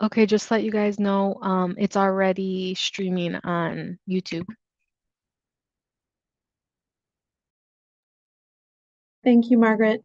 Okay, just to let you guys know, it's already streaming on YouTube. Thank you, Margaret.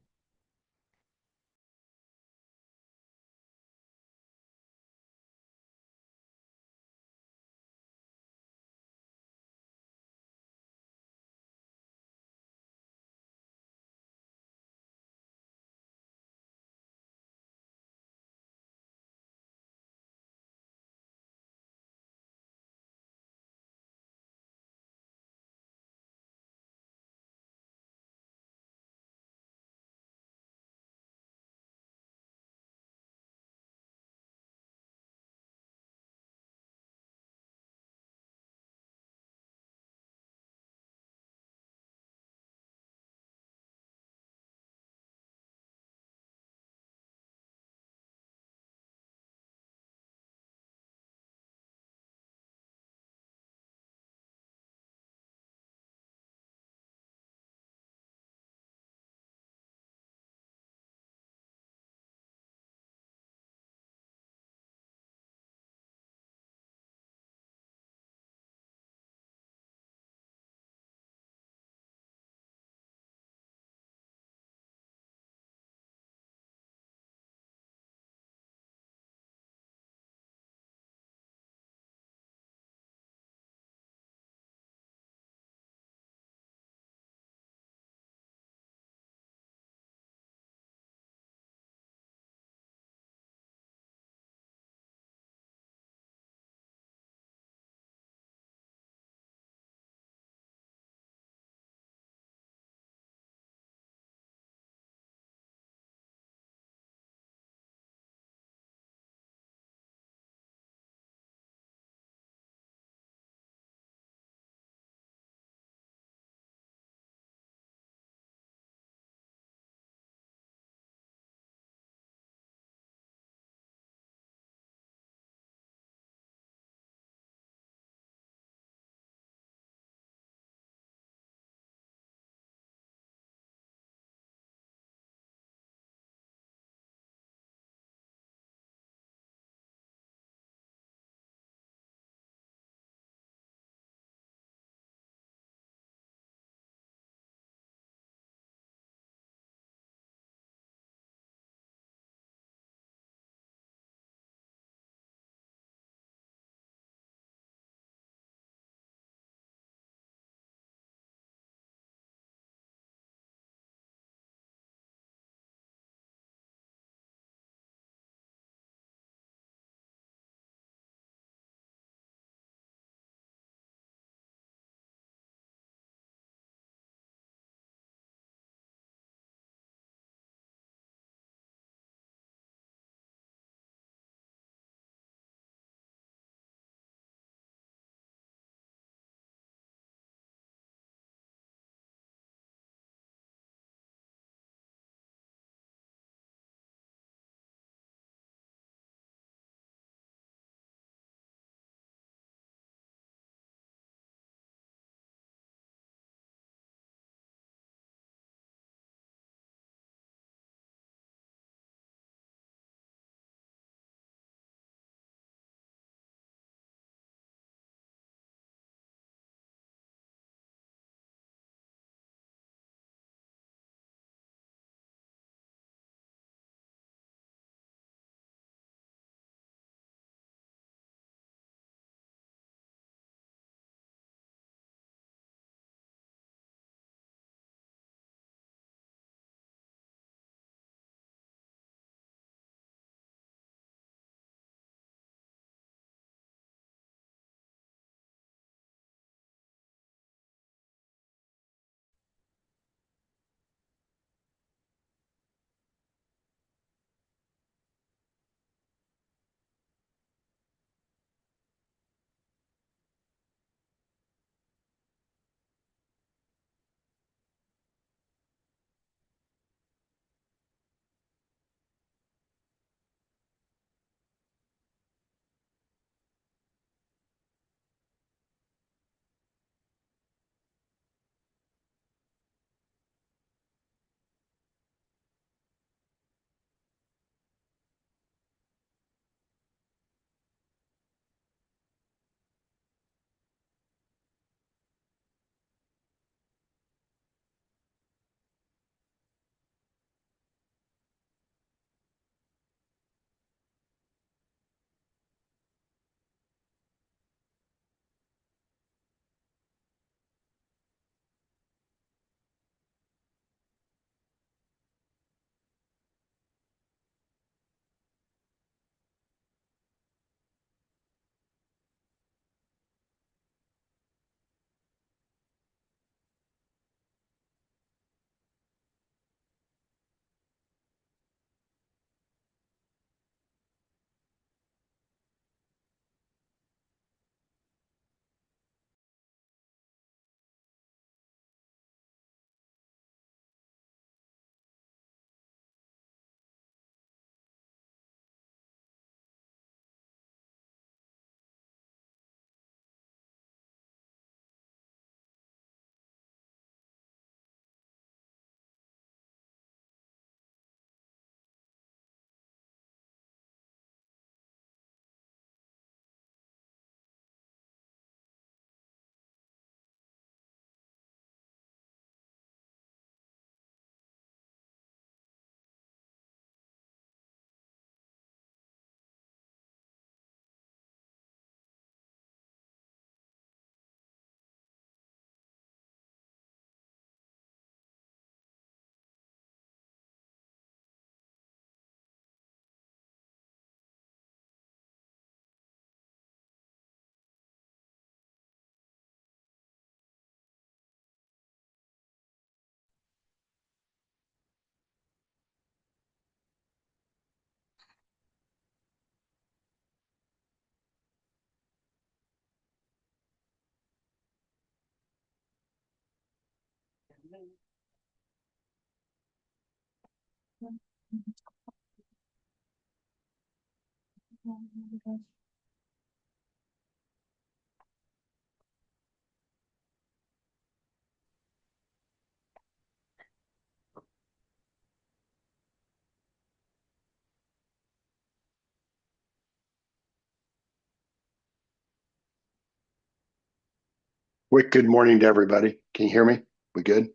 Good morning to everybody. Can you hear me? We good?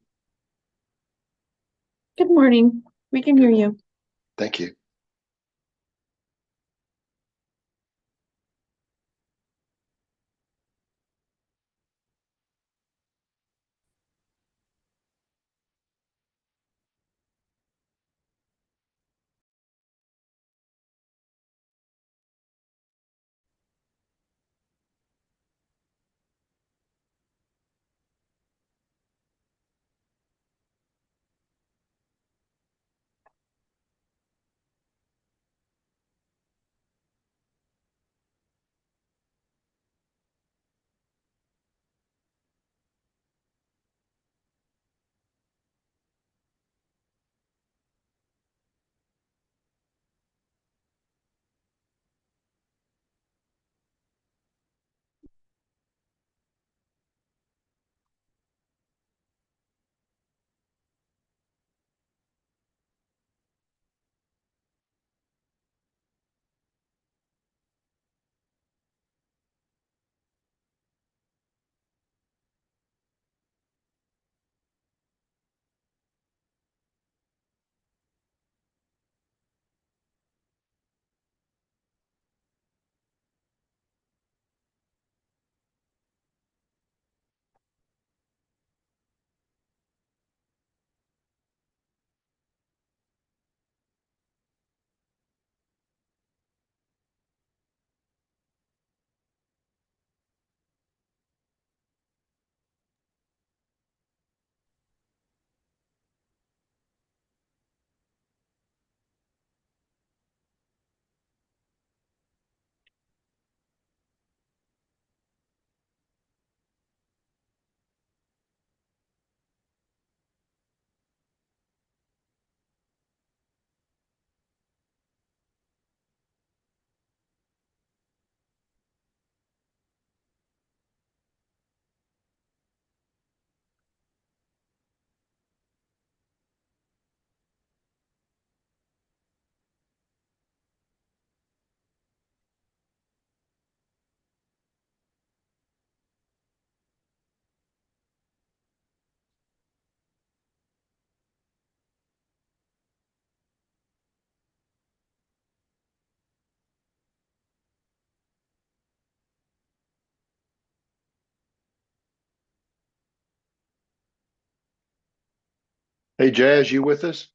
Good morning. We can hear you. Thank you. Hey, Jazz, you with us?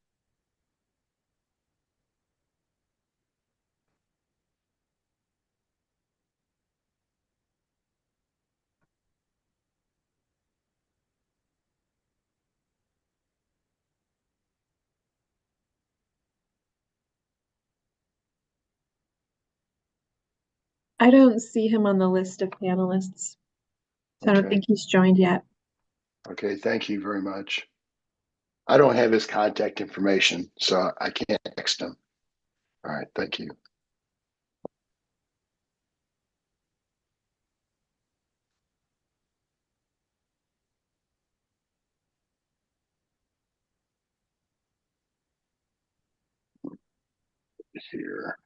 I don't see him on the list of panelists, so I don't Okay. think he's joined yet. Okay, thank you very much. I don't have his contact information, so I can't text him. All right, thank you. Here.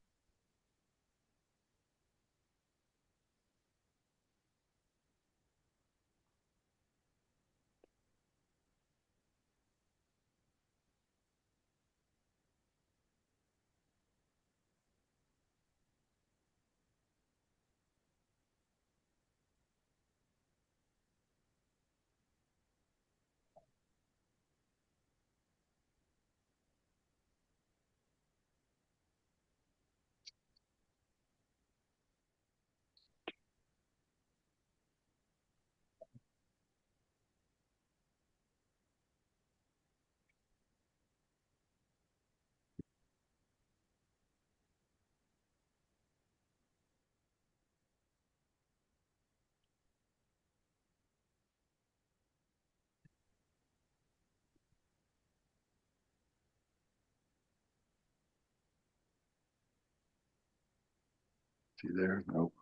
See there? Nope.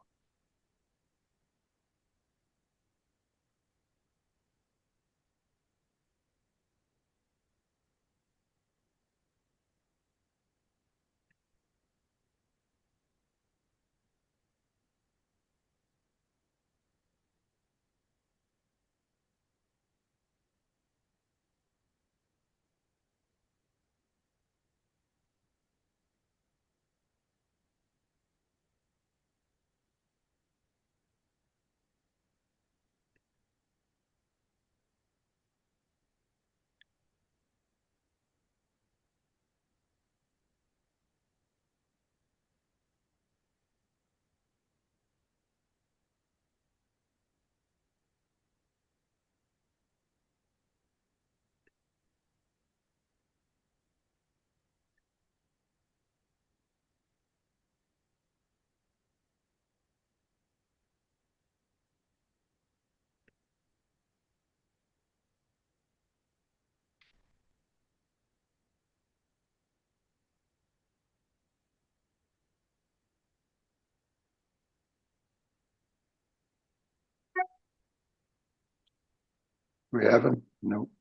We have him? Nope.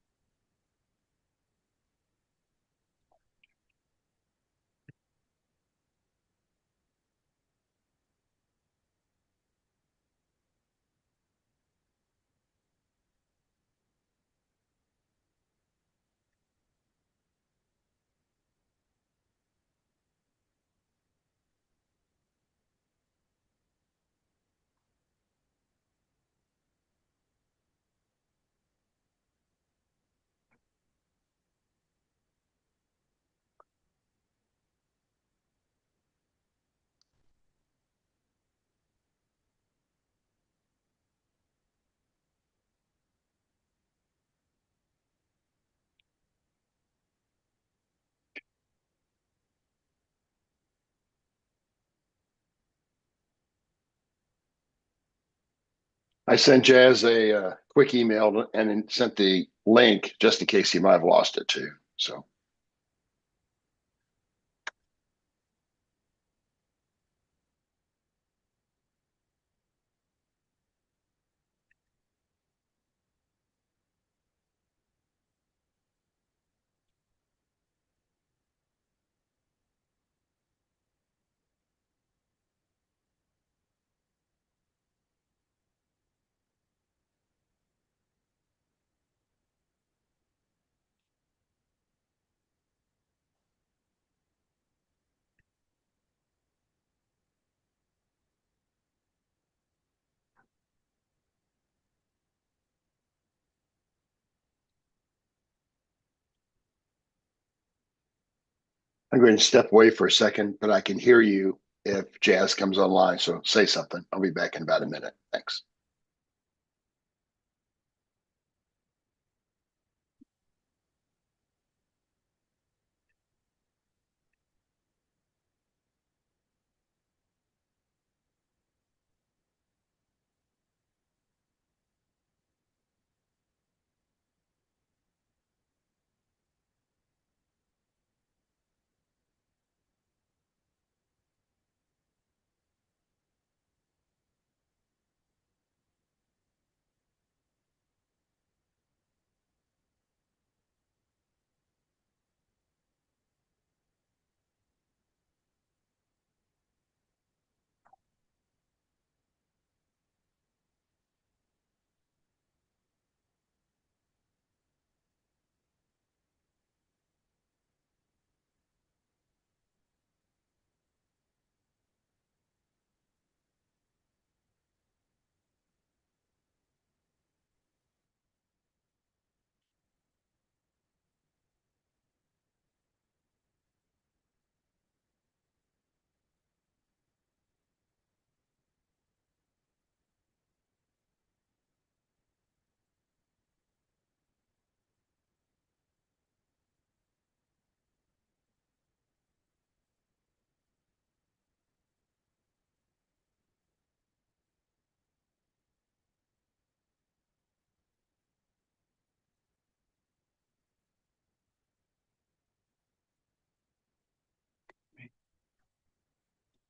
I sent Jazz a quick email and then sent the link just in case he might have lost it too. So I'm going to step away for a second, but I can hear you if Jazz comes online. So say something. I'll be back in about a minute. Thanks.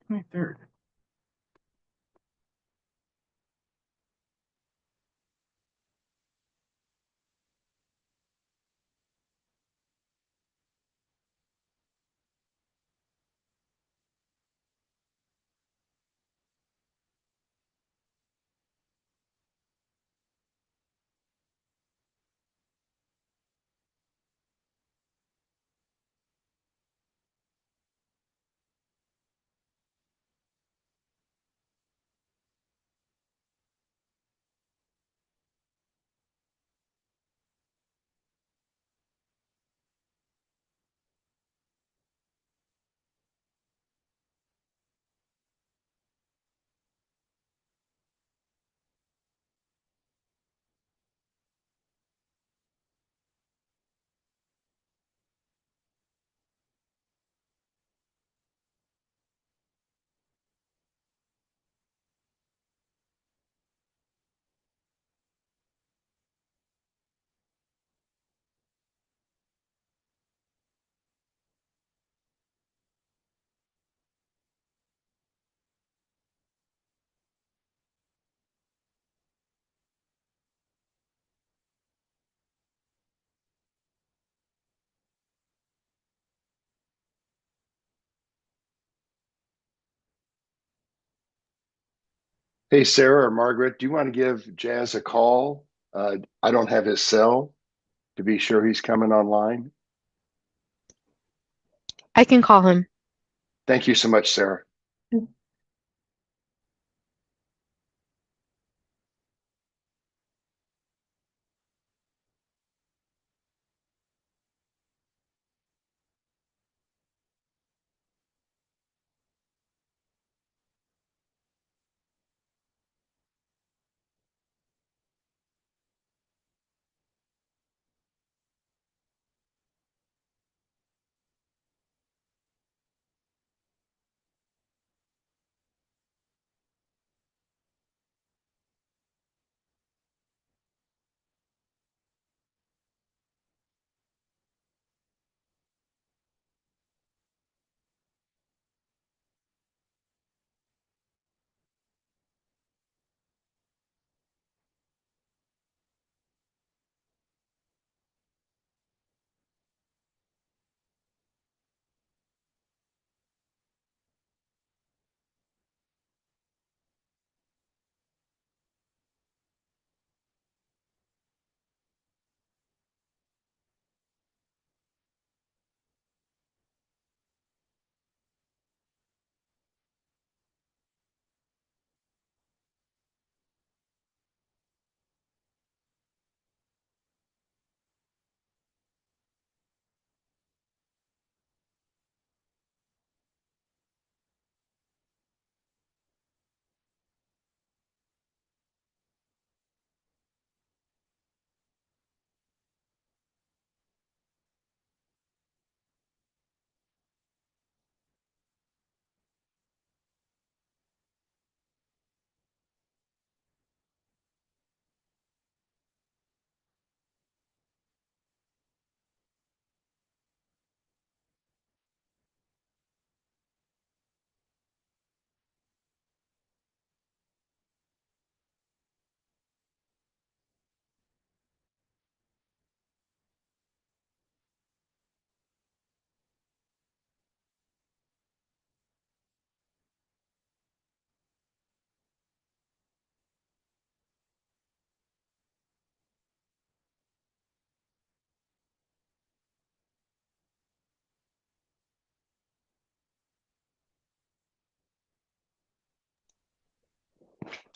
My third. Hey, Sarah or Margaret, do you want to give Jazz a call? I don't have his cell to be sure he's coming online. I can call him. Thank you so much, Sarah.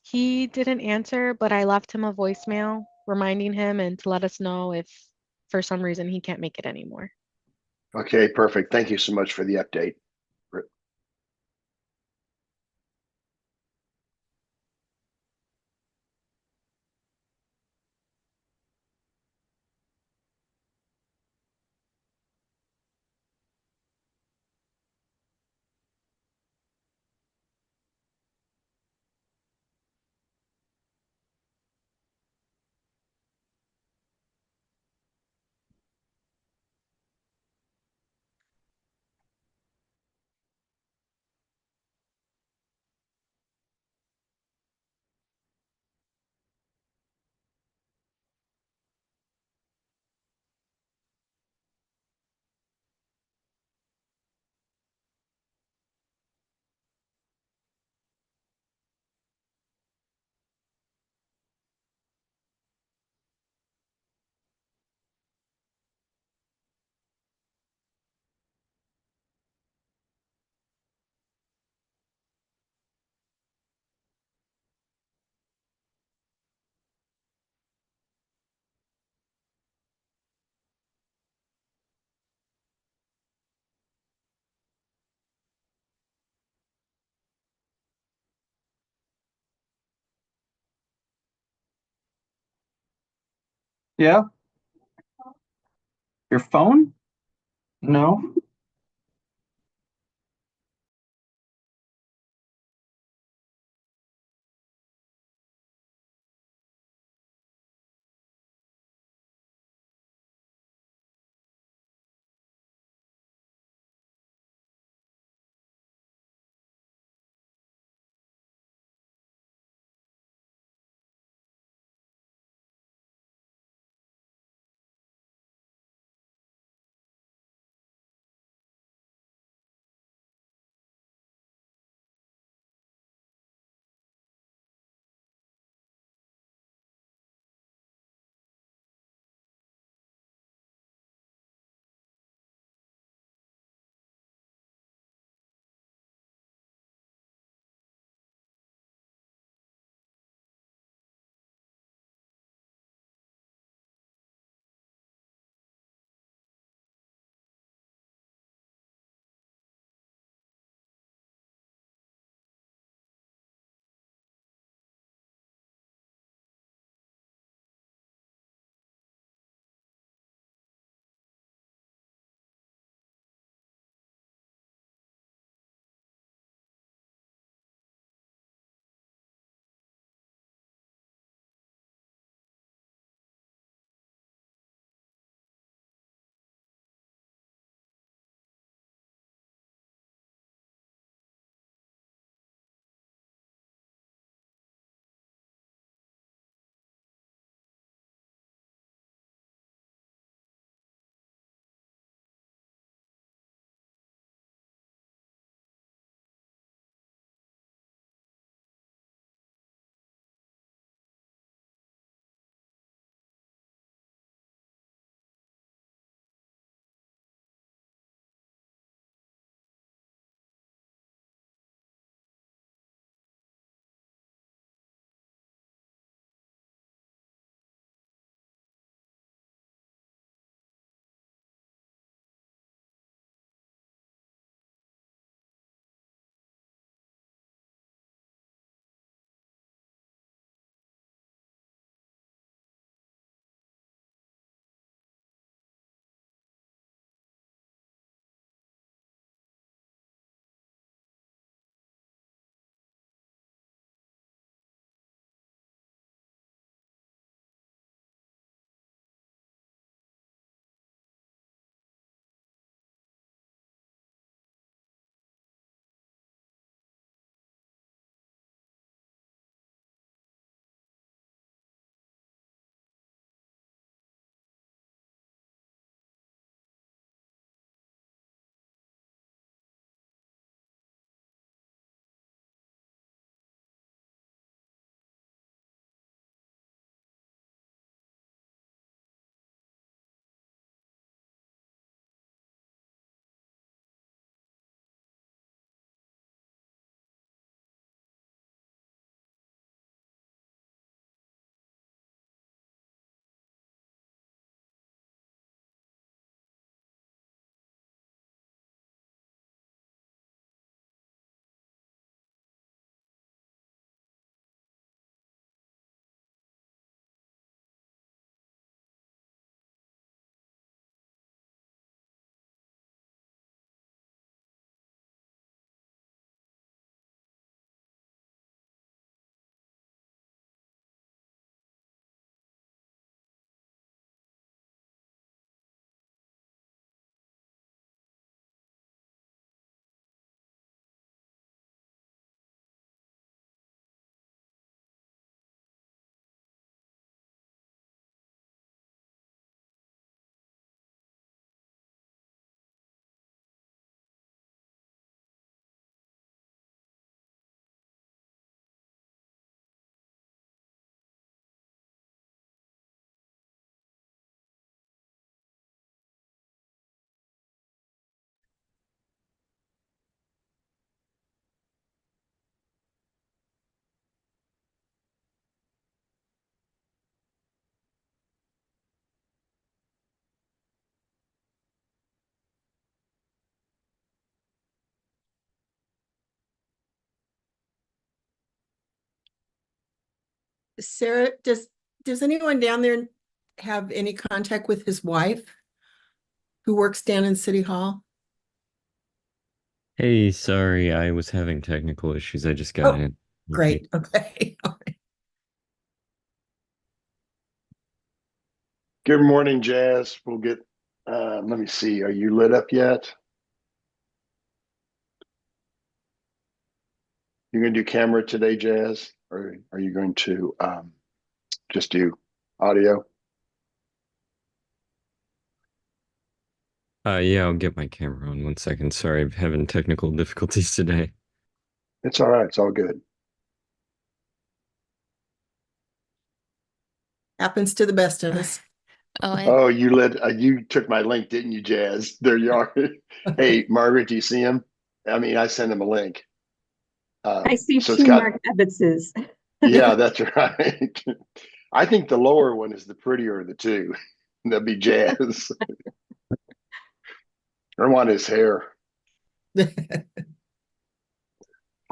He didn't answer, but I left him a voicemail reminding him and to let us know if for some reason he can't make it anymore. Okay, perfect. Thank you so much for the update. Yeah, your phone? No. Sarah, does anyone down there have any contact with his wife who works down in City Hall? Hey, sorry, I was having technical issues. I just got Oh, in. Great, okay. All right. Good morning, Jazz. We'll get, let me see, are you lit up yet? You're going to do camera today, Jazz, or are you going to just do audio? Yeah, I'll get my camera on 1 second. Sorry, I'm having technical difficulties today. It's all right. It's all good. Happens to the best of us. Oh, you took my link, didn't you, Jazz? There you are. Hey, Margaret, do you see him? I mean, I sent him a link. I see So it's two got, Mark Ebbetses. yeah, that's right. I think the lower one is the prettier of the two. That'd be Jazz. I want his hair. All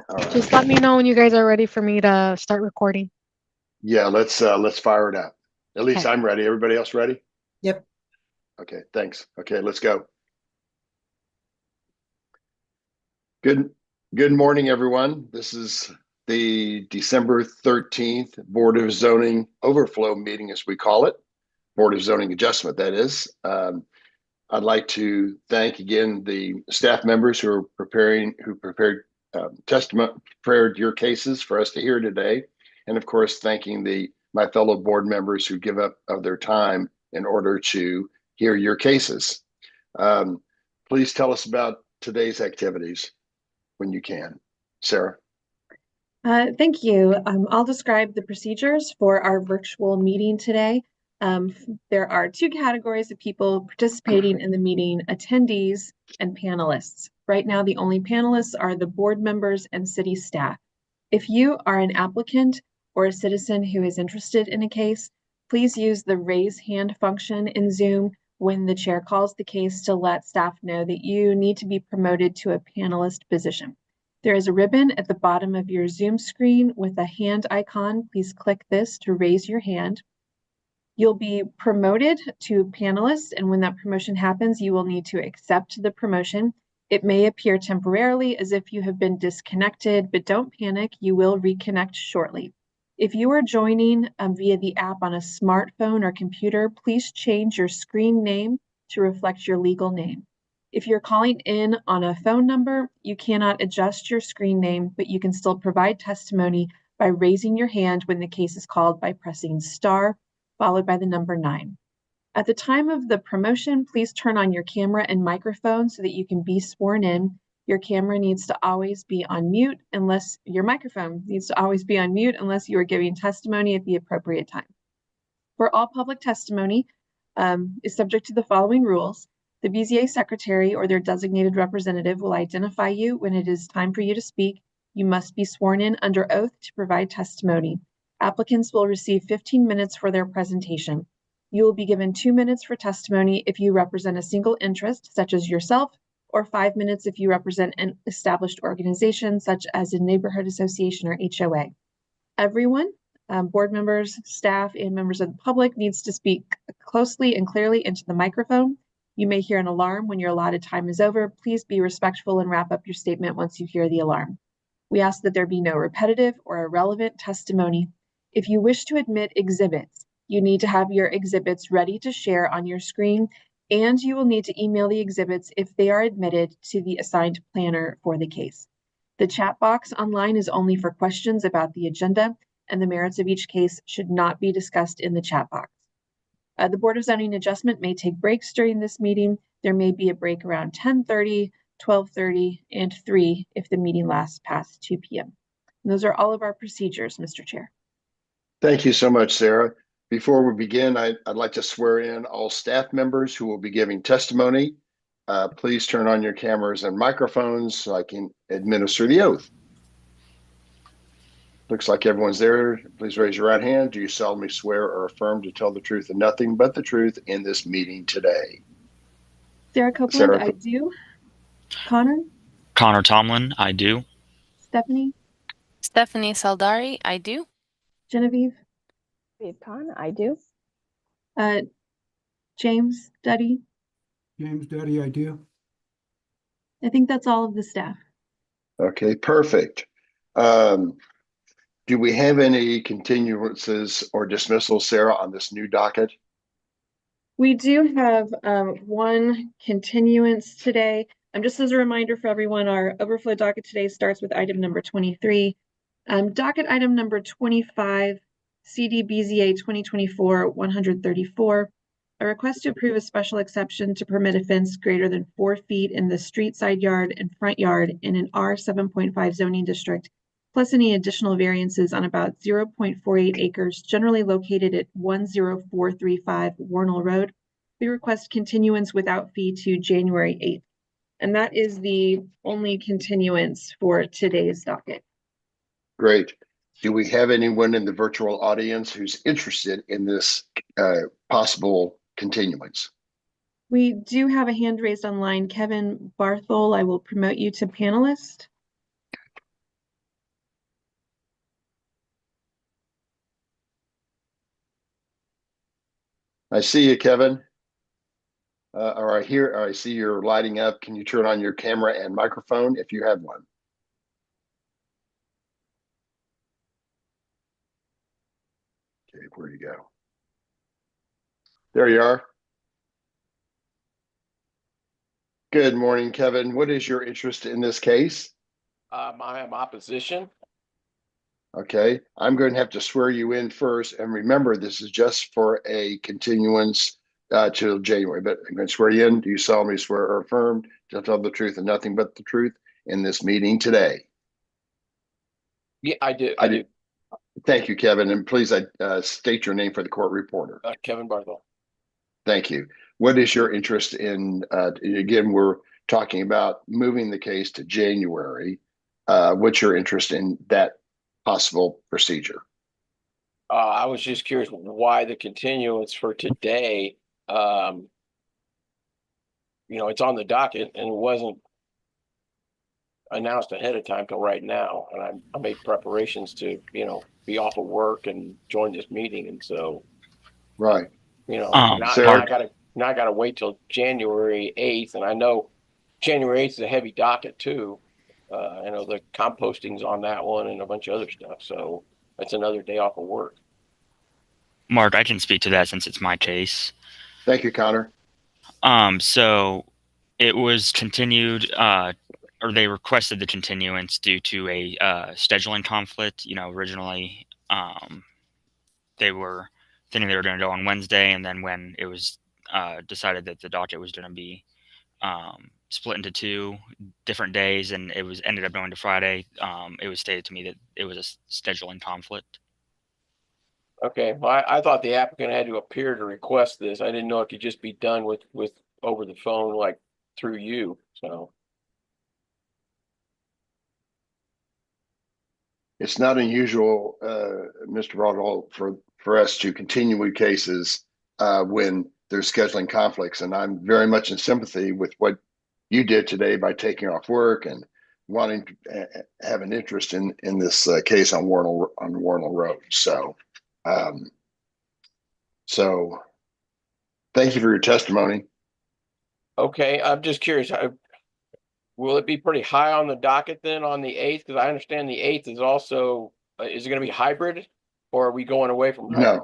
right. Just let me know when you guys are ready for me to start recording. Yeah, let's fire it up. At least Okay. I'm ready. Everybody else ready? Yep. Okay, thanks. Okay, let's go. Good morning, everyone. This is the December 13th Board of Zoning Overflow meeting, as we call it. Board of Zoning Adjustment, that is. I'd like to thank again the staff members who prepared prepared your cases for us to hear today. And of course, thanking my fellow board members who give up of their time in order to hear your cases. Please tell us about today's activities when you can. Sarah. Thank you. I'll describe the procedures for our virtual meeting today. There are two categories of people participating in the meeting: attendees and panelists. Right now, the only panelists are the board members and city staff. If you are an applicant or a citizen who is interested in a case, please use the raise hand function in Zoom when the chair calls the case to let staff know that you need to be promoted to a panelist position. There is a ribbon at the bottom of your Zoom screen with a hand icon. Please click this to raise your hand. You'll be promoted to panelist, and when that promotion happens, you will need to accept the promotion. It may appear temporarily as if you have been disconnected, but don't panic, you will reconnect shortly. If you are joining via the app on a smartphone or computer, please change your screen name to reflect your legal name. If you're calling in on a phone number, you cannot adjust your screen name, but you can still provide testimony by raising your hand when the case is called by pressing star, followed by the number 9. At the time of the promotion, please turn on your camera and microphone so that you can be sworn in. Your camera needs to always be on mute unless your microphone needs to always be on mute unless you are giving testimony at the appropriate time. For all public testimony is subject to the following rules. The BZA secretary or their designated representative will identify you when it is time for you to speak. You must be sworn in under oath to provide testimony. Applicants will receive 15 minutes for their presentation. You will be given 2 minutes for testimony if you represent a single interest, such as yourself, or 5 minutes if you represent an established organization, such as a neighborhood association or HOA. Everyone, board members, staff, and members of the public, needs to speak closely and clearly into the microphone. You may hear an alarm when your allotted time is over. Please be respectful and wrap up your statement once you hear the alarm. We ask that there be no repetitive or irrelevant testimony. If you wish to admit exhibits, you need to have your exhibits ready to share on your screen, and you will need to email the exhibits if they are admitted to the assigned planner for the case. The chat box online is only for questions about the agenda, and the merits of each case should not be discussed in the chat box. The Board of Zoning Adjustment may take breaks during this meeting. There may be a break around 10:30, 12:30, and 3 if the meeting lasts past 2 p.m. And those are all of our procedures, Mr. Chair. Thank you so much, Sarah. Before we begin, I'd like to swear in all staff members who will be giving testimony. Please turn on your cameras and microphones so I can administer the oath. Looks like everyone's there. Please raise your right hand. Do you solemnly swear or affirm to tell the truth and nothing but the truth in this meeting today? Sarah Copeland, Sarah. I do. Connor? Connor Tomlin, I do. Stephanie? Stephanie Saldari, I do. Genevieve? Faith Khan, I do. James Duddy. James Duddy, I do. I think that's all of the staff. Okay, perfect. Do we have any continuances or dismissals, Sarah, on this new docket? We do have one continuance today. Just as a reminder for everyone, our overflow docket today starts with item number 23. Docket item number 25, CDBZA 2024-134, a request to approve a special exception to permit a fence greater than 4 feet in the street side yard and front yard in an R7.5 zoning district, plus any additional variances on about 0.48 acres generally located at 10435 Warnell Road. We request continuance without fee to January 8th. And that is the only continuance for today's docket. Great. Do we have anyone in the virtual audience who's interested in this possible continuance? We do have a hand raised online. Kevin Barthol, I will promote you to panelist. I see you, Kevin. I see you're lighting up. Can you turn on your camera and microphone if you have one? Okay, where'd you go? There you are. Good morning, Kevin. What is your interest in this case? I am opposition. Okay, I'm going to have to swear you in first. And remember, this is just for a continuance till January, but I'm going to swear you in. Do you solemnly swear or affirm to tell the truth and nothing but the truth in this meeting today? Yeah, I do. Thank you, Kevin. And please state your name for the court reporter. Kevin Barthel. Thank you. What is your interest in, again, we're talking about moving the case to January. What's your interest in that possible procedure? I was just curious why the continuance for today. It's on the docket and it wasn't announced ahead of time till right now. And I made preparations to, be off of work and join this meeting. And so, right. Now I gotta wait till January 8th. And I know January 8th is a heavy docket too. I know the composting's on that one and a bunch of other stuff. So that's another day off of work. Mark, I can speak to that since it's my case. Thank you, Connor. So it was continued, or they requested the continuance due to a scheduling conflict. Originally, they were thinking they were going to go on Wednesday, and then when it was decided that the docket was going to be split into 2 different days, and it was ended up going to Friday, it was stated to me that it was a scheduling conflict. Okay, well, I thought the applicant had to appear to request this. I didn't know it could just be done with over the phone, like through you. So it's not unusual, Mr. Rodall, for us to continue with cases when there's scheduling conflicts, and I'm very much in sympathy with what you did today by taking off work and wanting to have an interest in this case on Warnell Road. So thank you for your testimony. okay, I'm just curious. Will it be pretty high on the docket then on the 8th? Because I understand the 8th is also is it going to be hybrid, or are we going away from hybrid?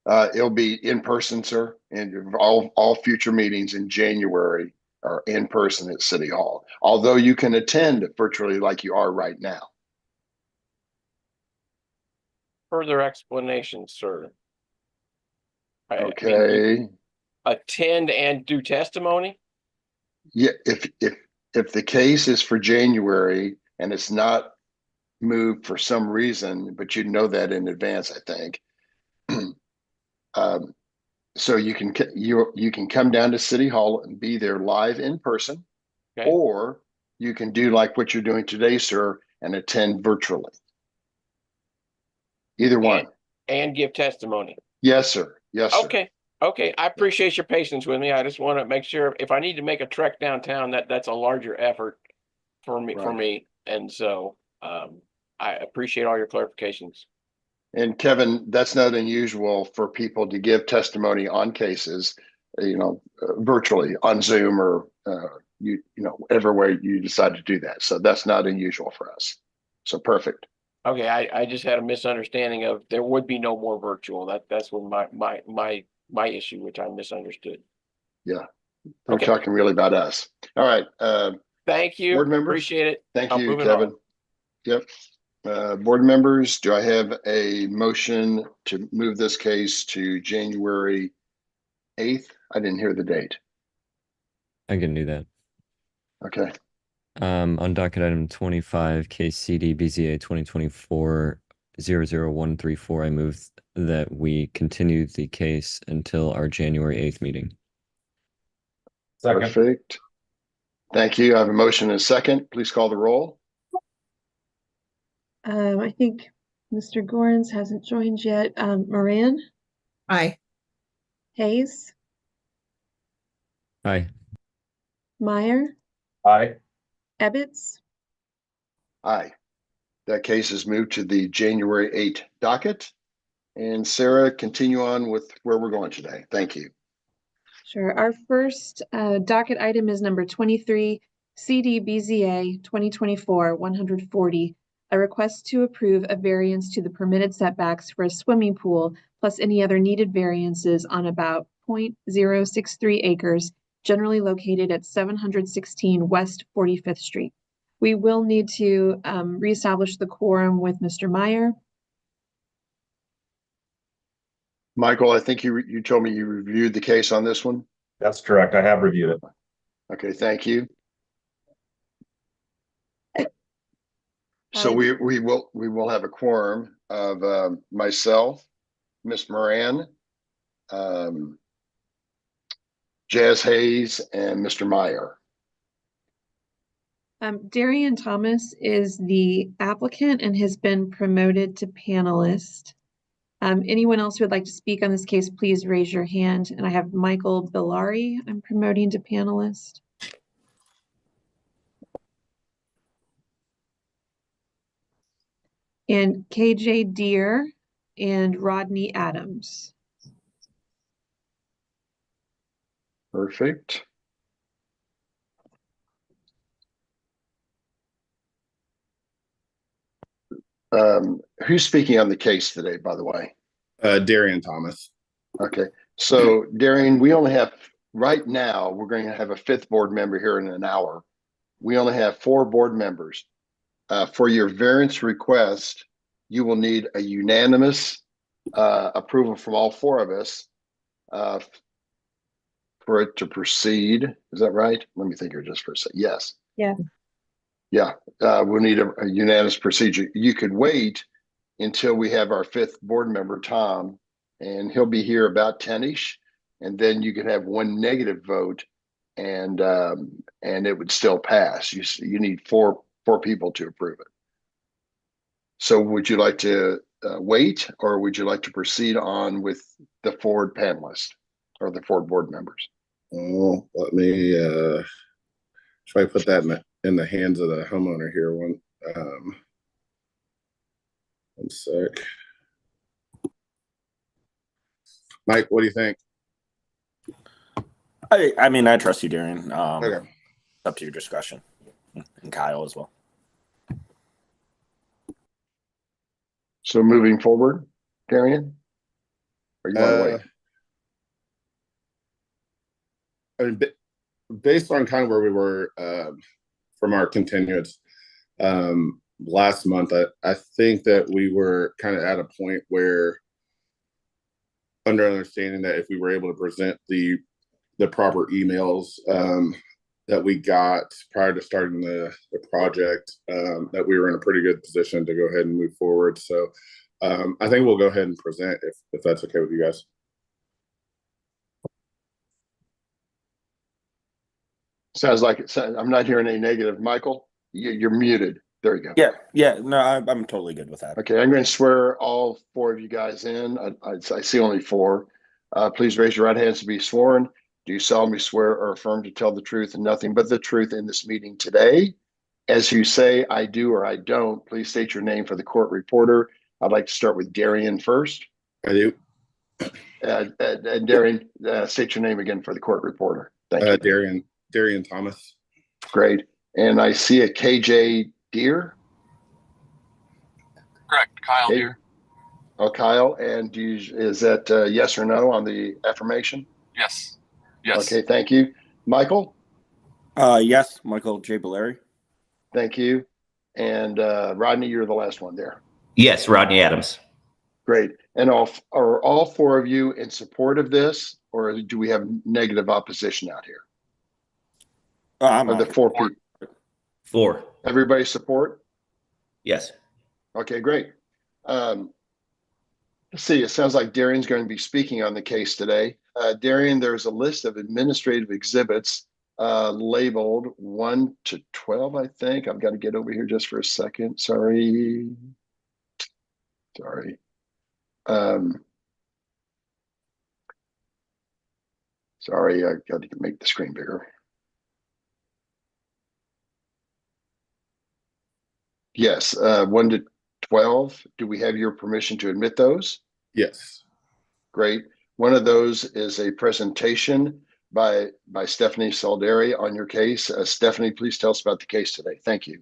No, it'll be in person, sir, and all future meetings in January are in person at City Hall, although you can attend virtually like you are right now. Further explanation, sir. Okay. Attend and do testimony? Yeah, if the case is for January and it's not moved for some reason, but you know that in advance, I think. So you can come down to City Hall and be there live in person, okay, or you can do like what you're doing today, sir, and attend virtually. Either one. And give testimony. Yes, sir. Yes, sir. Okay. Okay. I appreciate your patience with me. I just want to make sure if I need to make a trek downtown, that's a larger effort for me. Right. And so I appreciate all your clarifications. And Kevin, that's not unusual for people to give testimony on cases, virtually on Zoom or whatever way you decide to do that. So that's not unusual for us. So perfect. Okay, I just had a misunderstanding of there would be no more virtual. That's what my issue, which I misunderstood. Yeah. They're Okay. talking really about us. All right. Thank you. Board members. Appreciate it. Thank I'm you, moving Kevin. on. Yep. Board members, do I have a motion to move this case to January 8th? I didn't hear the date. I can do that. Okay. On docket item 25, case CD BZA 2024-00134, I move that we continue the case until our January 8th meeting. Second. Perfect. Thank you. I have a motion and a second. Please call the roll. I think Mr. Gorens hasn't joined yet. Moran, Aye. Hayes, Aye. Meyer, Aye. Ebbets, Aye. That case is moved to the January 8th docket. And Sarah, continue on with where we're going today. Thank you. Sure. Our first docket item is number 23, CDBZA 2024-140, a request to approve a variance to the permitted setbacks for a swimming pool plus any other needed variances on about 0.063 acres, generally located at 716 West 45th Street. We will need to reestablish the quorum with Mr. Meyer. Michael, I think you told me you reviewed the case on this one. That's correct. I have reviewed it. Okay, thank you. So we will have a quorum of myself, Miss Moran, Jazz Hayes, and Mr. Meyer. Darian Thomas is the applicant and has been promoted to panelist. Anyone else who would like to speak on this case, please raise your hand. And I have Michael Bellari I'm promoting to panelist. And KJ Deere and Rodney Adams. Perfect. Who's speaking on the case today, by the way? Darian Thomas. Okay. So Darian, we only have, right now, we're going to have a fifth board member here in an hour. We only have 4 board members. For your variance request, you will need a unanimous approval from all 4 of us for it to proceed. Is that right? Let me think here just for a second. Yes. Yeah. Yeah. We'll need a unanimous procedure. You could wait until we have our 5th board member, Tom, and he'll be here about 10-ish. And then you could have 1 negative vote and it would still pass. You need 4 people to approve it. So would you like to wait, or would you like to proceed on with the 4 panelists or the 4 board members? Oh, let me try to put that in the hands of the homeowner here. One sec. Mike, what do you think? I mean, I trust you, Darian. Okay. Up to your discretion, and Kyle as well. So moving forward, Darian, or you want to wait? I mean, based on kind of where we were from our continuance last month, I think that we were kind of at a point where, under understanding that if we were able to present the proper emails that we got prior to starting the project, that we were in a pretty good position to go ahead and move forward. So I think we'll go ahead and present if that's okay with you guys. Sounds like it. I'm not hearing any negative. Michael, you're muted. There you go. Yeah. No, I'm totally good with that. Okay, I'm going to swear all 4 of you guys in. I see only 4. Please raise your right hands to be sworn. Do you solemnly swear or affirm to tell the truth and nothing but the truth in this meeting today? As you say, I do or I don't, please state your name for the court reporter. I'd like to start with Darian first. I do. And Darian, state your name again for the court reporter. Thank you. Darian Thomas. Great. And I see a KJ Deere. Correct, Kyle Deere. Oh, Kyle. And is that yes or no on the affirmation? Yes. Yes. Okay, thank you. Michael? Yes, Michael J. Valeri. Thank you. And Rodney, you're the last one there. Yes, Rodney Adams. Great. And are all four of you in support of this, or do we have negative opposition out here? I'm Of the four people. 4. Everybody support? Yes. Okay, great. Let's see, it sounds like Darian's going to be speaking on the case today. Darian, there's a list of administrative exhibits labeled 1 to 12, I think. I've got to get over here just for a second. Sorry. Sorry, I got to make the screen bigger. Yes, 1 to 12. Do we have your permission to admit those? Yes. Great. One of those is a presentation by Stephanie Salderi on your case. Stephanie, please tell us about the case today. Thank you.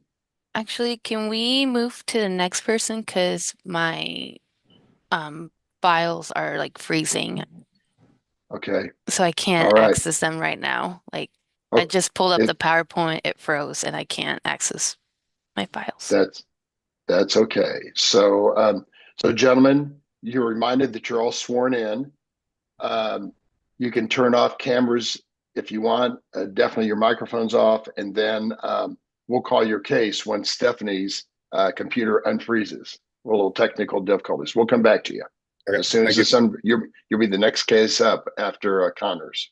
Actually, can we move to the next person? Because my files are like freezing. Okay. So I can't All right. access them right now. Like Okay. I just pulled up the PowerPoint, it froze, and I can't access my files. That's okay. So, so gentlemen, you're reminded that you're all sworn in. You can turn off cameras if you want. Definitely your microphone's off, and then we'll call your case when Stephanie's computer unfreezes. A little technical difficulties. We'll come back to you. Okay, As soon as thank the you'll be the next case up after Connors.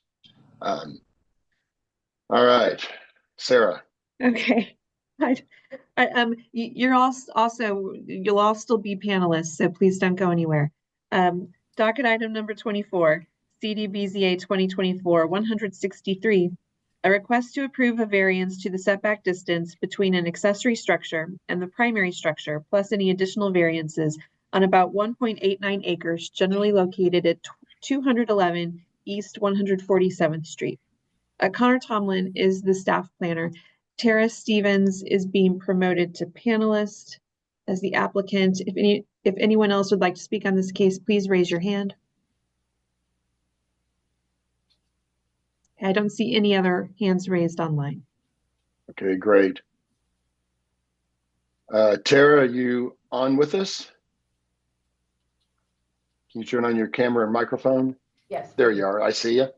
All right, Sarah. Okay. You're all also, you'll all still be panelists, so please don't go anywhere. Docket item number 24, CDBZA 2024-163, a request to approve a variance to the setback distance between an accessory structure and the primary structure, plus any additional variances on about 1.89 acres generally located at 211 East 147th Street. Connor Tomlin is the staff planner. Tara Stevens is being promoted to panelist as the applicant. If anyone else would like to speak on this case, please raise your hand. I don't see any other hands raised online. Okay, great. Tara, are you on with us? Can you turn on your camera and microphone? Yes. There you are. I see you.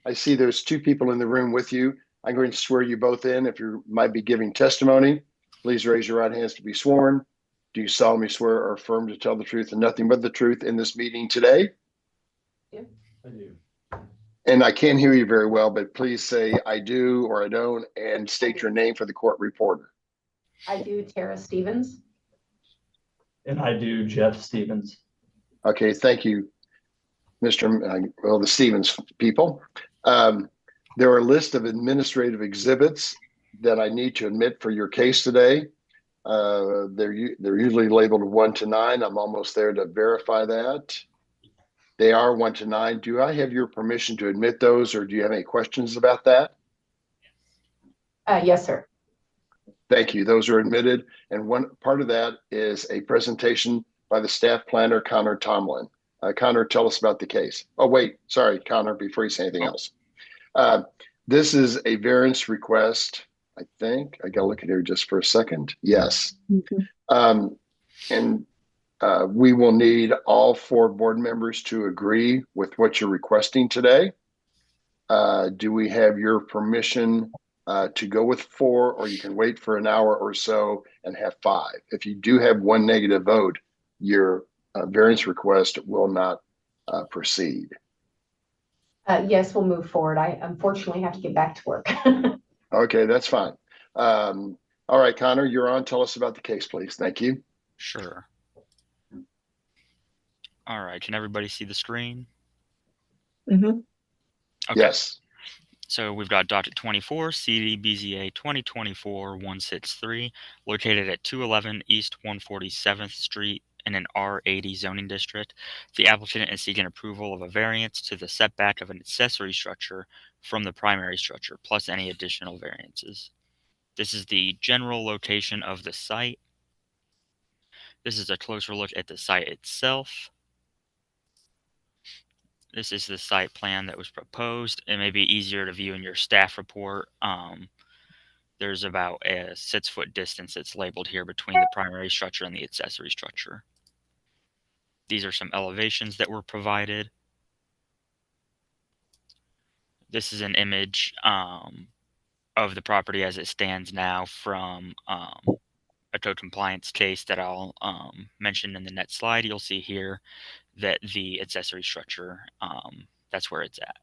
I see there's 2 people in the room with you. I'm going to swear you both in. If you might be giving testimony, please raise your right hands to be sworn. Do you solemnly swear or affirm to tell the truth and nothing but the truth in this meeting today? Yeah. I do. And I can't hear you very well, but please say I do or I don't, and state your name for the court reporter. I do, Tara Stevens. And I do, Jeff Stevens. Okay, thank you, Mr. Well, the Stevens people. There are a list of administrative exhibits that I need to admit for your case today. They're usually labeled 1 to 9. I'm almost there to verify that. They are 1 to 9. Do I have your permission to admit those, or do you have any questions about that? Yes, sir. Thank you. Those are admitted. And one part of that is a presentation by the staff planner, Connor Tomlin. Connor, tell us about the case. Oh, wait, sorry, Connor, before you say anything else. This is a variance request, I think. I got to look at here just for a second. Yes. And we will need all 4 board members to agree with what you're requesting today. Do we have your permission to go with 4, or you can wait for an hour or so and have 5? If you do have 1 negative vote, your variance request will not proceed. Yes, we'll move forward. I unfortunately have to get back to work. Okay, that's fine. All right, Connor, you're on. Tell us about the case, please. Thank you. Sure. All right, can everybody see the screen? Mm-hmm. Okay. Yes. So we've got docket 24, CDBZA 2024-163, located at 211 East 147th Street in an R80 zoning district. The applicant is seeking approval of a variance to the setback of an accessory structure from the primary structure, plus any additional variances. This is the general location of the site. This is a closer look at the site itself. This is the site plan that was proposed. It may be easier to view in your staff report. There's about a 6-foot distance that's labeled here between the primary structure and the accessory structure. These are some elevations that were provided. This is an image of the property as it stands now from a code compliance case that I'll mention in the next slide. You'll see here that the accessory structure, that's where it's at.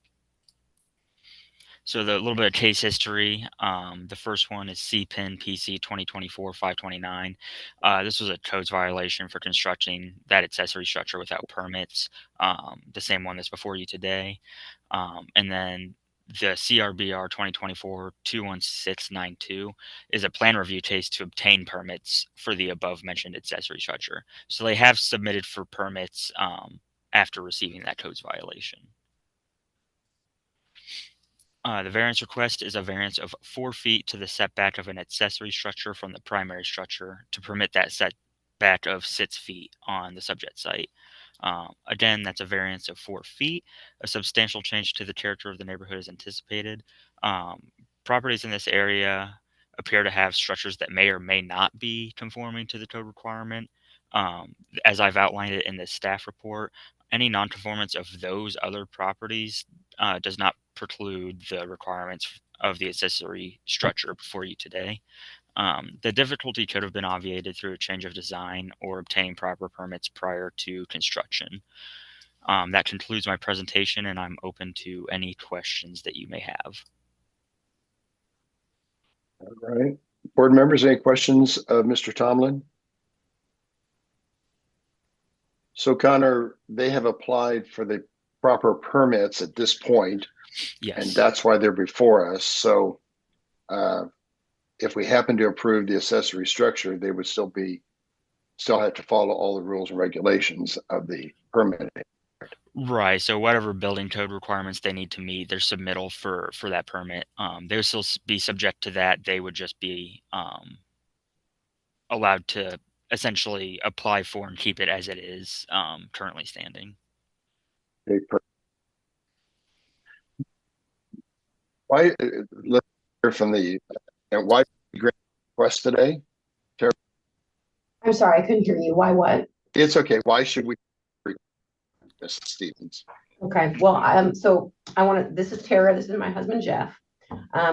So the little bit of case history, the first one is CPIN PC 2024-529. This was a codes violation for constructing that accessory structure without permits, the same one that's before you today. And then the CRBR 2024-21692 is a plan review case to obtain permits for the above mentioned accessory structure. So they have submitted for permits after receiving that codes violation. The variance request is a variance of 4 feet to the setback of an accessory structure from the primary structure to permit that setback of 6 feet on the subject site. Again, that's a variance of 4 feet. A substantial change to the character of the neighborhood is anticipated. Properties in this area appear to have structures that may or may not be conforming to the code requirement. As I've outlined it in the staff report, any nonconformance of those other properties does not preclude the requirements of the accessory structure before you today. The difficulty could have been obviated through a change of design or obtaining proper permits prior to construction. That concludes my presentation, and I'm open to any questions that you may have. All right. Board members, any questions of Mr. Tomlin? So Connor, they have applied for the proper permits at this point. Yes. And that's why they're before us. So if we happen to approve the accessory structure, they would still have to follow all the rules and regulations of the permit. Right. So whatever building code requirements they need to meet, their submittal for that permit, they would still be subject to that. They would just be allowed to essentially apply for and keep it as it is currently standing. Okay, why? Let's hear from the. And why grant request today? Tara? I'm sorry, I couldn't hear you. Why what? It's okay. Why should we? Mrs. Stevens. Okay, well, so this is Tara, this is my husband, Jeff.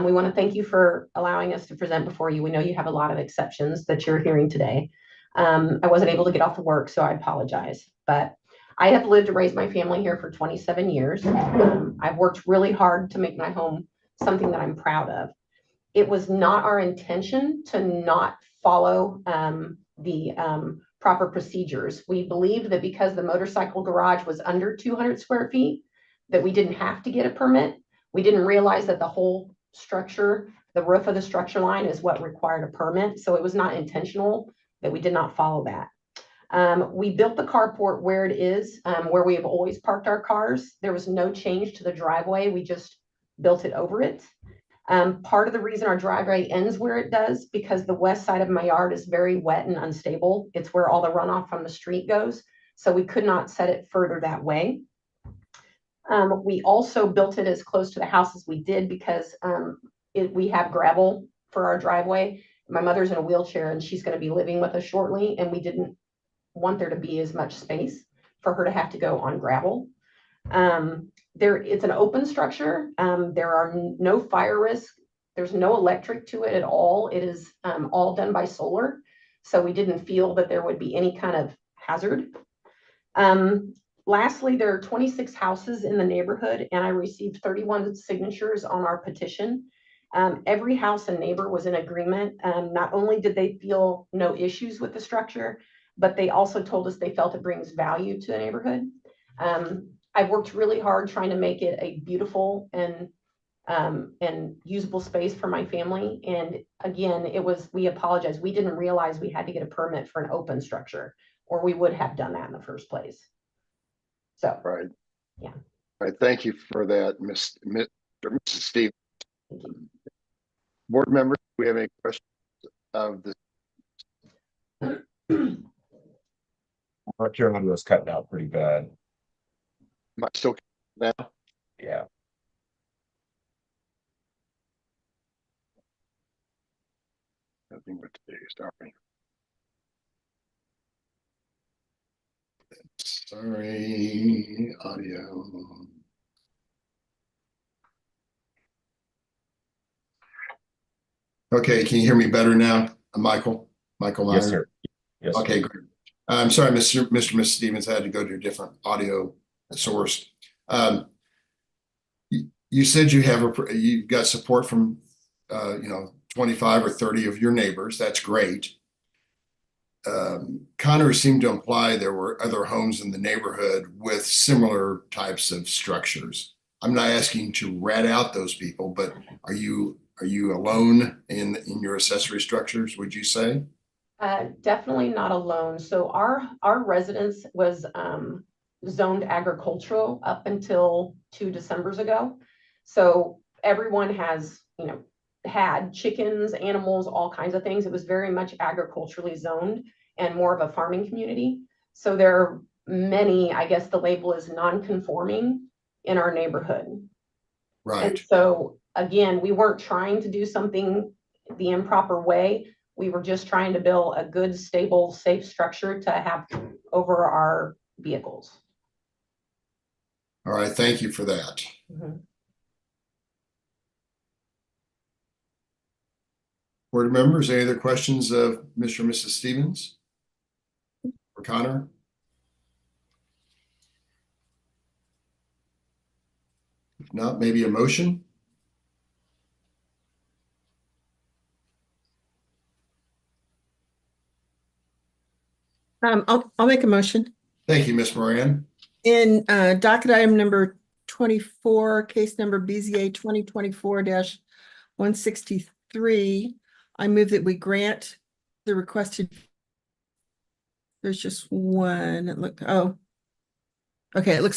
We want to thank you for allowing us to present before you. We know you have a lot of exceptions that you're hearing today. I wasn't able to get off of work, so I apologize. But I have lived and raised my family here for 27 years. I've worked really hard to make my home something that I'm proud of. It was not our intention to not follow the proper procedures. We believed that because the motorcycle garage was under 200 square feet, that we didn't have to get a permit. We didn't realize that the whole structure, the roof of the structure line is what required a permit. So it was not intentional that we did not follow that. We built the carport where it is, where we have always parked our cars. There was no change to the driveway. We just built it over it. Part of the reason our driveway ends where it does, because the west side of my yard is very wet and unstable. It's where all the runoff from the street goes. So we could not set it further that way. We also built it as close to the house as we did because we have gravel for our driveway. My mother's in a wheelchair and she's going to be living with us shortly. And we didn't want there to be as much space for her to have to go on gravel. It's an open structure. There are no fire risks. There's no electric to it at all. It is all done by solar. So we didn't feel that there would be any kind of hazard. Lastly, there are 26 houses in the neighborhood and I received 31 signatures on our petition. Every house and neighbor was in agreement. Not only did they feel no issues with the structure, but they also told us they felt it brings value to the neighborhood. I've worked really hard trying to make it a beautiful and usable space for my family. And again, we apologize. We didn't realize we had to get a permit for an open structure. or we would have done that in the first place. So, Right. yeah. All right. Thank you for that, Mr. Mrs. Steve. Board members, do we have any questions of this? Your audio was cutting out pretty bad. Am I still now? Yeah. Nothing but today, sorry. Sorry, audio. Okay, can you hear me better now, Michael? Michael Meyer? Yes, sir. Yes. Okay, Sir. great. I'm sorry, Mr. and Mrs. Stevens, I had to go to a different audio source. You said you've got support from 25 or 30 of your neighbors. That's great. Connor seemed to imply there were other homes in the neighborhood with similar types of structures. I'm not asking to rat out those people, but are you alone in your accessory structures, would you say? Definitely not alone. So our residence was zoned agricultural up until 2 Decembers ago. So everyone has, had chickens, animals, all kinds of things. It was very much agriculturally zoned and more of a farming community. So there are many, I guess the label is non-conforming in our neighborhood. Right. And so again, we weren't trying to do something the improper way. We were just trying to build a good, stable, safe structure to have over our vehicles. All right, thank you for that. Mm-hmm. Board members, any other questions of Mr. and Mrs. Stevens or Connor? If not, maybe a motion? I'll make a motion. Thank you, Ms. Moran. In docket item number 24, case number BZA 2024-163, I move that we grant the requested. There's just one. It looks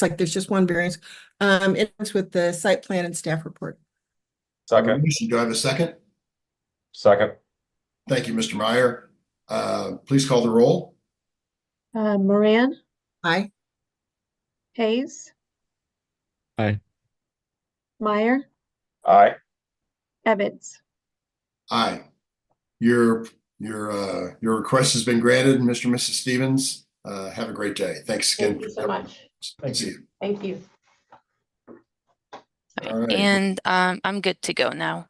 like there's just one variance. It's with the site plan and staff report. Second. Do I have a second? Second. Thank you, Mr. Meyer. Please call the roll. Moran, Aye. Hayes, Aye. Meyer, Aye. Evans. Aye. Your request has been granted, Mr. and Mrs. Stevens. Have a great day. Thanks again. Thank you so much. Thank you. Thank you. All right. And I'm good to go now.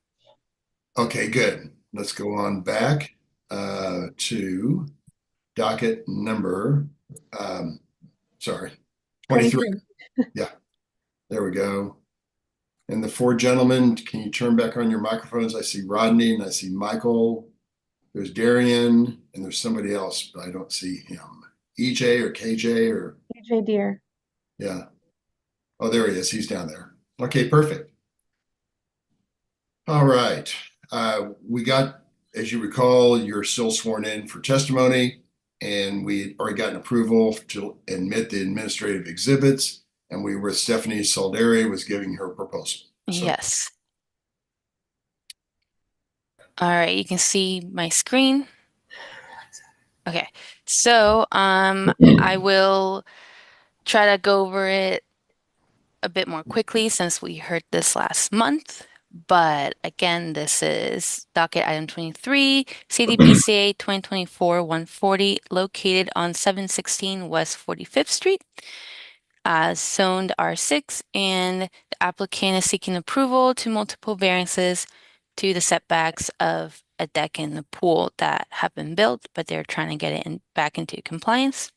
Okay, good. Let's go on back to docket number 23. Yeah, there we go. And the four gentlemen, can you turn back on your microphones? I see Rodney and I see Michael. There's Darian and there's somebody else, but I don't see him. EJ or KJ or AJ Deere. yeah. Oh, there he is. He's down there. Okay, perfect. All right. We got, as you recall, you're still sworn in for testimony, and we already got an approval to admit the administrative exhibits, and we were Stephanie Solderi was giving her proposal. So, Yes. All right, you can see my screen. Okay, so I will try to go over it a bit more quickly since we heard this last month. But again, this is docket item 23, CDBCA 2024-140, located on 716 West 45th Street, zoned R6, and the applicant is seeking approval to multiple variances to the setbacks of a deck and the pool that have been built, but they're trying to get it back into compliance.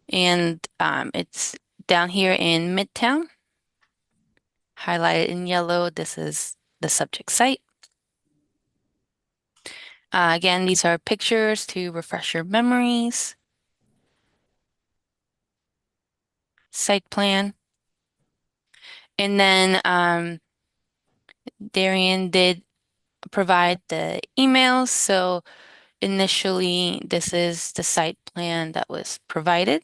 And it's down here in Midtown, highlighted in yellow. This is the subject site. Again, these are pictures to refresh your memories. Site plan. And then Darian did provide the emails, so initially, this is the site plan that was provided.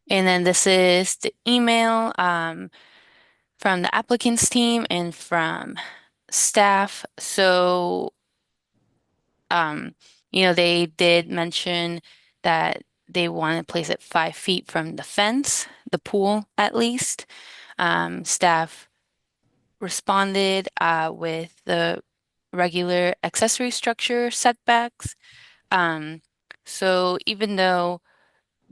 And then this is the email from the applicant's team and from staff. So, they did mention that they want to place it 5 feet from the fence, the pool at least. Staff responded with the regular accessory structure setbacks. So even though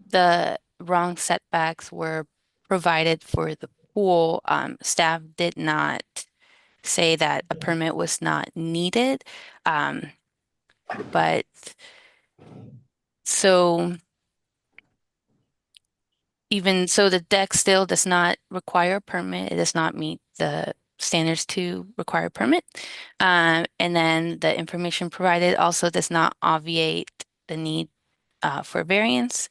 the wrong setbacks were provided for the pool, staff did not say that a permit was not needed. But so even so, the deck still does not require a permit. It does not meet the standards to require a permit. And then the information provided also does not obviate the need for variance.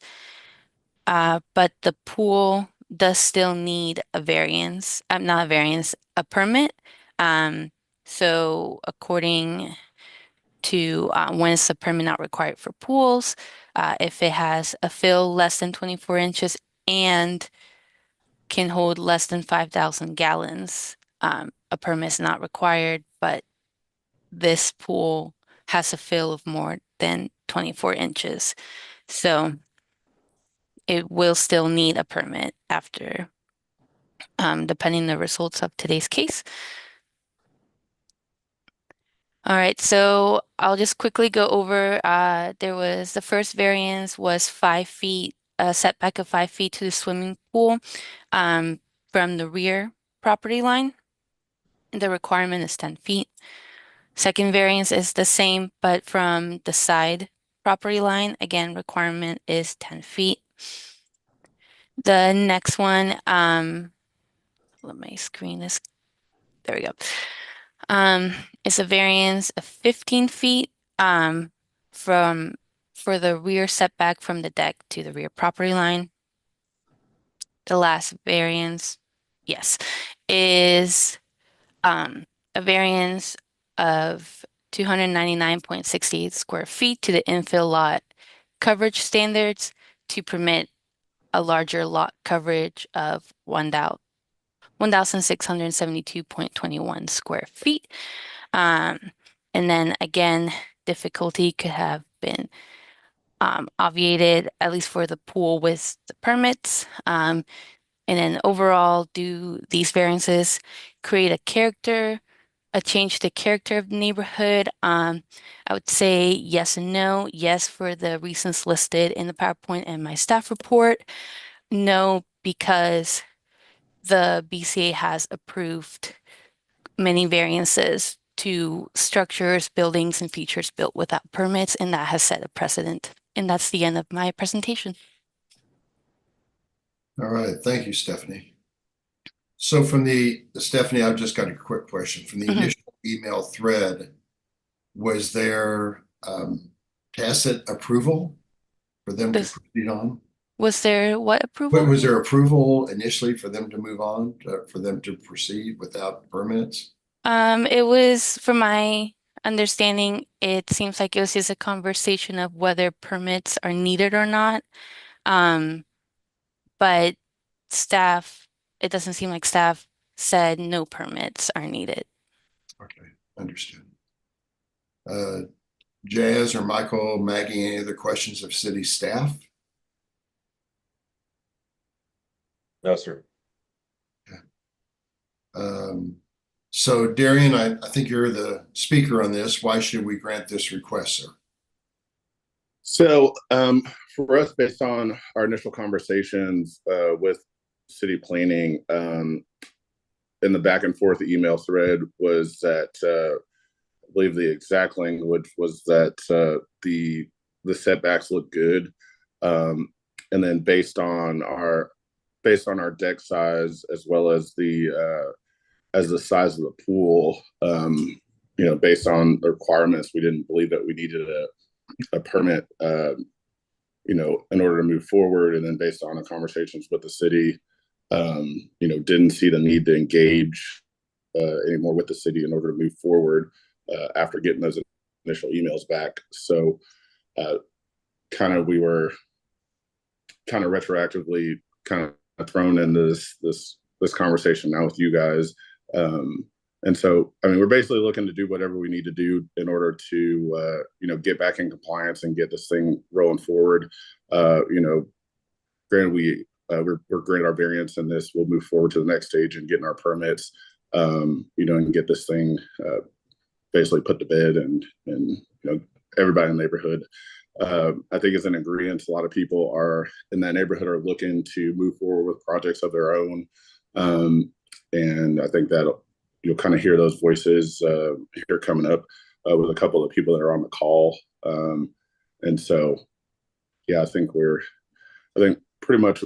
But the pool does still need a variance, not a variance, a permit. So according to when is the permit not required for pools, if it has a fill less than 24 inches and can hold less than 5,000 gallons, a permit is not required, but this pool has a fill of more than 24 inches. So it will still need a permit after, depending the results of today's case. All right, so I'll just quickly go over, there was the first variance was 5 feet, a setback of 5 feet to the swimming pool from the rear property line. The requirement is 10 feet. Second variance is the same, but from the side property line, again, requirement is 10 feet. The next one, let my screen is, there we go. It's a variance of 15 feet for the rear setback from the deck to the rear property line. The last variance, yes, is a variance of 299.68 square feet to the infill lot coverage standards to permit a larger lot coverage of 1,672.21 square feet. And then again, difficulty could have been obviated, at least for the pool with the permits. And then overall, do these variances create a change to character of the neighborhood? I would say yes and no. Yes, for the reasons listed in the PowerPoint and my staff report. No, because the BCA has approved many variances to structures, buildings, and features built without permits, and that has set a precedent. And that's the end of my presentation. All right, thank you, Stephanie. So Stephanie, I've just got a quick question. From the initial email thread, was there tacit approval for them to proceed on? Was there what approval? Was there approval initially for them to move on, for them to proceed without permits? It was, from my understanding, it seems like it was just a conversation of whether permits are needed or not. But staff, it doesn't seem like staff said no permits are needed. Okay, understood. Jazz or Michael, Maggie, any other questions of city staff? No, sir. Okay. So Darian, I think you're the speaker on this. Why should we grant this request, sir? So for us, based on our initial conversations with city planning, in the back and forth email thread was that I believe the exact language was that the setbacks look good, and then based on our deck size as well as the size of the pool, based on the requirements, we didn't believe that we needed a permit, in order to move forward. And then based on the conversations with the city, didn't see the need to engage anymore with the city in order to move forward. after getting those initial emails back. So we were kind of retroactively kind of thrown into this conversation now with you guys. And so, I mean, we're basically looking to do whatever we need to do in order to, get back in compliance and get this thing rolling forward. Granted, we're granted our variance in this. We'll move forward to the next stage and getting our permits, and get this thing basically put to bed and everybody in the neighborhood. I think it's an agreement. A lot of people are in that neighborhood are looking to move forward with projects of their own. And I think that you'll kind of hear those voices here coming up with a couple of people that are on the call. And so, yeah, I think pretty much,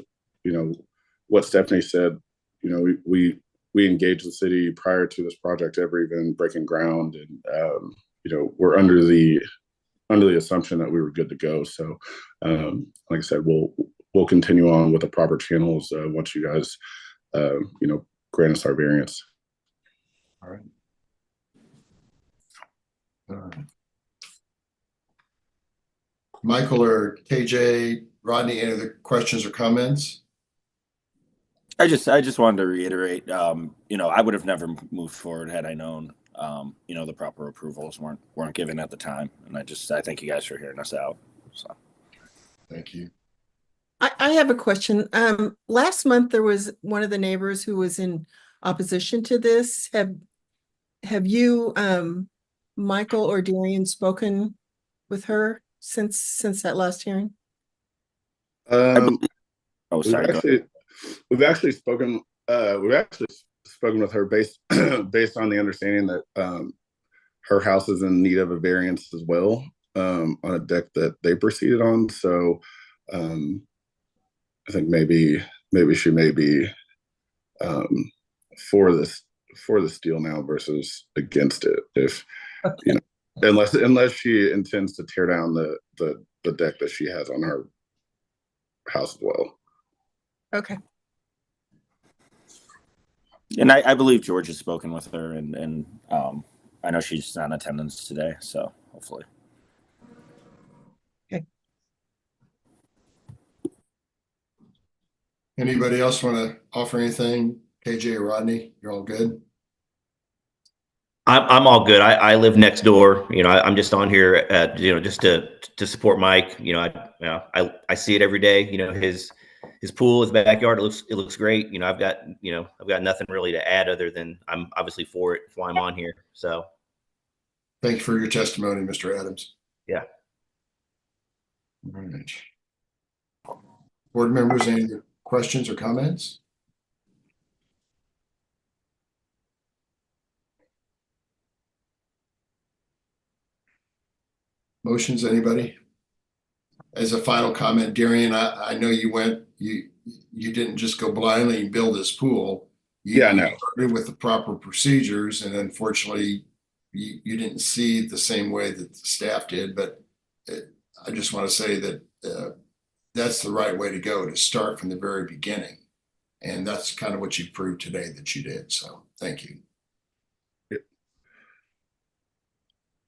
what Stephanie said, we engaged the city prior to this project ever even breaking ground. And, we're under the assumption that we were good to go. So, like I said, we'll continue on with the proper channels once you guys, grant us our variance. All right. All right. Michael or KJ, Rodney, any other questions or comments? I just wanted to reiterate, I would have never moved forward had I known, the proper approvals weren't given at the time. And I thank you guys for hearing us out. So, thank you. I have a question. Last month there was one of the neighbors who was in opposition to this. Have you, Michael or Darian, spoken with her since that last hearing? We've actually spoken with her based on the understanding that her house is in need of a variance as well, on a deck that they proceeded on. So I think maybe she may be for this deal now versus against it, if unless she intends to tear down the deck that she has on her house as well. Okay. and I believe George has spoken with her, and I know she's not in attendance today, so hopefully. Okay. Anybody else want to offer anything? KJ or Rodney, you're all good? I'm all good. I live next door. I'm just on here just to support Mike. I see it every day. His pool, his backyard, it looks great. I've got nothing really to add other than I'm obviously for it. That's why I'm on here. So thank you for your testimony, Mr. Adams. Yeah. All right. Board members, any other questions or comments? Motions, anybody? As a final comment, Darian, I know you didn't just go blindly and build this pool. You started with the proper procedures, and unfortunately you didn't see it the same way that the staff did, but I just want to say that that's the right way to go, to start from the very beginning. And that's kind of what you proved today that you did. So thank you.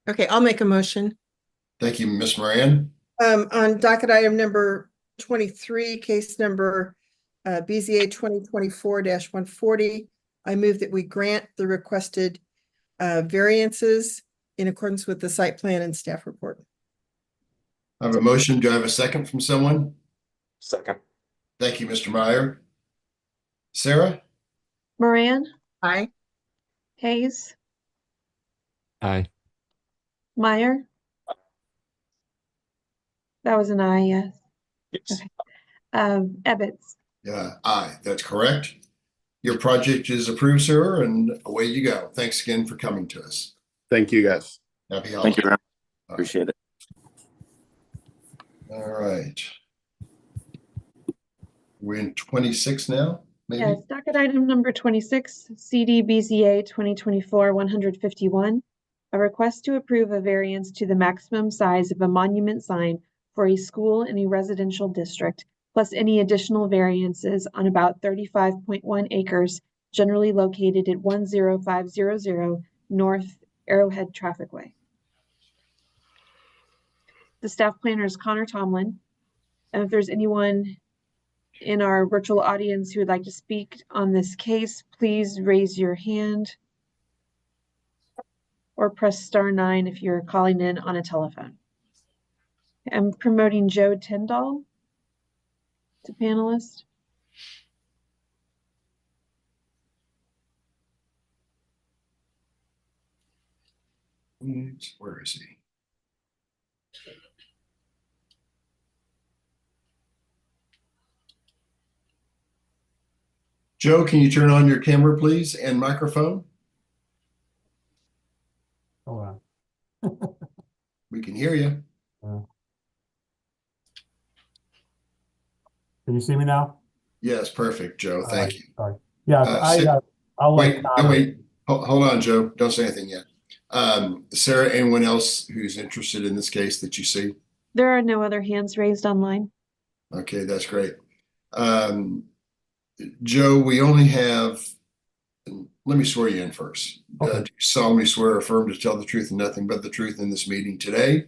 Okay, I'll make a motion. Thank you, Ms. Moran. On docket item number 23, case number BZA 2024-140, I move that we grant the requested variances in accordance with the site plan and staff report. I have a motion. Do I have a second from someone? Second. Thank you, Mr. Meyer. Sarah? Moran? Aye. Hayes? Aye. Meyer? That was an aye, yes. Yes. Okay. Ebbets? Yeah, aye, that's correct. Your project is approved, sir, and away you go. Thanks again for coming to us. Thank you, guys. Happy holidays. Thank you, appreciate it. All right. We're in 26 now, maybe? Yes, docket item number 26, CD BZA 2024-151, a request to approve a variance to the maximum size of a monument sign for a school in a residential district, plus any additional variances on about 35.1 acres, generally located at 10500 North Arrowhead Trafficway. The staff planner is Connor Tomlin. And if there's anyone in our virtual audience who would like to speak on this case, please raise your hand or press *9 if you're calling in on a telephone. I'm promoting Joe Tyndall to panelist. Where is he? Joe, can you turn on your camera, please, and microphone? Hold We can hear you. on. Can you see me now? Yes, perfect, Joe. Thank you. Sorry. Yes, I'll wait, let Connor. wait. Hold on, Joe. Don't say anything yet. Sarah, anyone else who's interested in this case that you see? There are no other hands raised online. Okay, that's great. Joe, we only have, let me swear you in first. Okay. Do you solemnly swear or affirm to tell the truth and nothing but the truth in this meeting today?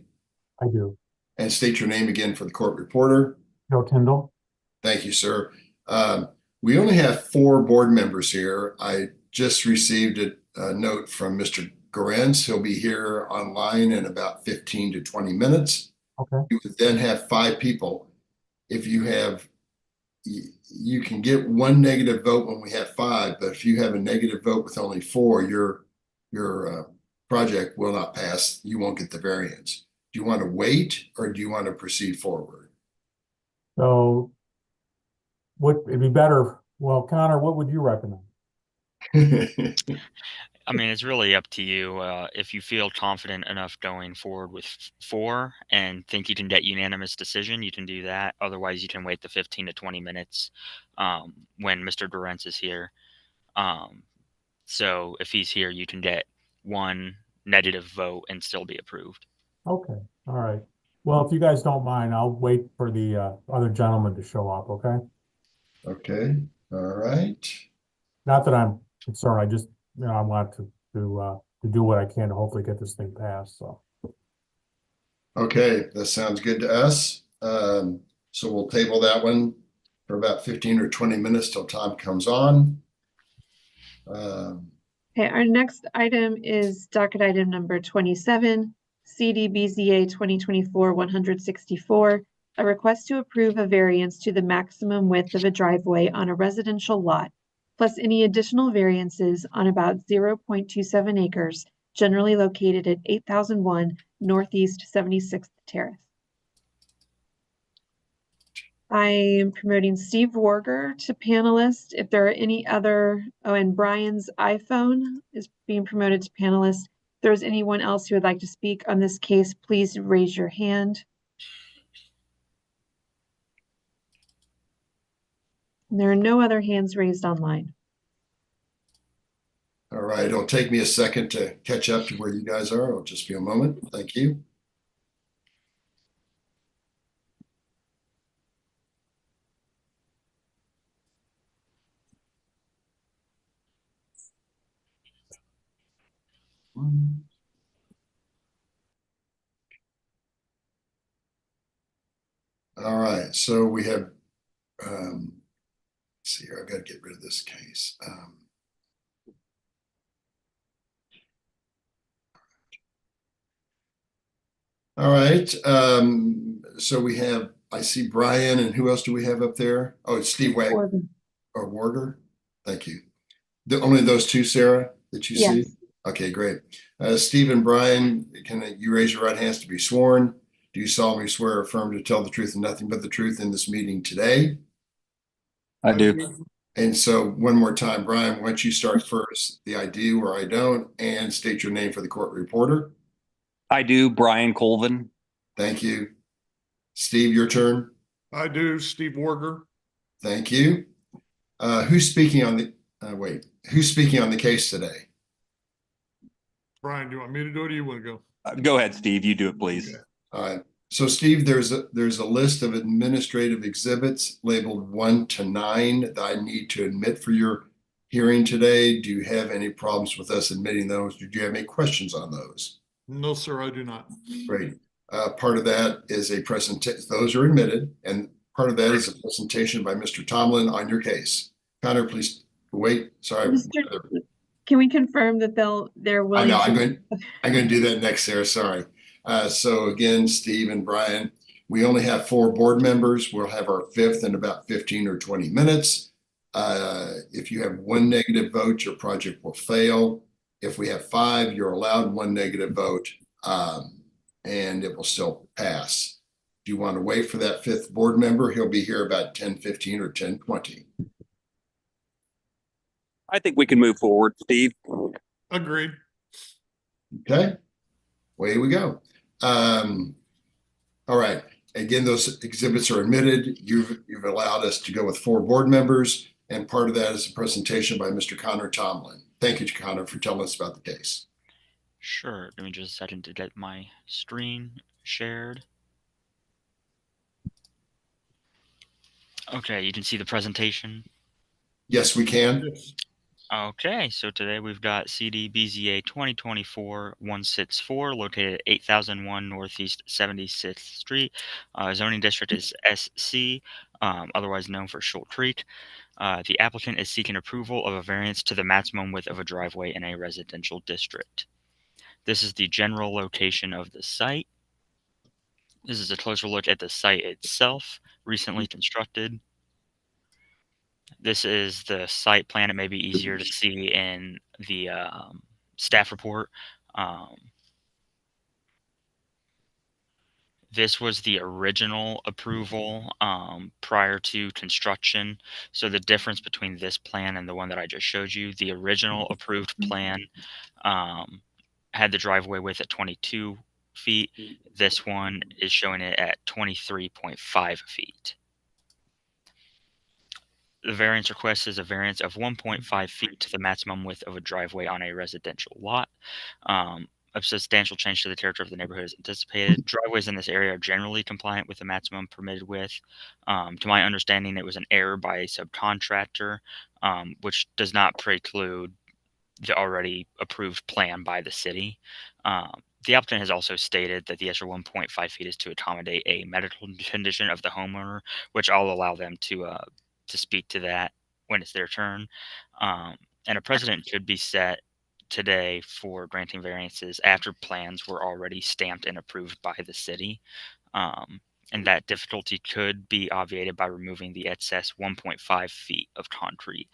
I do. And state your name again for the court reporter. Joe Tyndall. Thank you, sir. We only have 4 board members here. I just received a note from Mr. Gorenz. He'll be here online in about 15 to 20 minutes. Okay. You would then have 5 people. If you have, you can get 1 negative vote when we have 5, but if you have a negative vote with only 4, your project will not pass. You won't get the variance. Do you want to wait or do you want to proceed forward? So it'd be better. Well, Connor, what would you recommend? I mean, it's really up to you. If you feel confident enough going forward with 4 and think you can get unanimous decision, you can do that. Otherwise, you can wait the 15 to 20 minutes when Mr. Durrence is here. So if he's here, you can get 1 negative vote and still be approved. Okay. All right. Well, if you guys don't mind, I'll wait for the other gentleman to show up. Okay. Okay. All right. Not that I'm concerned. I just, I want to do what I can to hopefully get this thing passed. So. Okay, that sounds good to us. So we'll table that one for about 15 or 20 minutes till Tom comes on. Okay, our next item is docket item number 27, CDBZA 2024-164, a request to approve a variance to the maximum width of a driveway on a residential lot, plus any additional variances on about 0.27 acres, generally located at 8001 Northeast 76th Terrace. I am promoting Steve Warger to panelist. If there are any other, and Brian's iPhone is being promoted to panelist. If there's anyone else who would like to speak on this case, please raise your hand. And there are no other hands raised online. All right, it'll take me a second to catch up to where you guys are. It'll just be a moment. Thank you. All right, so we have, let's see here, I've got to get rid of this case. All right, so we have, I see Brian, and who else do we have up there? Oh, it's Steve Wagner or Warger. Thank you. Only those 2, Sarah, that you see? Okay, great. Steve and Brian, can you raise your right hands to be sworn? Do you solemnly swear or affirm to tell the truth and nothing but the truth in this meeting today? I do. And so one more time, Brian, why don't you start first, the I do or I don't, and state your name for the court reporter. I do, Brian Colvin. Thank you. Steve, your turn. I do, Steve Warger. Thank you. Who's speaking on the, who's speaking on the case today? Brian, do you want me to do it or you want to go? Go ahead, Steve. You do it, please. Okay. All right. So Steve, there's a list of administrative exhibits labeled 1 to 9 that I need to admit for your hearing today. Do you have any problems with us admitting those? Did you have any questions on those? No, sir, I do not. Great. Part of that is a presentation. Those are admitted, and part of that is a presentation by Mr. Tomlin on your case. Connor, please wait. Sorry. Can we confirm that they're I willing know. to? I'm going to do that next, Sarah. Sorry. So again, Steve and Brian, we only have 4 board members. We'll have our 5th in about 15 or 20 minutes. If you have 1 negative vote, your project will fail. If we have 5, you're allowed 1 negative vote, and it will still pass. Do you want to wait for that 5th board member? He'll be here about 10:15 or 10:20. I think we can move forward, Steve. Agreed. Okay, away we go. All right. Again, those exhibits are admitted. You've allowed us to go with 4 board members, and part of that is a presentation by Mr. Connor Tomlin. Thank you, Connor, for telling us about the case. Sure. Let me just a second to get my screen shared. Okay, you can see the presentation. Yes, we can. Okay, so today we've got CD BZA 2024-164 located at 8001 Northeast 76th Street. Zoning district is SC, otherwise known for Shoal Creek. The applicant is seeking approval of a variance to the maximum width of a driveway in a residential district. This is the general location of the site. This is a closer look at the site itself, recently constructed. This is the site plan. It may be easier to see in the staff report. This was the original approval prior to construction. So the difference between this plan and the one that I just showed you, the original approved plan had the driveway width at 22 feet. This one is showing it at 23.5 feet. The variance request is a variance of 1.5 feet to the maximum width of a driveway on a residential lot. A substantial change to the character of the neighborhood is anticipated. Driveways in this area are generally compliant with the maximum permitted width. To my understanding, it was an error by a subcontractor, which does not preclude the already approved plan by the city. The applicant has also stated that the extra 1.5 feet is to accommodate a medical condition of the homeowner, which I'll allow them to speak to that when it's their turn. And a precedent could be set today for granting variances after plans were already stamped and approved by the city. And that difficulty could be obviated by removing the excess 1.5 feet of concrete.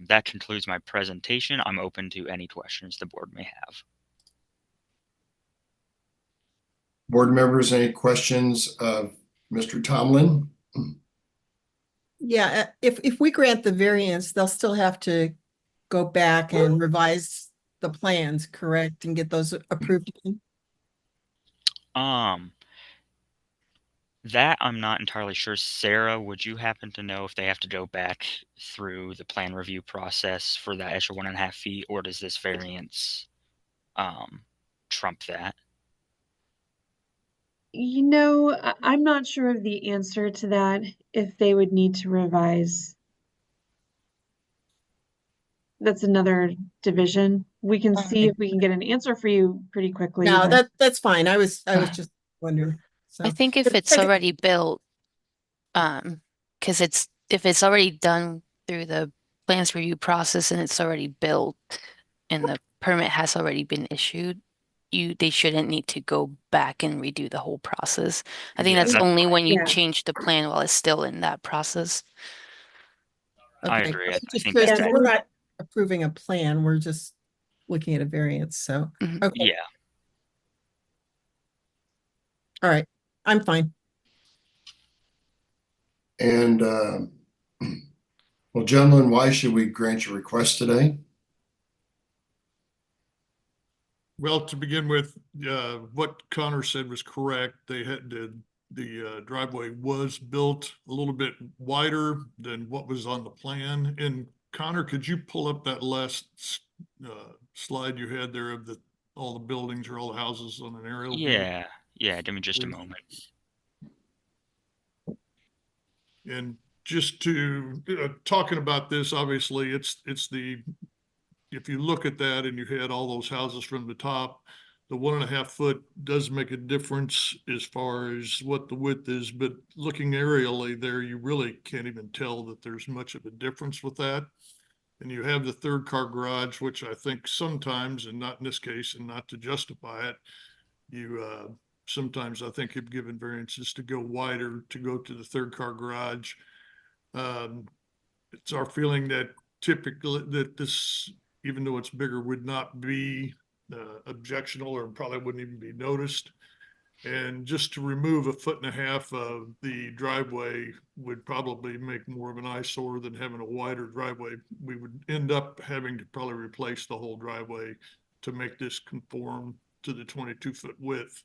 That concludes my presentation. I'm open to any questions the board may have. Board members, any questions of Mr. Tomlin? Yeah, if we grant the variance, they'll still have to go back and revise the plans, correct, and get those approved again? That I'm not entirely sure. Sarah, would you happen to know if they have to go back through the plan review process for that extra 1.5 feet, or does this variance trump that? You know, I'm not sure of the answer to that, if they would need to revise. That's another division. We can see if we can get an answer for you pretty quickly. No, but- that's fine. I was just wondering. So I think if it's already built, because if it's already done through the plans review process and it's already built and the permit has already been issued, they shouldn't need to go back and redo the whole process. I think that's only when you change the plan while it's still in that process. I Okay, agree. I just think curious, that's we're not approving a plan, we're just looking at a variance, so, okay, yeah. all right, I'm fine. And well, gentlemen, why should we grant your request today? Well, to begin with, what Connor said was correct. They had the driveway was built a little bit wider than what was on the plan. And Connor, could you pull up that last slide you had there of all the buildings or all the houses on an aerial view? Yeah, give me just a moment. And just to, talking about this, obviously it's if you look at that and you had all those houses from the top, the 1.5 foot does make a difference as far as what the width is, but looking aerially there, you really can't even tell that there's much of a difference with that. And you have the 3rd car garage, which I think sometimes, and not in this case, and not to justify it, you sometimes I think have given variances to go wider, to go to the 3rd car garage. It's our feeling that typically that this, even though it's bigger, would not be objectionable or probably wouldn't even be noticed. And just to remove 1.5 feet of the driveway would probably make more of an eyesore than having a wider driveway. We would end up having to probably replace the whole driveway to make this conform to the 22-foot width.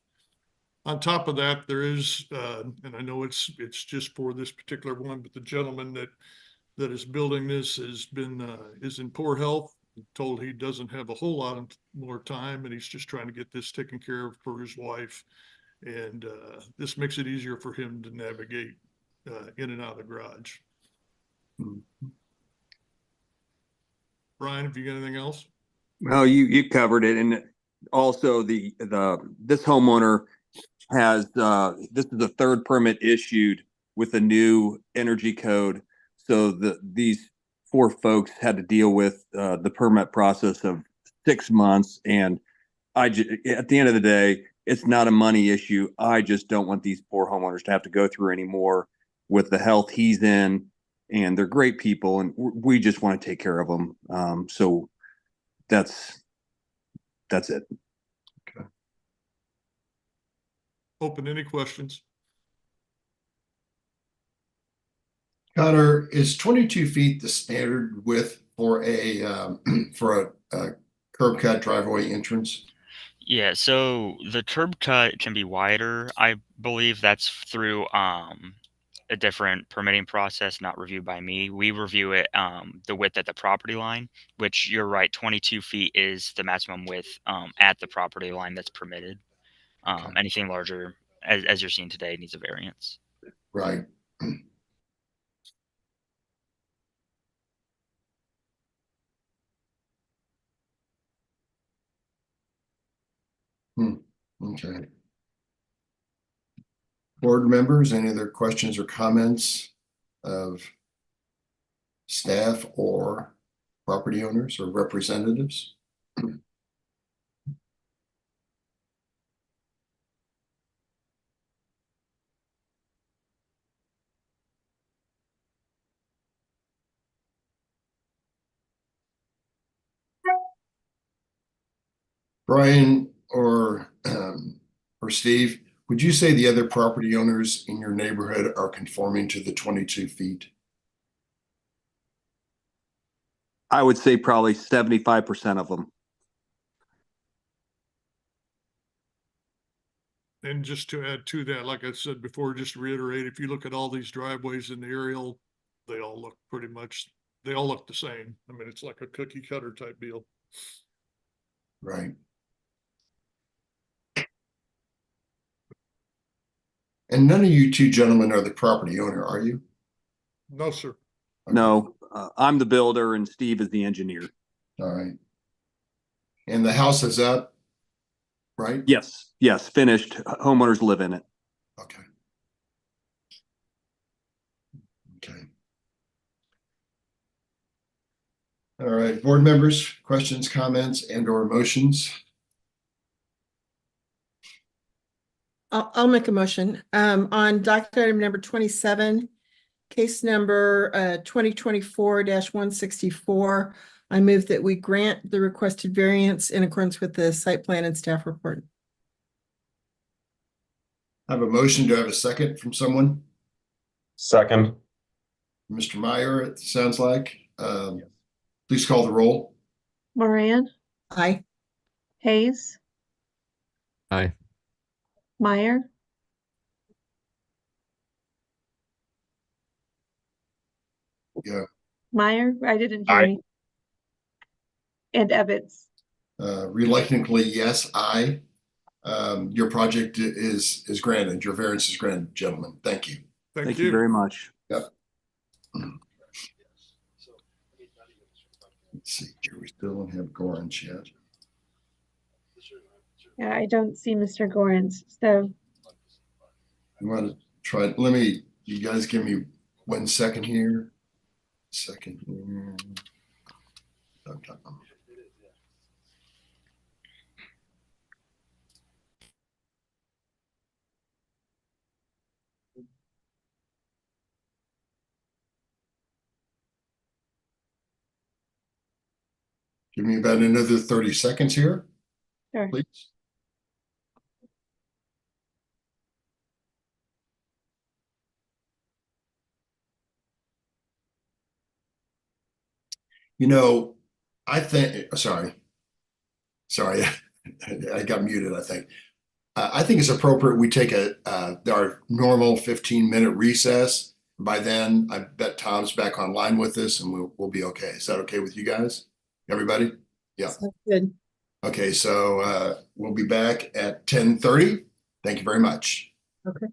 On top of that, there is, and I know it's just for this particular one, but the gentleman that is building this has been is in poor health. Told he doesn't have a whole lot more time, and he's just trying to get this taken care of for his wife. And this makes it easier for him to navigate in and out of the garage. Brian, have you got anything else? Well, you covered it, and also this homeowner has this is the 3rd permit issued with a new energy code. So these 4 folks had to deal with the permit process of 6 months, and at the end of the day, it's not a money issue. I just don't want these poor homeowners to have to go through anymore with the health he's in, and they're great people, and we just want to take care of them. So that's it. Okay. Open any questions? Connor, is 22 feet the standard width for a curb cut driveway entrance? Yeah, so the curb cut can be wider. I believe that's through a different permitting process, not reviewed by me. We review it the width at the property line, which you're right, 22 feet is the maximum width at the property line that's permitted. Anything larger, as you're seeing today, needs a variance. Right. Okay. Board members, any other questions or comments of staff or property owners or representatives? Brian or Steve, would you say the other property owners in your neighborhood are conforming to the 22 feet? I would say probably 75% of them. And just to add to that, like I said before, just to reiterate, if you look at all these driveways in the aerial, they all look the same. I mean, it's like a cookie cutter type deal. Right. And none of you two gentlemen are the property owner, are you? No, sir. Okay. No, I'm the builder and Steve is the engineer. All right. And the house is up, right? Yes, finished. Homeowners live in it. Okay. Okay. All right, board members, questions, comments, and or motions? I'll make a motion. On docket item number 27, case number 2024-164, I move that we grant the requested variance in accordance with the site plan and staff report. I have a motion. Do I have a second from someone? Second. Mr. Meyer, it sounds like. Please call the roll. Moran, Aye. Hayes, Aye. Meyer, Yeah. Meyer, I didn't hear you. And Evans. Reluctantly, yes, aye. Your project is granted. Your variance is granted, gentlemen. Thank you. Thank you very much. Yep. Let's see here. We still don't have Gorringe yet. Yeah, I don't see Mr. Gorins. So You want to try? You guys give me 1 second here. Second here. Give me about another 30 seconds here, sure. please. You know, I think, sorry, I got muted, I think. I think it's appropriate we take our normal 15-minute recess. By then, I bet Tom's back online with us and we'll be okay. Is that okay with you guys? Everybody? Yeah. Sounds good. Okay, so we'll be back at 10:30. Thank you very much. Okay.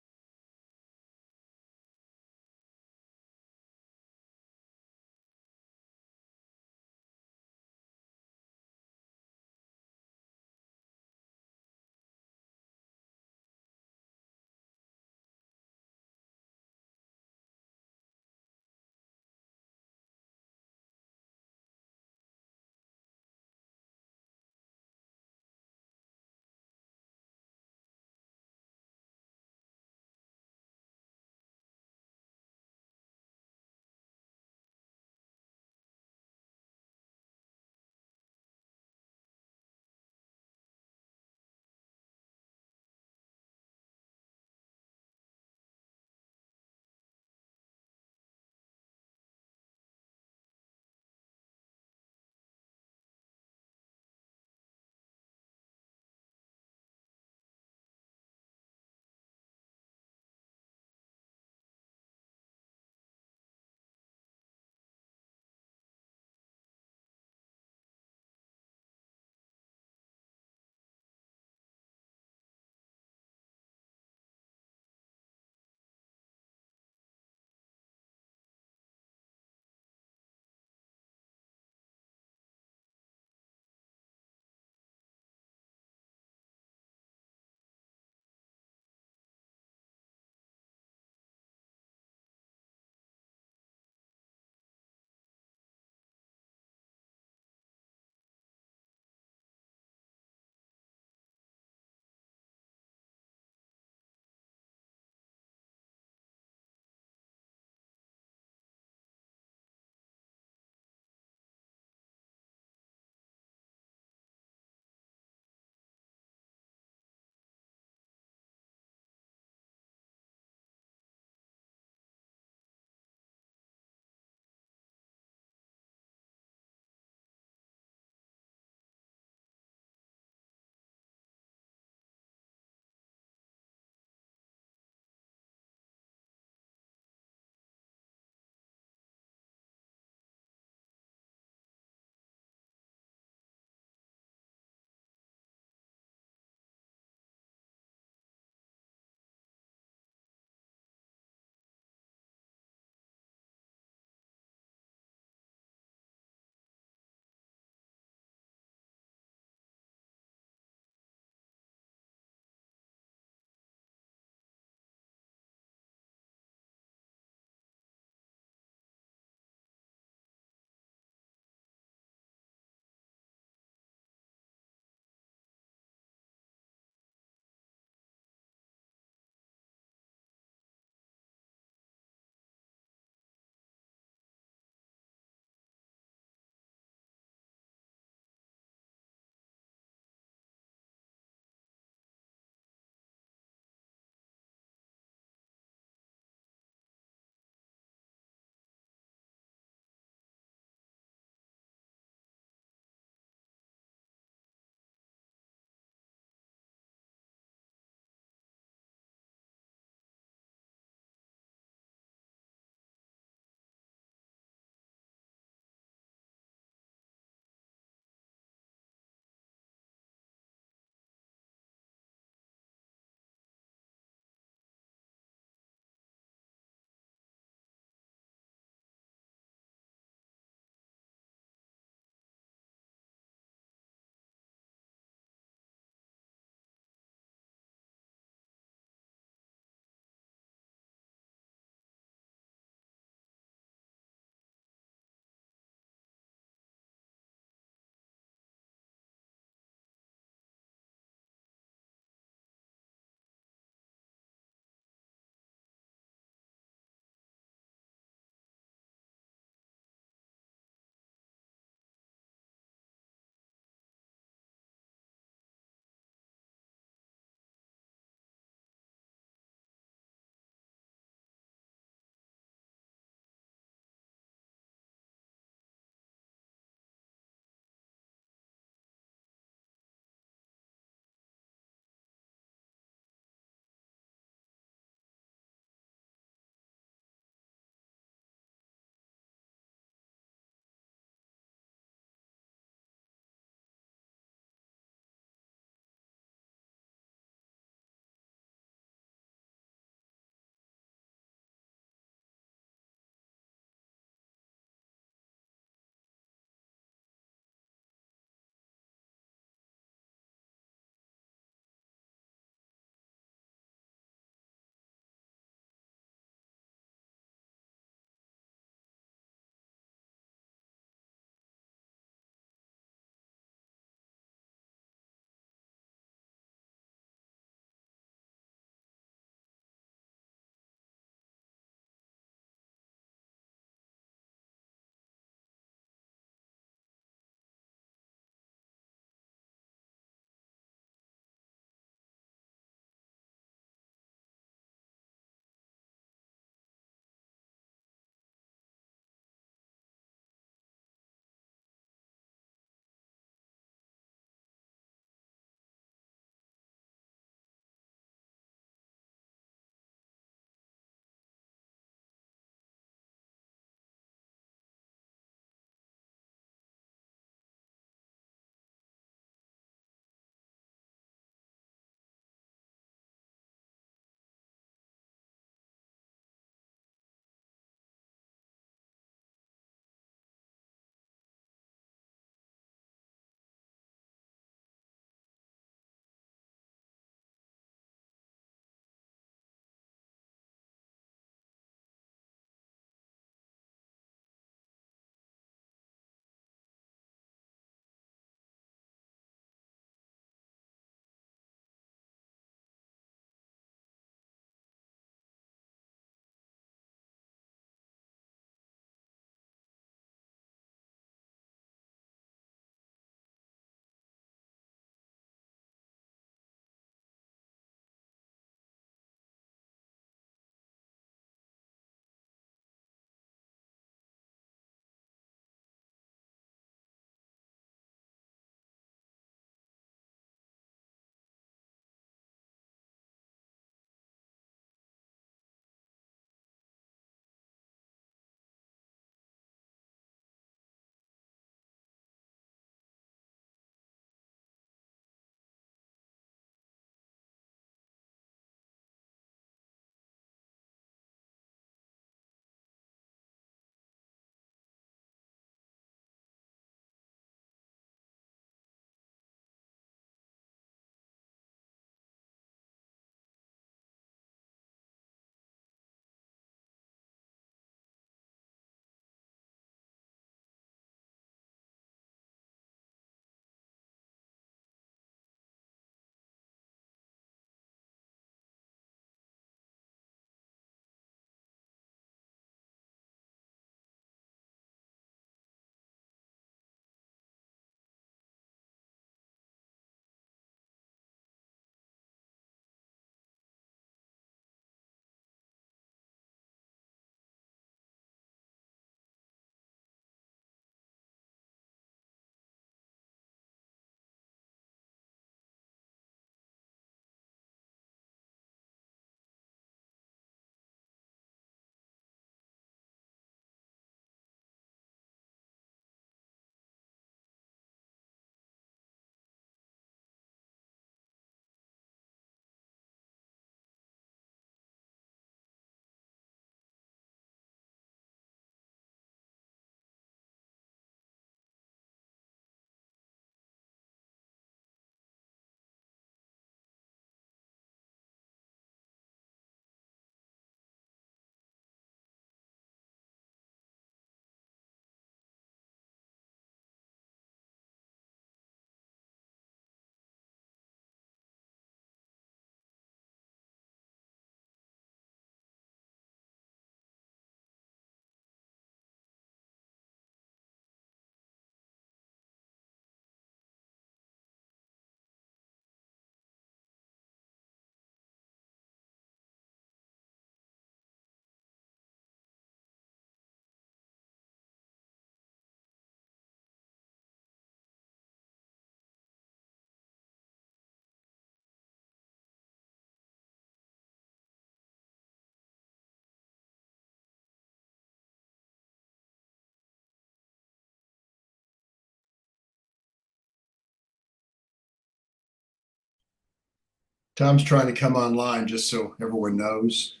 Tom's trying to come online just so everyone knows.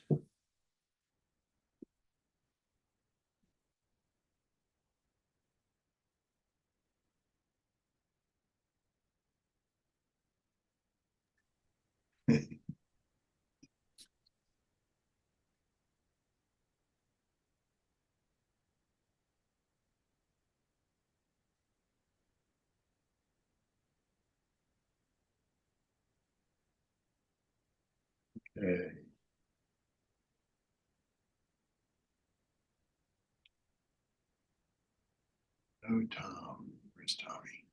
Okay. No Tom. Where's Tommy?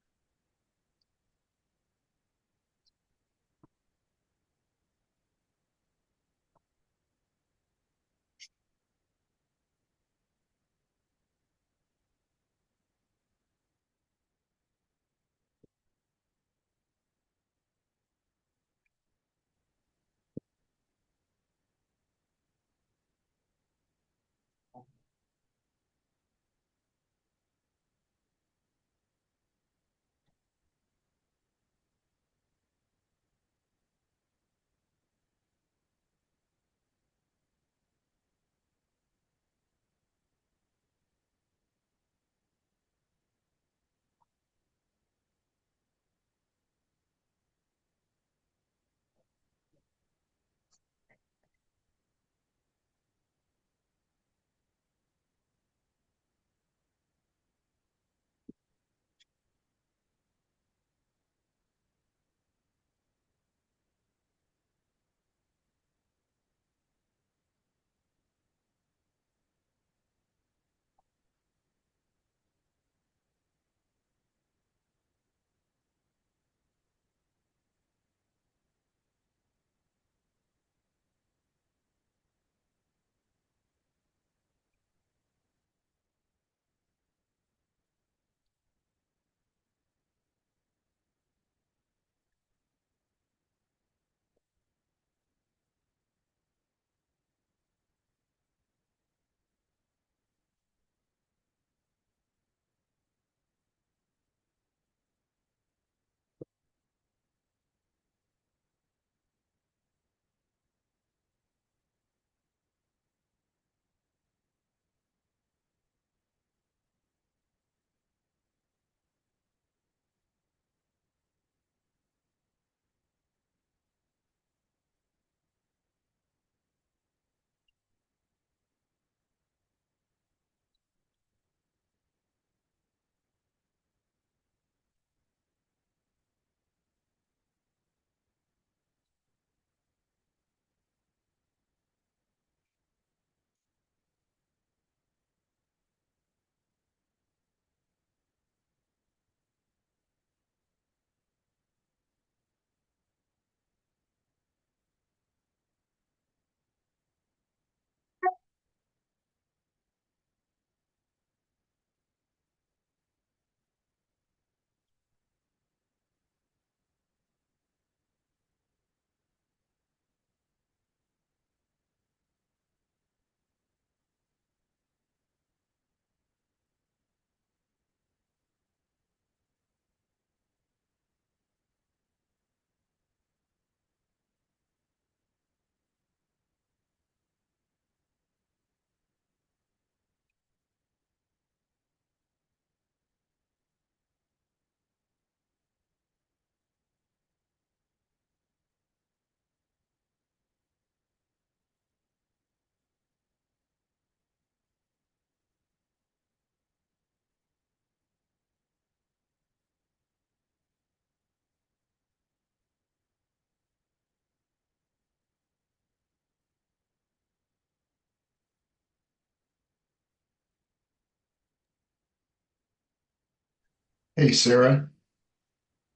Hey, Sarah.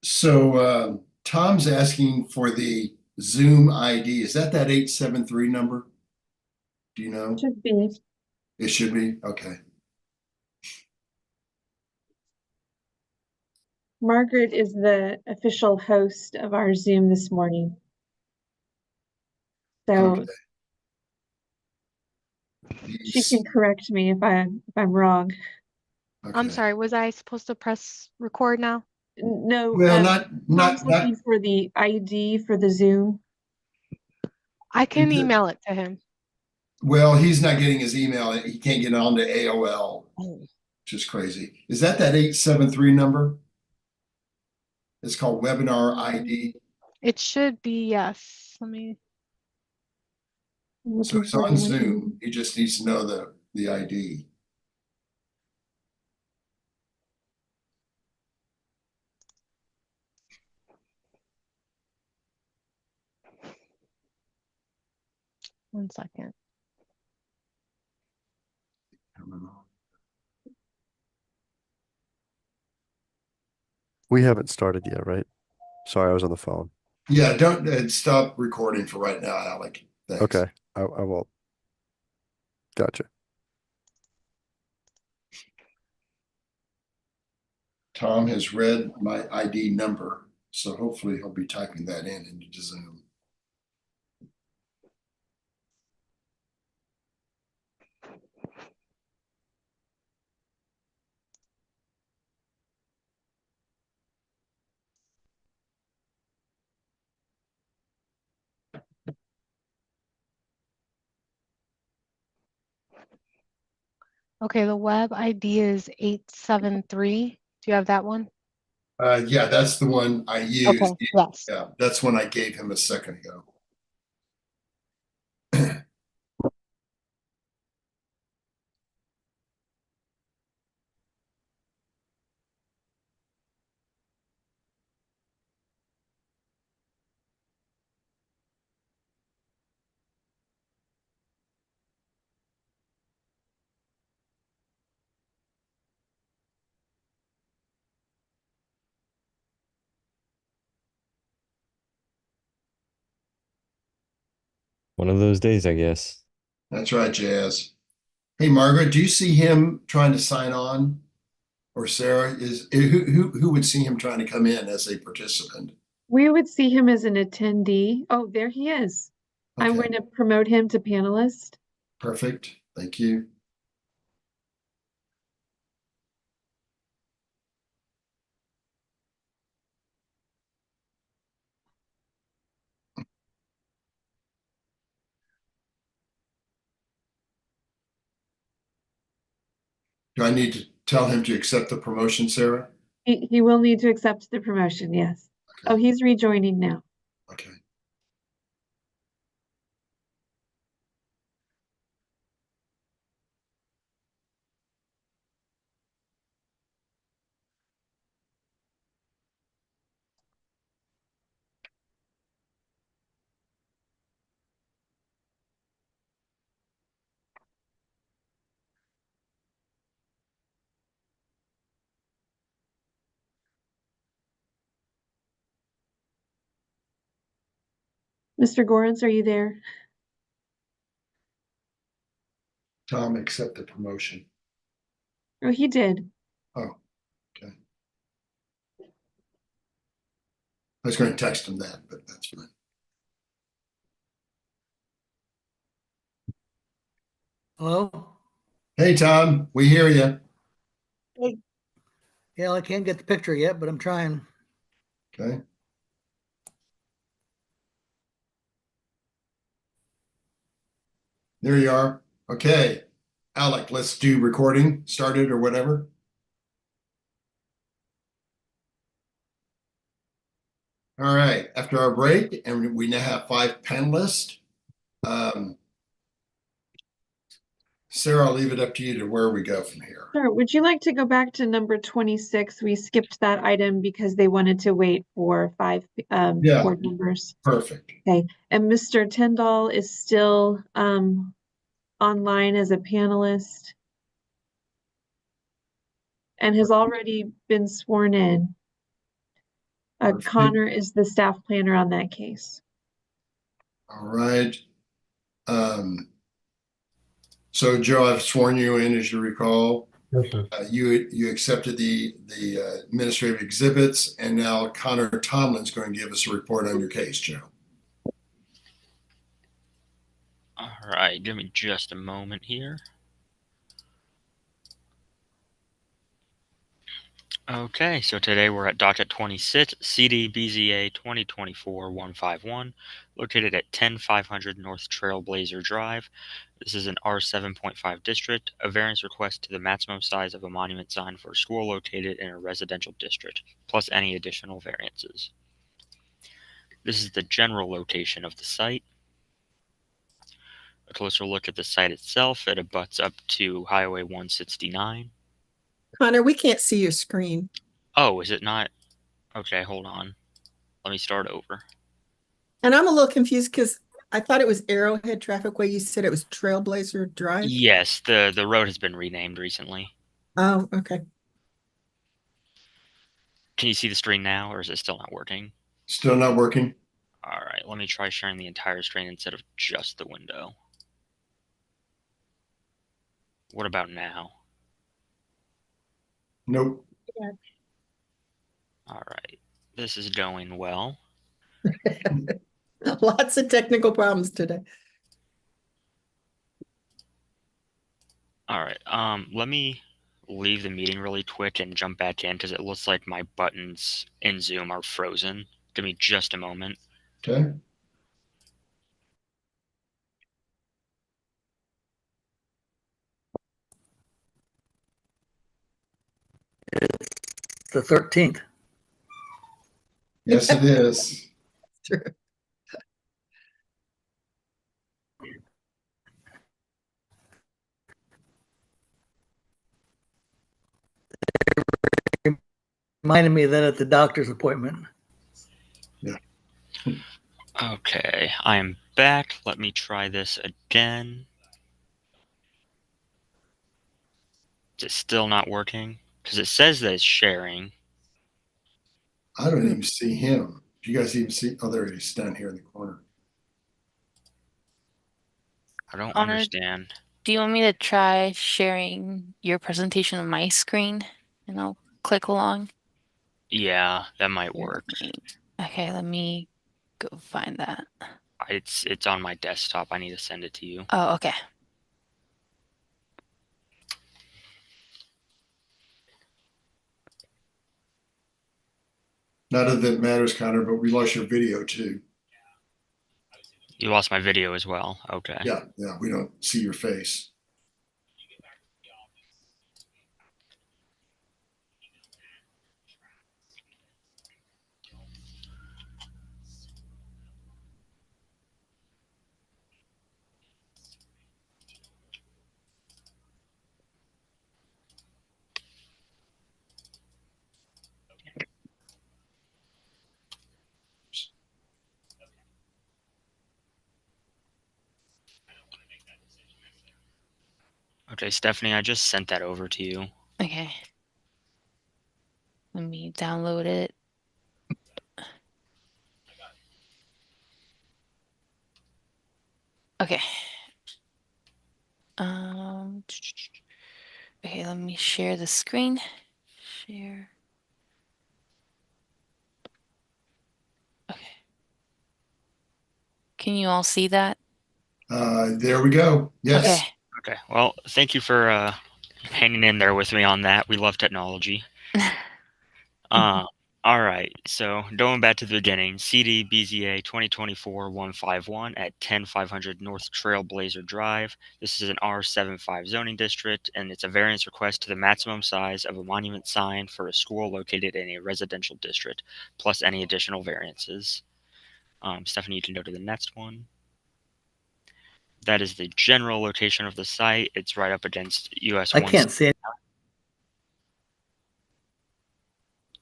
So Tom's asking for the Zoom ID. Is that 873 number? Do you know? Should be. It should be. Okay. Margaret is the official host of our Zoom this morning. So she can correct me if I'm wrong. I'm sorry, was I supposed to press record now? No, Well, Tom's looking for the ID for the Zoom. I can email it to him. Well, he's not getting his email. He can't get onto AOL, Oh. which is crazy. Is that 873 number? It's called webinar ID. It should be, yes. Let me. So it's on Zoom. He just needs to know the ID. One second. We haven't started yet, right? Sorry, I was on the phone. Yeah, don't stop recording for right now, Alec. Thanks. Okay, I won't. Gotcha. Tom has read my ID number, so hopefully he'll be typing that in into Zoom. Okay, the web ID is 873. Do you have that one? Yeah, that's the one I used. Okay, yes. Yeah, that's one I gave him a second ago. One of those days, I guess. That's right, Jazz. Hey, Margaret, do you see him trying to sign on? Or Sarah, who would see him trying to come in as a participant? We would see him as an attendee. Oh, there he is. I'm Okay. going to promote him to panelist. Perfect. Thank you. Do I need to tell him to accept the promotion, Sarah? He will need to accept the promotion, yes. Okay. Oh, he's rejoining now. Okay. Mr. Gorens, are you there? Tom, accept the promotion. Oh, he did. Oh, okay. I was going to text him that, but that's fine. Hello? Hey, Tom, we hear you. Hey. Yeah, I can't get the picture yet, but I'm trying. Okay. There you are. Okay. Alec, let's do recording started or whatever. All right. After our break, and we now have 5 panelists. Sarah, I'll leave it up to you to where we go from here. Sure. Would you like to go back to number 26? We skipped that item because they wanted to wait for 5 Yeah. board members. Perfect. Okay. And Mr. Tyndall is still online as a panelist and has already been sworn in. Connor is the staff planner on that case. All right. So Joe, I've sworn you in, as you recall. Yes, sir. You accepted the administrative exhibits, and now Connor Tomlin's going to give us a report on your case, Joe. All right, give me just a moment here. Okay, so today we're at docket 26, CD BZA 2024-151, located at 10500 North Trailblazer Drive. This is an R7.5 district, a variance request to the maximum size of a monument sign for a school located in a residential district, plus any additional variances. This is the general location of the site. A closer look at the site itself, it abuts up to Highway 169. Connor, we can't see your screen. Oh, is it not? Okay, hold on. Let me start over. And I'm a little confused because I thought it was Arrowhead Trafficway. You said it was Trailblazer Drive? Yes, the road has been renamed recently. Oh, okay. Can you see the screen now, or is it still not working? Still not working? All right, let me try sharing the entire screen instead of just the window. What about now? Nope. Yeah. All right, this is going well. Lots of technical problems today. All right, let me leave the meeting really quick and jump back in because it looks like my buttons in Zoom are frozen. Give me just a moment. Okay. It's the 13th. Yes, it is. True. Reminded me of that at the doctor's appointment. Yeah. Okay, I am back. Let me try this again. Is it still not working? Because it says that it's sharing. I don't even see him. Do you guys even see? Oh, there he is, down here in the corner. I don't Connor, understand. do you want me to try sharing your presentation on my screen and I'll click along? Yeah, that might Here, work. okay, let me go find that. It's on my desktop. I need to send it to you. Oh, okay. None of that matters, Connor, but we lost your video too. You lost my video as well. Okay. Yeah, we don't see your face. Okay, Stephanie, I just sent that over to you. Okay. Let me download it. Okay. Okay, let me share the screen. Share. Okay. Can you all see that? There we go. Yes. Okay. Okay. Well, thank you for hanging in there with me on that. We love technology. All right. So going back to the beginning, CD BZA 2024-151 at 10500 North Trailblazer Drive. This is an R75 zoning district, and it's a variance request to the maximum size of a monument sign for a school located in a residential district, plus any additional variances. Stephanie, you can go to the next one. That is the general location of the site. It's right up against US I 1. can't see it.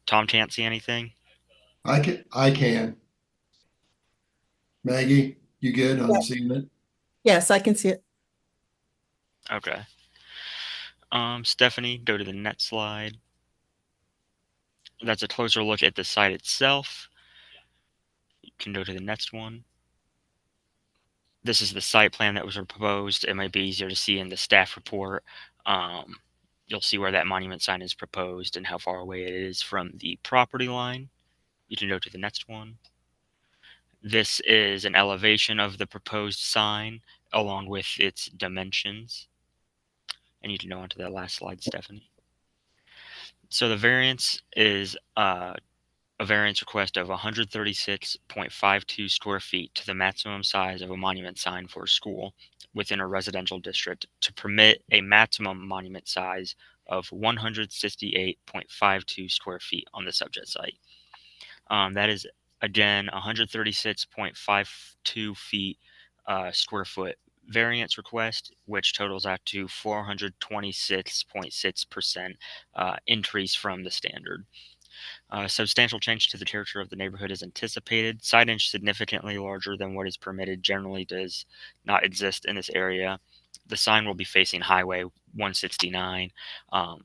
Tom can't see anything? I can. Maggie, you good on seeing it? Yes, I can see it. Okay. Stephanie, go to the next slide. That's a closer look at the site itself. You can go to the next one. This is the site plan that was proposed. It might be easier to see in the staff report. You'll see where that monument sign is proposed and how far away it is from the property line. You can go to the next one. This is an elevation of the proposed sign along with its dimensions. And you can go on to that last slide, Stephanie. So the variance is a variance request of 136.52 square feet to the maximum size of a monument sign for a school within a residential district to permit a maximum monument size of 168.52 square feet on the subject site. That is again 136.52 feet square foot variance request, which totals out to 426.6% increase from the standard. Substantial change to the character of the neighborhood is anticipated. Signage significantly larger than what is permitted generally does not exist in this area. The sign will be facing Highway 169,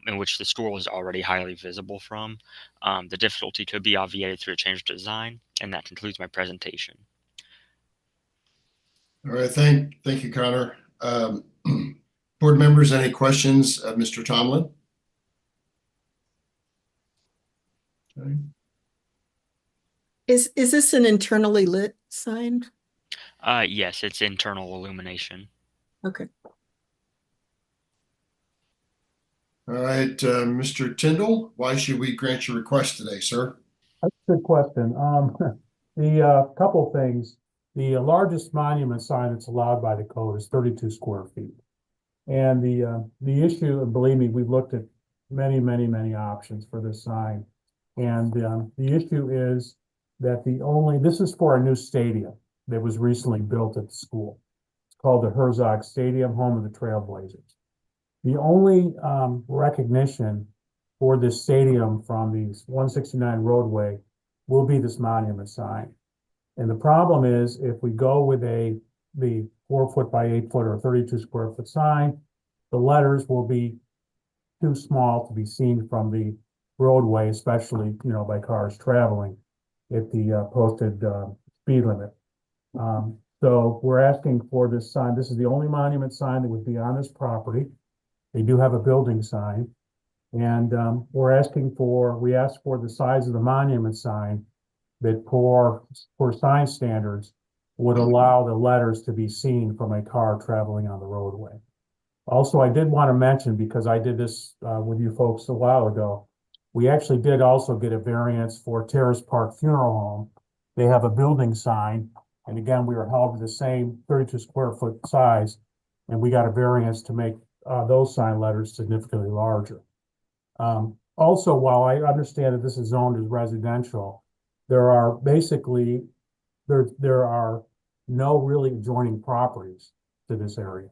in which the school is already highly visible from. The difficulty could be obviated through a change of design, and that concludes my presentation. All right, thank you, Connor. Board members, any questions of Mr. Tomlin? Okay. Is this an internally lit sign? Yes, it's internal illumination. Okay. All right, Mr. Tyndall, why should we grant your request today, sir? That's a good question. The couple things. The largest monument sign that's allowed by the code is 32 square feet. And the issue, and believe me, we've looked at many options for this sign. And the issue is that this is for a new stadium that was recently built at the school. It's called the Herzog Stadium, home of the Trailblazers. The only recognition for this stadium from the 169 roadway will be this monument sign. And the problem is if we go with the 4 foot by 8 foot or 32 square foot sign, the letters will be too small to be seen from the roadway, especially, by cars traveling at the posted speed limit. So we're asking for this sign. This is the only monument sign that would be on this property. They do have a building sign. And we ask for the size of the monument sign that for sign standards would allow the letters to be seen from a car traveling on the roadway. Also, I did want to mention, because I did this with you folks a while ago, we actually did also get a variance for Terrace Park Funeral Home. They have a building sign, and again, we were held to the same 32 square foot size, and we got a variance to make those sign letters significantly larger. Also, while I understand that this is zoned as residential, there are no really adjoining properties to this area.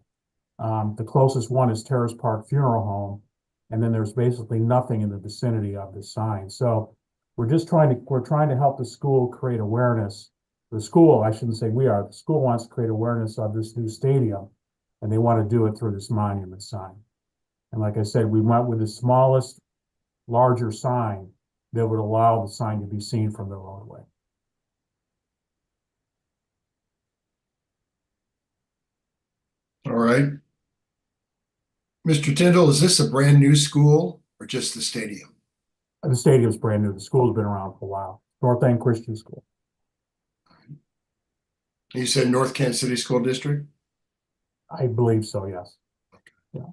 The closest one is Terrace Park Funeral Home, and then there's basically nothing in the vicinity of this sign. So we're trying to help the school create awareness. The school, I shouldn't say we are, the school wants to create awareness of this new stadium, and they want to do it through this monument sign. And like I said, we went with the smallest, larger sign that would allow the sign to be seen from the roadway. All right. Mr. Tyndall, is this a brand new school or just the stadium? The stadium's brand new. The school's been around for a while. North End Christian School. You said North Kansas City School District? I believe so, yes. Yeah.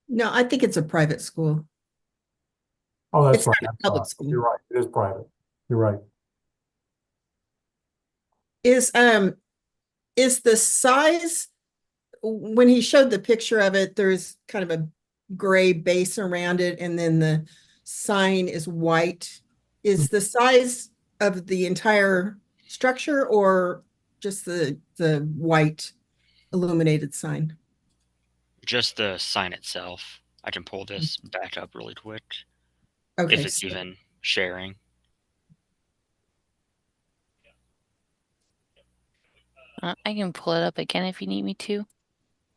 No, I think it's a private school. Oh, that's It's right. not a I'm public sorry. school. You're right. It is private. You're right. Is the size, when he showed the picture of it, there's kind of a gray base around it, and then the sign is white. Is the size of the entire structure or just the white illuminated sign? Just the sign itself. I can pull this back up really quick. Okay, if it's even sharing. I can pull it up again if you need me to.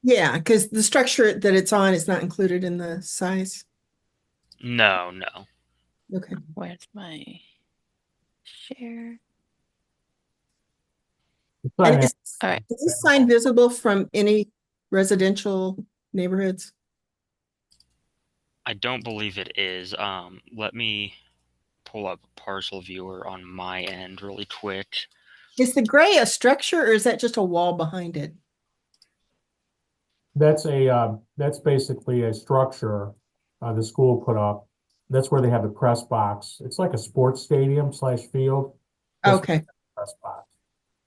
Yeah, because the structure that it's on is not included in the size. No. Okay. Where's my share? And is, all right. Is this sign visible from any residential neighborhoods? I don't believe it is. Let me pull up Parcel Viewer on my end really quick. Is the gray a structure or is that just a wall behind it? That's basically a structure the school put up, that's where they have the press box. It's like a sports stadium slash field. That's Okay, press box.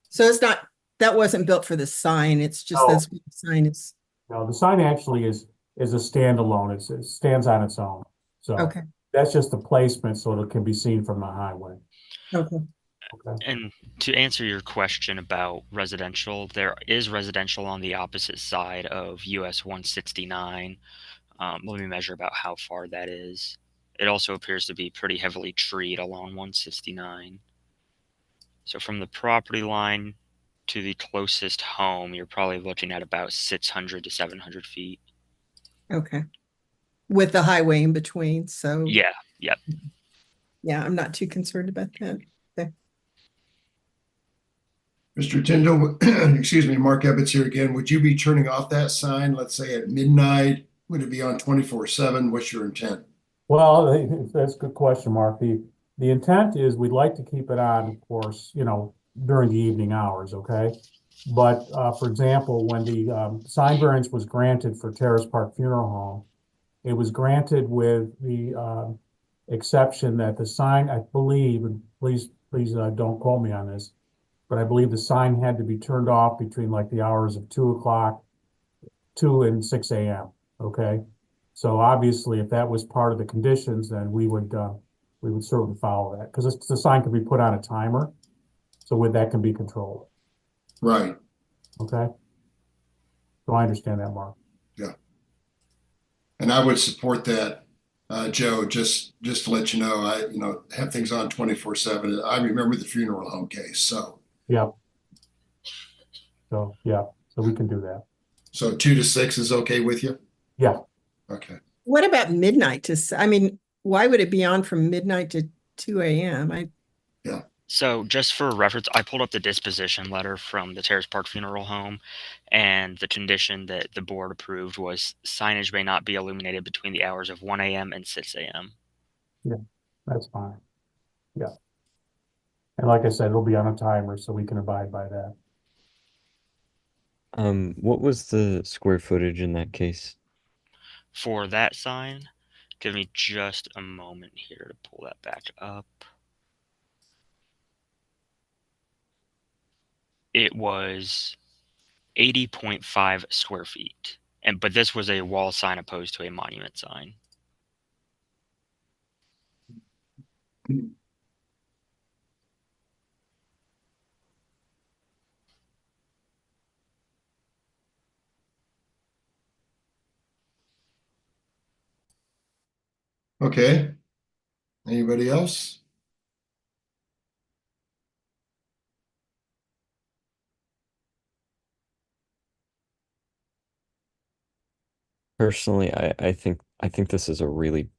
so it's not, that wasn't built for the sign, it's just No. that's what the sign is. No, the sign actually is a standalone. It stands on its own. So Okay, that's just the placement so it can be seen from the highway. okay. Okay. And to answer your question about residential, there is residential on the opposite side of US 169. Let me measure about how far that is. It also appears to be pretty heavily treed along 169. So from the property line to the closest home, you're probably looking at about 600 to 700 feet. Okay. With the highway in between, so. Yeah, yep. Yeah, I'm not too concerned about that. Okay. Mr. Tyndall, excuse me, Mark Ebbets here again. Would you be turning off that sign, let's say at midnight? Would it be on 24/7? What's your intent? Well, that's a good question, Mark. The intent is we'd like to keep it on, of course, during the evening hours, okay? But for example, when the sign variance was granted for Terrace Park Funeral Home, it was granted with the exception that the sign, I believe, and please don't quote me on this, but I believe the sign had to be turned off between like the hours of 2 o'clock, 2 and 6 a.m. Okay. So obviously, if that was part of the conditions, then we would certainly follow that because the sign can be put on a timer, so with that can be controlled. Right. Okay. So I understand that, Mark. Yeah. And I would support that, Joe. Just to let you know, I have things on 24/7. I remember the funeral home case, so. Yeah. So yeah, so we can do that. So 2 to 6 is okay with you? Yeah. Okay. What about midnight I mean, why would it be on from midnight to 2 a.m.? So just for reference, I pulled up the disposition letter from the Terrace Park Funeral Home, and the condition that the board approved was signage may not be illuminated between the hours of 1 a.m. and 6 a.m. Yeah, that's fine. Yeah. And like I said, it'll be on a timer, so we can abide by that. What was the square footage in that case? For that sign, give me just a moment here to pull that back up. It was 80.5 square feet. But this was a wall sign opposed to a monument sign. Okay. Anybody else? Personally, I think this is a really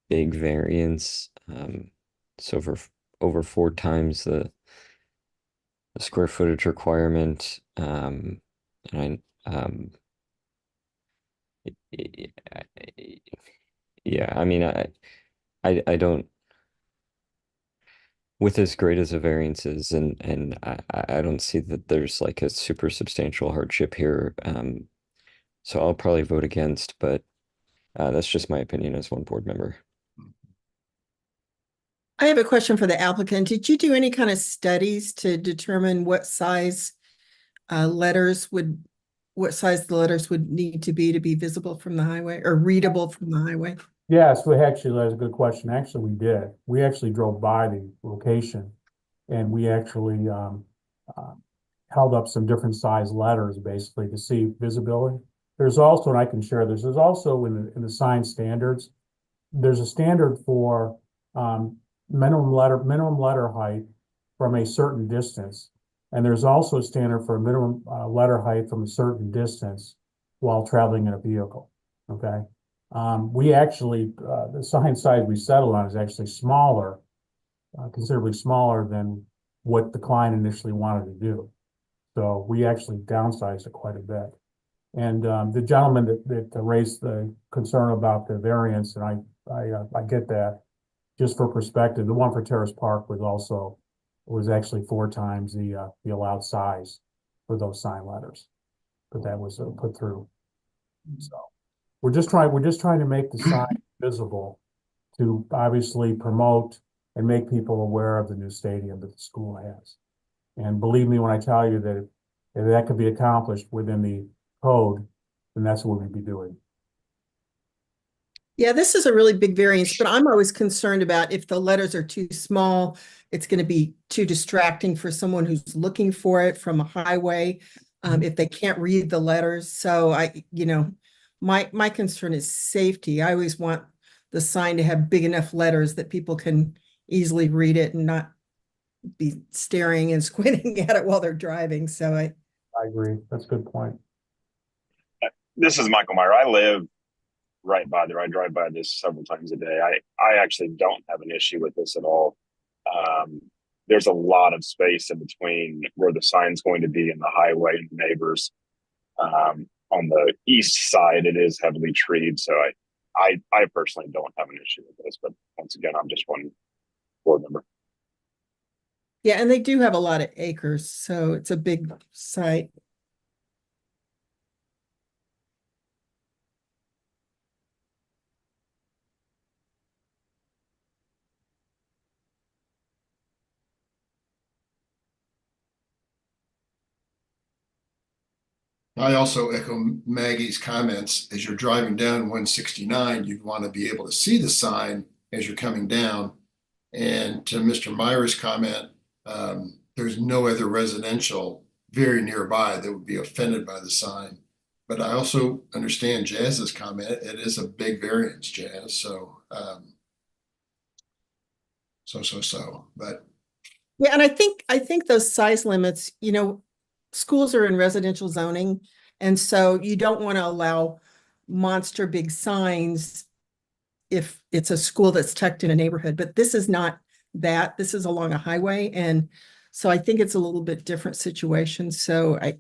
big variance. It's over 4 times the square footage requirement. And yeah, I mean, I don't, with as great as a variance is, and I don't see that there's like a super substantial hardship here. So I'll probably vote against, but that's just my opinion as one board member. I have a question for the applicant. Did you do any kind of studies to determine what size the letters would need to be visible from the highway or readable from the highway? Yes, that's a good question. Actually, we did. We actually drove by the location and we actually held up some different size letters basically to see visibility. There's also, and I can share this, there's also in the sign standards, there's a standard for minimum letter height from a certain distance. And there's also a standard for a minimum letter height from a certain distance while traveling in a vehicle. Okay. We actually, the sign size we settled on is actually smaller, considerably smaller than what the client initially wanted to do. So we actually downsized it quite a bit. And the gentleman that raised the concern about the variance, and I get that. Just for perspective, the one for Terrace Park was actually 4 times the allowed size for those sign letters, but that was put through. So we're just trying to make the sign visible to obviously promote and make people aware of the new stadium that the school has. And believe me when I tell you that if that could be accomplished within the code, then that's what we'd be doing. Yeah, this is a really big variance, but I'm always concerned about if the letters are too small, it's going to be too distracting for someone who's looking for it from a highway, if they can't read the letters. So my concern is safety. I always want the sign to have big enough letters that people can easily read it and not be staring and squinting at it while they're driving. So I agree. That's a good point. This is Michael Meyer. I live right by there. I drive by this several times a day. I actually don't have an issue with this at all. There's a lot of space in between where the sign's going to be and the highway and the neighbors. On the east side, it is heavily treed, so I personally don't have an issue with this. But once again, I'm just one board member. yeah, and they do have a lot of acres, so it's a big site. I also echo Maggie's comments. As you're driving down 169, you'd want to be able to see the sign as you're coming down. And to Mr. Meyer's comment, there's no other residential very nearby that would be offended by the sign. But I also understand Jazz's comment. It is a big variance, Jazz. So, but yeah, and I think those size limits, schools are in residential zoning, and so you don't want to allow monster big signs if it's a school that's tucked in a neighborhood. But this is not that. This is along a highway, and so I think it's a little bit different situation. So I'm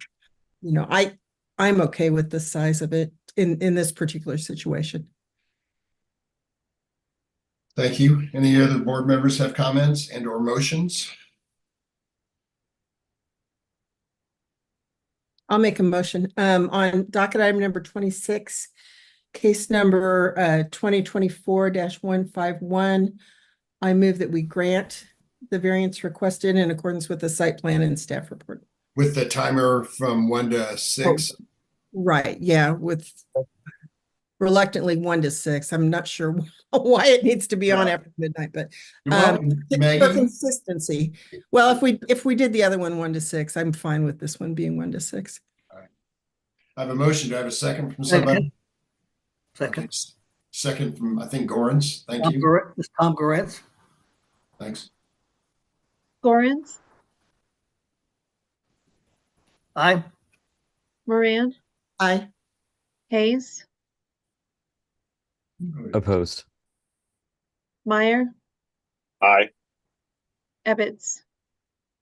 okay with the size of it in this particular situation. thank you. Any other board members have comments and or motions? I'll make a motion on docket item number 26, case number 2024-151. I move that we grant the variance requested in accordance with the site plan and staff report. With the timer from 1 to 6? Right, yeah, with reluctantly 1 to 6. I'm not sure why it needs to be on after midnight, but for consistency. Well, if we did the other one 1 to 6, I'm fine with this one being 1 to 6. All right. I have a motion. Do I have a second from somebody? Second. Okay. Second from, I think, Gorans. Thank you. It's Tom Goretz. Thanks. Gorans, Aye. Moran, Aye. Hayes, Opposed. Meyer, Aye. Ebbets.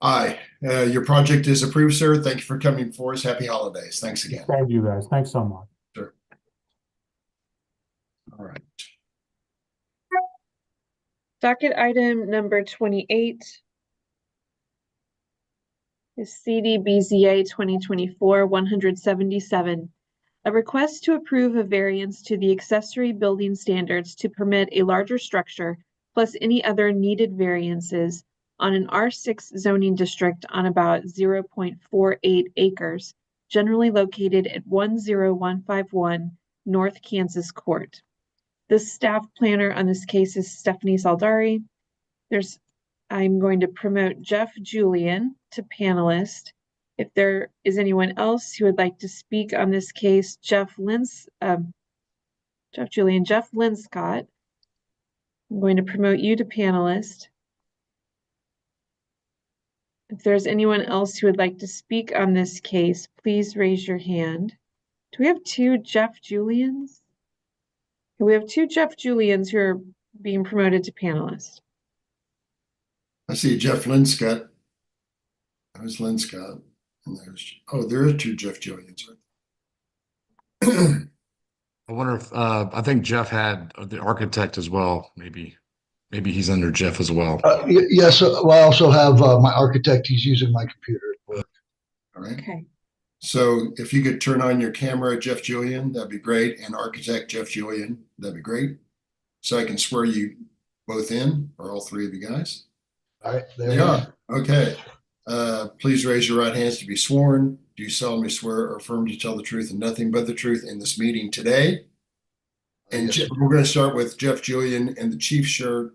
Aye. Your project is approved, sir. Thank you for coming for us. Happy holidays. Thanks again. Thank you, guys. Thanks so much. Sure. All right. Docket item number 28 is CDBZA 2024-177, a request to approve a variance to the accessory building standards to permit a larger structure plus any other needed variances on an R6 zoning district on about 0.48 acres, generally located at 10151 North Kansas Court. The staff planner on this case is Stephanie Saldari. I'm going to promote Jeff Julian to panelist. If there is anyone else who would like to speak on this case, Jeff Linscott, I'm going to promote you to panelist. If there's anyone else who would like to speak on this case, please raise your hand. Do we have two Jeff Julians? We have two Jeff Julians who are being promoted to panelist. I see Jeff Linscott. There's Linscott. And there are two Jeff Julians. I wonder if I think Jeff had the architect as well. Maybe he's under Jeff as well. Yes, well, I also have my architect. He's using my computer at work. All right. Okay. So if you could turn on your camera, Jeff Julian, that'd be great. And architect Jeff Julian, that'd be great. so I can swear you both in, or all three of you guys? All right, there They we are. Okay. Please raise your right hands to be sworn. Do you solemnly swear or affirm to tell the truth and nothing but the truth in this meeting today? And Yes. we're going to start with Jeff Julian and the chief shirt.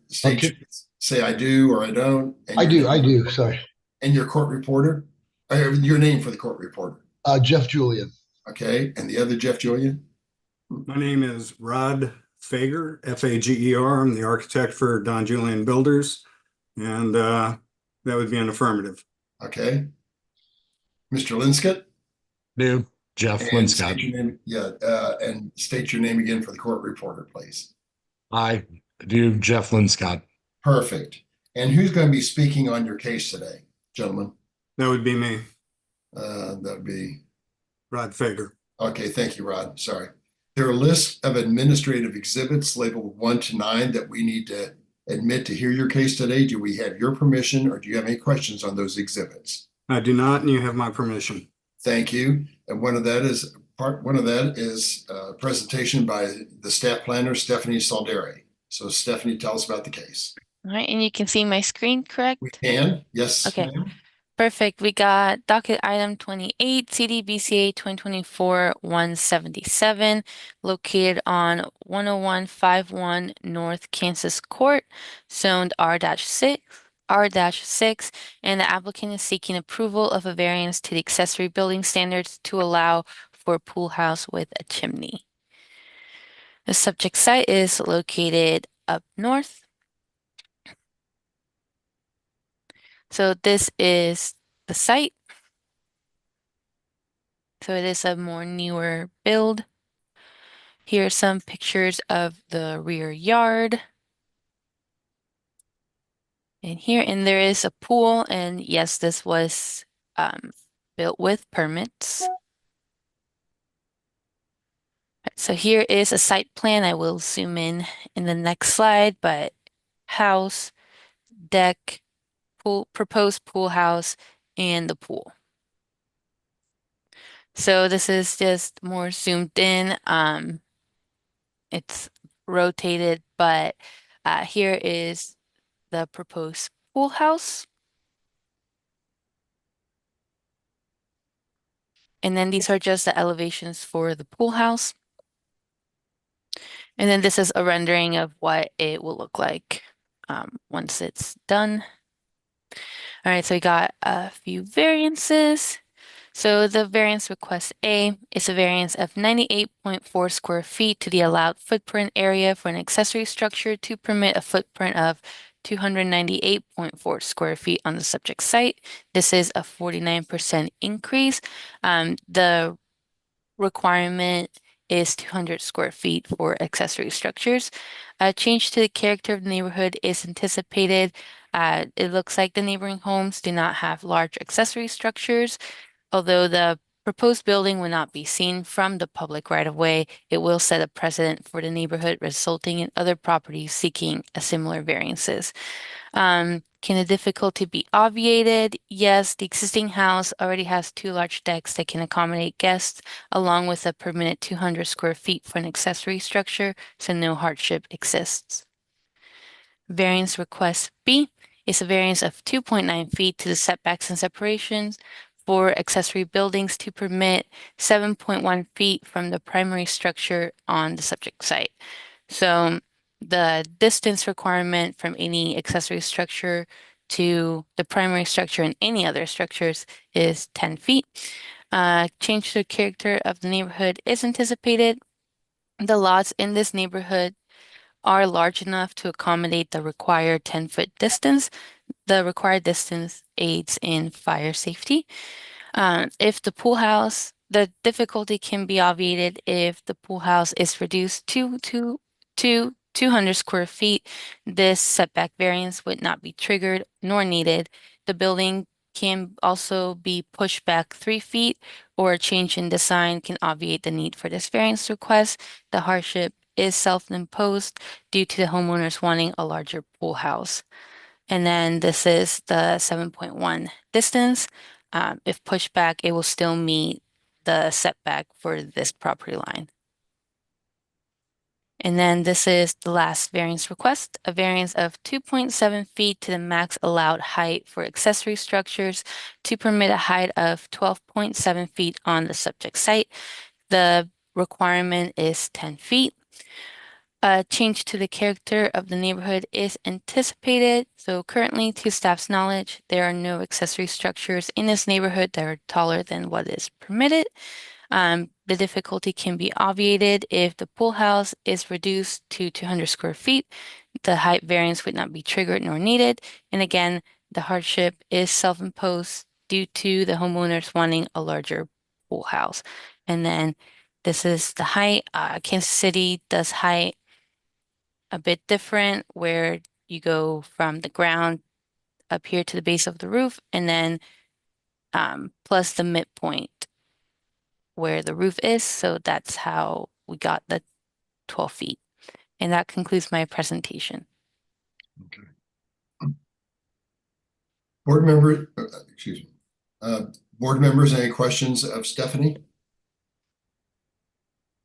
Say I do or I don't. And I your do. Sorry. And your court reporter, your name for the court reporter. Jeff Julian. Okay. And the other Jeff Julian? My name is Rod Fager, Fager. I'm the architect for Don Julian Builders, and that would be an affirmative. Okay. Mr. Linscott? Do Jeff And state Linscott. your name, and state your name again for the court reporter, please. I do Jeff Linscott. Perfect. And who's going to be speaking on your case today, gentlemen? That would be me. That'd be Rod Fager. Okay, thank you, Rod. Sorry. There are lists of administrative exhibits labeled 1 to 9 that we need to admit to hear your case today. Do we have your permission, or do you have any questions on those exhibits? I do not, and you have my permission. Thank you. And one of that is a presentation by the staff planner, Stephanie Salderi. So Stephanie, tell us about the case. All right, and you can see my screen, correct? We can, yes. Okay, perfect. We got docket item 28, CDBCA 2024-177, located on 10151 North Kansas Court, zoned R-6. R-6, and the applicant is seeking approval of a variance to the accessory building standards to allow for a pool house with a chimney. The subject site is located up north. So this is the site. So it is a more newer build. Here are some pictures of the rear yard. And there is a pool, and yes, this was built with permits. So here is a site plan. I will zoom in the next slide, but house, deck, pool, proposed pool house, and the pool. So this is just more zoomed in. It's rotated, but here is the proposed pool house. And then these are just the elevations for the pool house. And then this is a rendering of what it will look like once it's done. All right, so we got a few variances. So the variance request A is a variance of 98.4 square feet to the allowed footprint area for an accessory structure to permit a footprint of 298.4 square feet on the subject site. This is a 49% increase. The requirement is 200 square feet for accessory structures. A change to the character of the neighborhood is anticipated. It looks like the neighboring homes do not have large accessory structures. Although the proposed building will not be seen from the public right-of-way, it will set a precedent for the neighborhood, resulting in other properties seeking a similar variances. Can the difficulty be obviated? Yes, the existing house already has 2 large decks that can accommodate guests, along with a permitted 200 square feet for an accessory structure, so no hardship exists. Variance request B is a variance of 2.9 feet to the setbacks and separations for accessory buildings to permit 7.1 feet from the primary structure on the subject site. So the distance requirement from any accessory structure to the primary structure and any other structures is 10 feet. Change to the character of the neighborhood is anticipated. The lots in this neighborhood are large enough to accommodate the required 10-foot distance. The required distance aids in fire safety. If the pool house, the difficulty can be obviated if the pool house is reduced to 200 square feet. This setback variance would not be triggered nor needed. The building can also be pushed back 3 feet, or a change in design can obviate the need for this variance request. The hardship is self-imposed due to the homeowners wanting a larger pool house. And then this is the 7.1 distance. If pushed back, it will still meet the setback for this property line. And then this is the last variance request, a variance of 2.7 feet to the max allowed height for accessory structures to permit a height of 12.7 feet on the subject site. The requirement is 10 feet. A change to the character of the neighborhood is anticipated. So currently, to staff's knowledge, there are no accessory structures in this neighborhood that are taller than what is permitted. The difficulty can be obviated if the pool house is reduced to 200 square feet. The height variance would not be triggered nor needed. And again, the hardship is self-imposed due to the homeowners wanting a larger pool house. And then this is the height. Kansas City does height a bit different, where you go from the ground up here to the base of the roof, and then plus the midpoint where the roof is. So that's how we got the 12 feet. And that concludes my presentation. Board member, excuse me. Board members, any questions of Stephanie?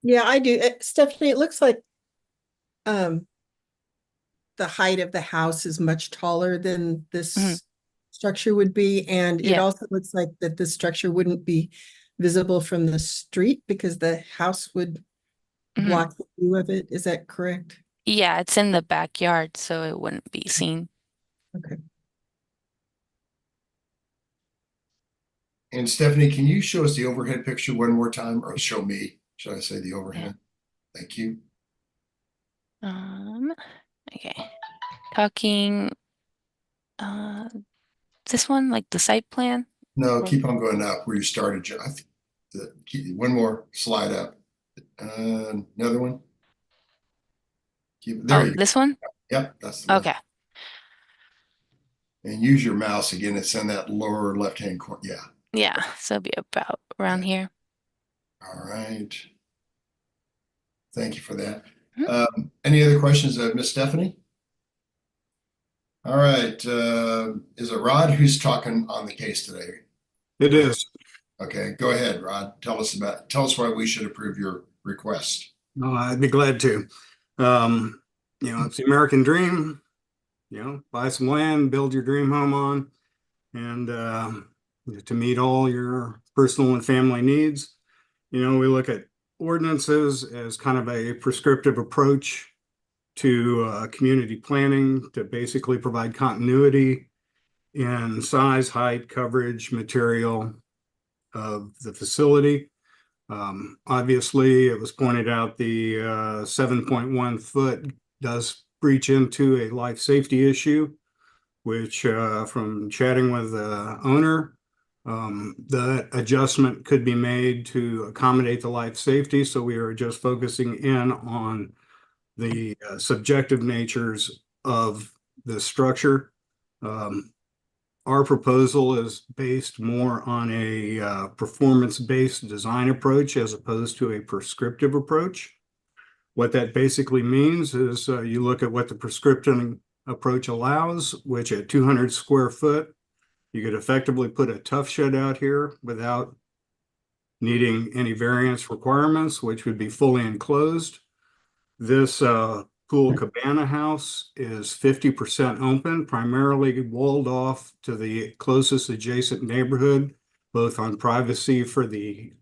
Yeah, I do. Stephanie, it looks like the height of the house is much taller than this structure would be. And it also looks like that the structure wouldn't be visible from the street because the house would block the view of it. Is that correct? Yeah, it's in the backyard, so it wouldn't be seen. Okay. And Stephanie, can you show us the overhead picture one more time, or show me? Should I say the overhead? Thank you. Okay. Talking this one, like the site plan? No, keep on going up where you started. One more slide up. Another one. There you go. This one? Yep, that's the one. Okay. And use your mouse again. It's in that lower left-hand corner. Yeah. Yeah, so it'll be about around here. All right. Thank you for that. Any other questions of Miss Stephanie? All right. Is it Rod who's talking on the case today? It is. Okay, go ahead, Rod. Tell us why we should approve your request. No, I'd be glad to. It's the American dream. Buy some land, build your dream home on, and to meet all your personal and family needs. We look at ordinances as kind of a prescriptive approach to community planning to basically provide continuity in size, height, coverage, material of the facility. Obviously, it was pointed out the 7.1 foot does breach into a life safety issue, which from chatting with the owner, that adjustment could be made to accommodate the life safety. So we are just focusing in on the subjective natures of the structure. Our proposal is based more on a performance-based design approach as opposed to a prescriptive approach. What that basically means is you look at what the prescriptive approach allows, which at 200 square foot, you could effectively put a tough shed out here without needing any variance requirements, which would be fully enclosed. This pool cabana house is 50% open, primarily walled off to the closest adjacent neighborhood, both on privacy for the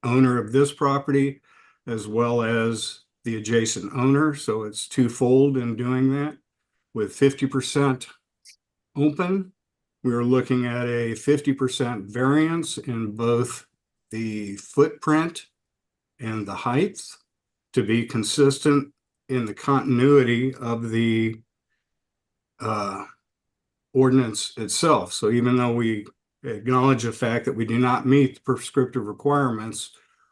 owner of this property as well as the adjacent owner. So it's twofold in doing that. With 50% open, we're looking at a 50% variance in both the footprint and the height to be consistent in the continuity of the ordinance itself. So even though we acknowledge the fact that we do not meet the prescriptive requirements,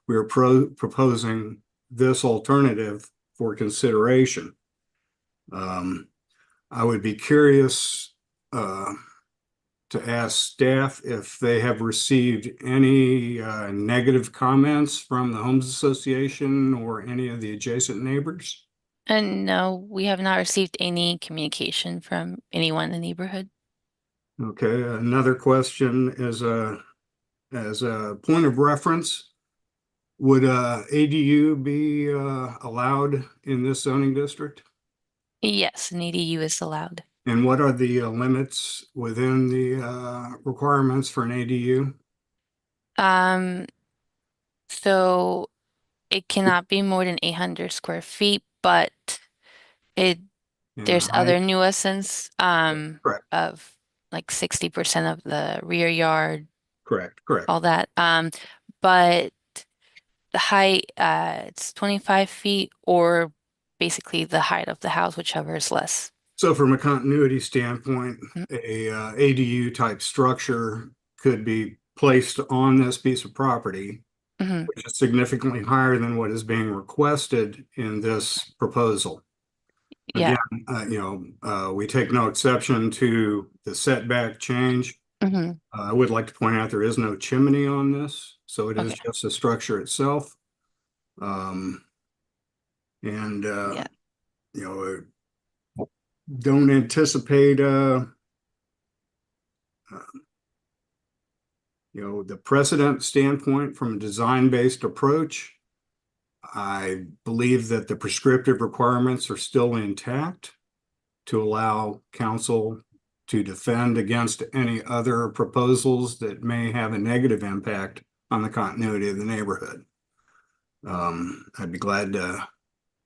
we are proposing this alternative for consideration. I would be curious to ask staff if they have received any negative comments from the Homes Association or any of the adjacent neighbors. And no, we have not received any communication from anyone in the neighborhood. Okay, another question is as a point of reference. Would ADU be allowed in this zoning district? Yes, an ADU is allowed. And what are the limits within the requirements for an ADU? So it cannot be more than 800 square feet, but it And there's height? other nuisance Correct. of like 60% of the rear yard, Correct. all that. But the height, it's 25 feet or basically the height of the house, whichever is less. So from a continuity standpoint, a ADU type structure could be placed on this piece of property, which is significantly higher than what is being requested in this proposal. Yeah. Again, we take no exception to the setback change. I would like to point out there is no chimney on this, so it is just the structure itself. Don't anticipate the precedent standpoint from a design-based approach. I believe that the prescriptive requirements are still intact to allow council to defend against any other proposals that may have a negative impact on the continuity of the neighborhood. I'd be glad to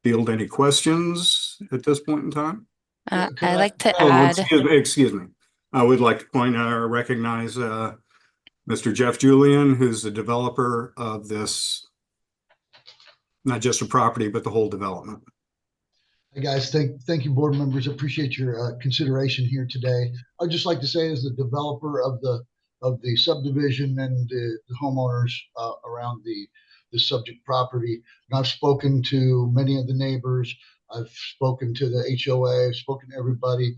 field any questions at this point in time. I'd like to add. Excuse me. I would like to recognize Mr. Jeff Julian, who's the developer of this, not just a property, but the whole development. Hey guys, thank you, board members. Appreciate your consideration here today. I'd just like to say, as the developer of the subdivision and the homeowners around the subject property, and I've spoken to many of the neighbors. I've spoken to the HOA. I've spoken to everybody.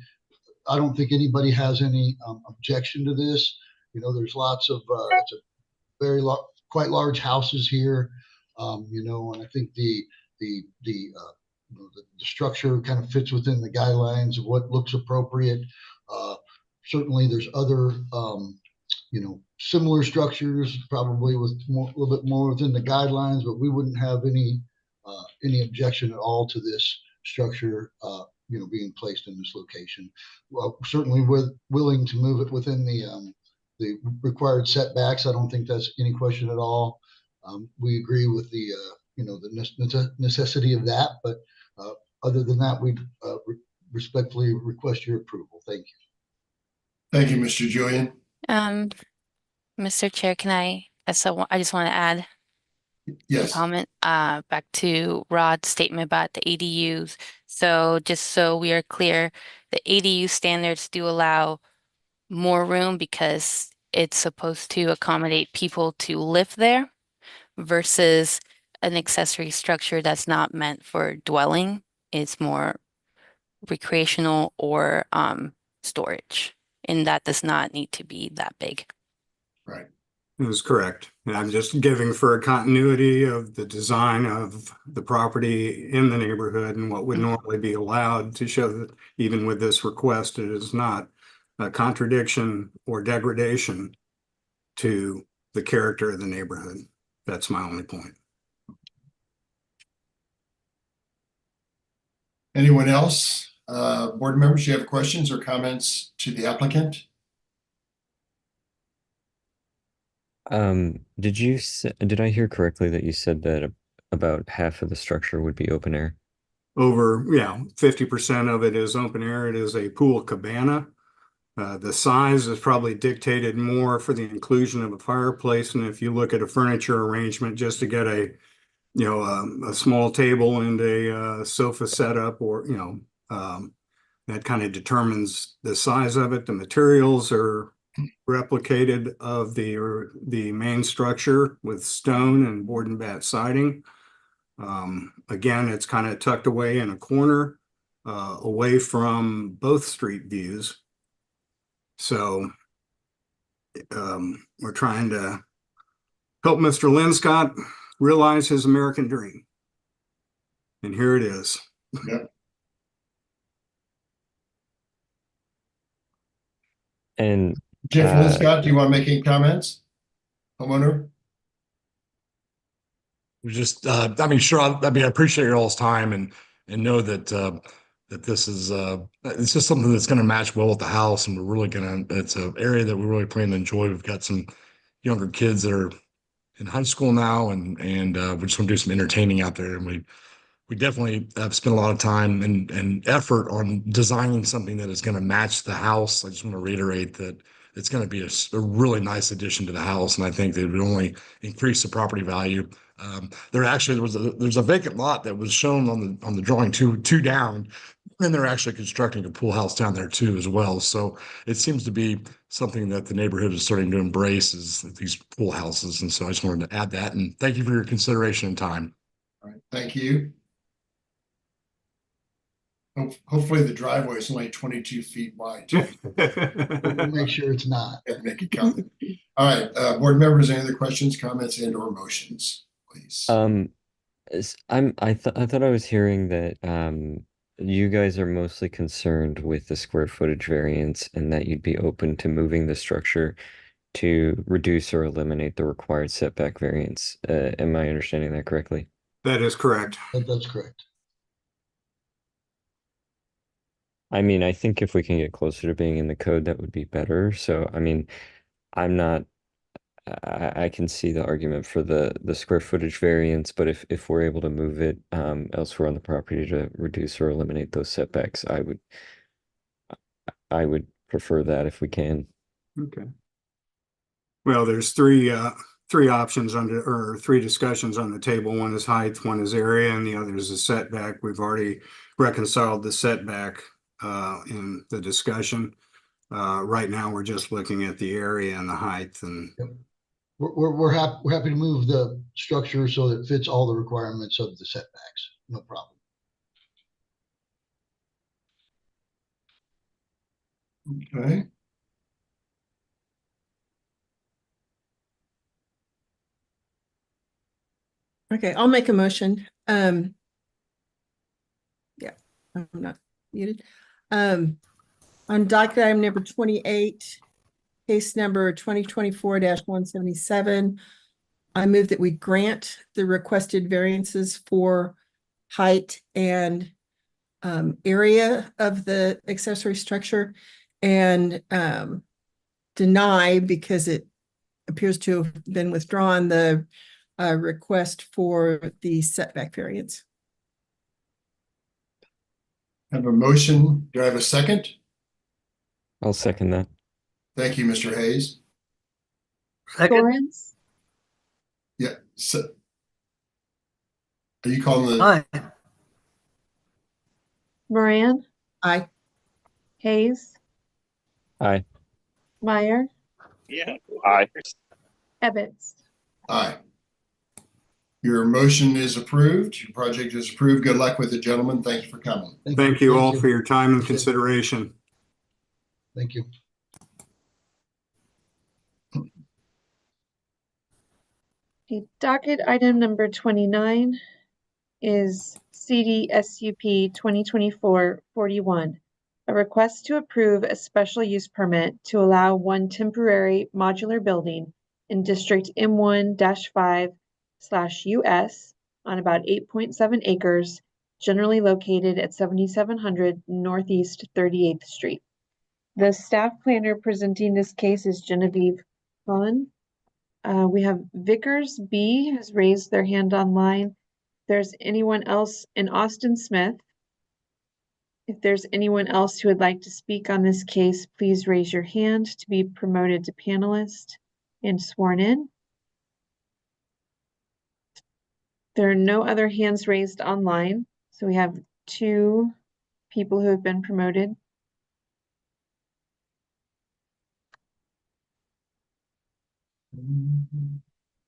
I don't think anybody has any objection to this. There's lots of it's a quite large houses here, and I think the structure kind of fits within the guidelines of what looks appropriate. Certainly, there's other similar structures, probably with a little bit more within the guidelines, but we wouldn't have any objection at all to this structure being placed in this location. Well, certainly we're willing to move it within the required setbacks. I don't think that's any question at all. We agree with the necessity of that, but other than that, we respectfully request your approval. Thank you. Thank you, Mr. Julian. Mr. Chair, I just want to add a comment back to Rod's statement about the ADUs. So just so we are clear, the ADU standards do allow more room because it's supposed to accommodate people to live there versus an accessory structure that's not meant for dwelling. It's more recreational or storage, and that does not need to be that big. Right. That is correct. And I'm just giving for a continuity of the design of the property in the neighborhood and what would normally be allowed, to show that even with this request, it is not a contradiction or degradation to the character of the neighborhood. That's my only point. Anyone else? Board members, do you have questions or comments to the applicant? Did I hear correctly that you said that about half of the structure would be open air? 50% of it is open air. It is a pool cabana. The size is probably dictated more for the inclusion of a fireplace. And if you look at a furniture arrangement just to get a small table and a sofa setup, or that kind of determines the size of it. The materials are replicated of the main structure with stone and board and bat siding. Again, it's kind of tucked away in a corner, away from both street views. So we're trying to help Mr. Linscott realize his American dream. And here it is. Yep. And Jeff Linscott, do you want to make any comments? Homeowner? we just, I mean, sure, I mean, I appreciate your all's time and know that, that this is, it's just something that's going to match well with the house, and we're really going to, it's an area that we really plan to enjoy. We've got some younger kids that are in high school now, and we just want to do some entertaining out there, and we definitely have spent a lot of time and effort on designing something that is going to match the house. I just want to reiterate that it's going to be a really nice addition to the house, and I think that it would only increase the property value. There's a vacant lot that was shown on the drawing two down, and they're actually constructing a pool house down there too as well. So it seems to be something that the neighborhood is starting to embrace, is these pool houses, and so I just wanted to add that, and thank you for your consideration and time. All right, thank you. Hopefully the driveway is only 22 feet wide. We'll make sure it's not. And make it count. All right, board members, any other questions, comments, and or motions, please? I thought I was hearing that you guys are mostly concerned with the square footage variance, and that you'd be open to moving the structure to reduce or eliminate the required setback variance. Am I understanding that correctly? That is correct. That's correct. I mean, I think if we can get closer to being in the code, that would be better. So, I mean, I'm not, I can see the argument for the square footage variance, but if we're able to move it elsewhere on the property to reduce or eliminate those setbacks, I would prefer that if we can. Okay. Well, there's three options or three discussions on the table. One is height, one is area, and the other is a setback. We've already reconciled the setback in the discussion. Right now, we're just looking at the area and the height, and yep. We're happy to move the structure so that it fits all the requirements of the setbacks. No problem. Okay. Okay, I'll make a motion. Yeah, I'm not muted. On docket item number 28, case number 2024-177, I move that we grant the requested variances for height and area of the accessory structure, and deny, because it appears to have been withdrawn, the request for the setback variance. I have a motion. Do I have a second? I'll second that. Thank you, Mr. Hayes. Second. Yeah. So, are you calling the? Aye. Moran, Aye. Hayes, Aye. Meyer, Yeah. Aye. Ebbets. Aye. Your motion is approved. Your project is approved. Good luck with it, gentlemen. Thank you for coming. thank you all for your time and consideration. Thank you. Okay, docket item number 29 is CDSUP 2024-41, a request to approve a special use permit to allow one temporary modular building in District M1-5/US on about 8.7 acres, generally located at 7700 Northeast 38th Street. The staff planner presenting this case is Genevieve Cullen. We have Vickers B has raised their hand online. If there's anyone else in Austin Smith. If there's anyone else who would like to speak on this case, please raise your hand to be promoted to panelist and sworn in. There are no other hands raised online, so we have 2 people who have been promoted.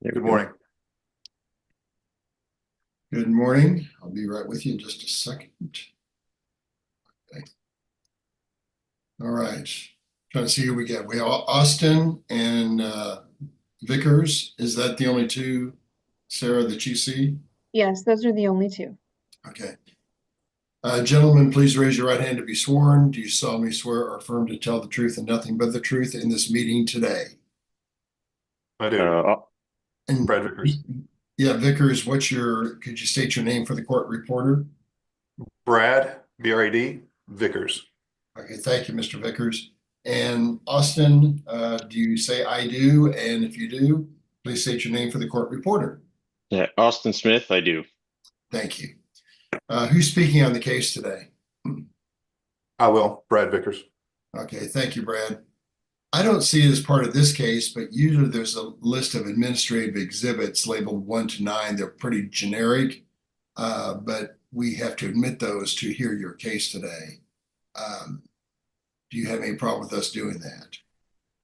Good morning. Good morning. I'll be right with you in just a second. Okay. All right. Trying to see who we get. We have Austin and Vickers. Is that the only 2, Sarah, that you see? Yes, those are the only 2. Okay. Gentlemen, please raise your right hand to be sworn. Do you solemnly swear or affirm to tell the truth and nothing but the truth in this meeting today? I do. And Brad Vickers. Yeah, Vickers, could you state your name for the court reporter? Brad, B-R-A-D, Vickers. Okay, thank you, Mr. Vickers. And Austin, do you say I do? And if you do, please state your name for the court reporter. Yeah, Austin Smith, I do. Thank you. Who's speaking on the case today? I will, Brad Vickers. Okay, thank you, Brad. I don't see it as part of this case, but usually there's a list of administrative exhibits labeled 1 to 9. They're pretty generic, but we have to admit those to hear your case today. Do you have any problem with us doing that?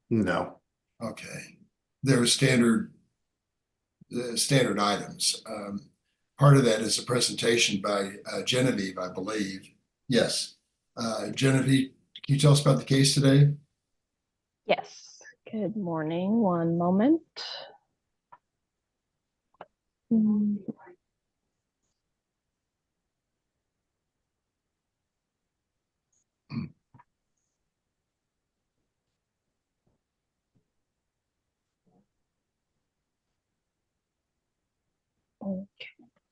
No. Okay. They're standard items. Part of that is a presentation by Genevieve, I believe. Yes. Genevieve, can you tell us about the case today? Yes. Good morning. One moment. Mm. Okay.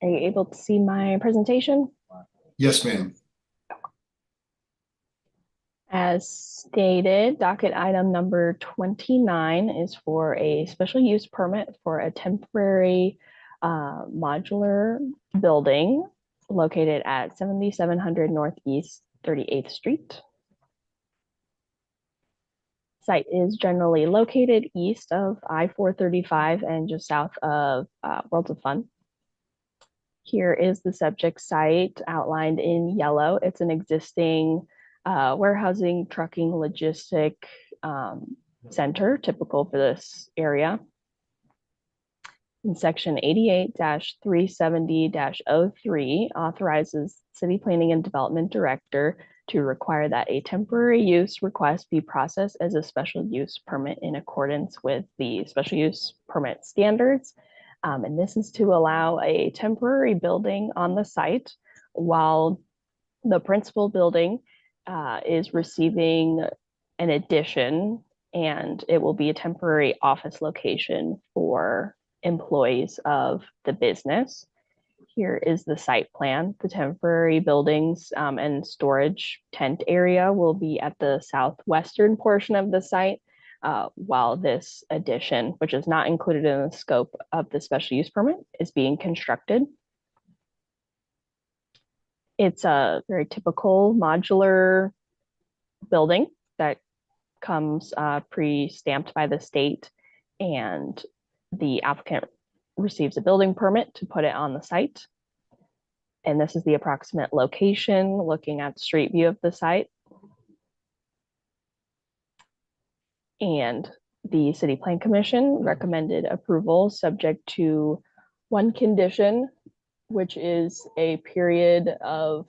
Are you able to see my presentation? Yes, ma'am. As stated, docket item number 29 is for a special use permit for a temporary modular building located at 7700 Northeast 38th Street. Site is generally located east of I-435 and just south of Worlds of Fun. Here is the subject site outlined in yellow. It's an existing warehousing, trucking, logistic center, typical for this area. In section 88-370-03 authorizes City Planning and Development Director to require that a temporary use request be processed as a special use permit in accordance with the special use permit standards. And this is to allow a temporary building on the site while the principal building is receiving an addition, and it will be a temporary office location for employees of the business. Here is the site plan. The temporary buildings and storage tent area will be at the southwestern portion of the site, while this addition, which is not included in the scope of the special use permit, is being constructed. It's a very typical modular building that comes pre-stamped by the state, and the applicant receives a building permit to put it on the site. And this is the approximate location looking at the street view of the site. And the City Plan Commission recommended approval subject to one condition, which is a period of,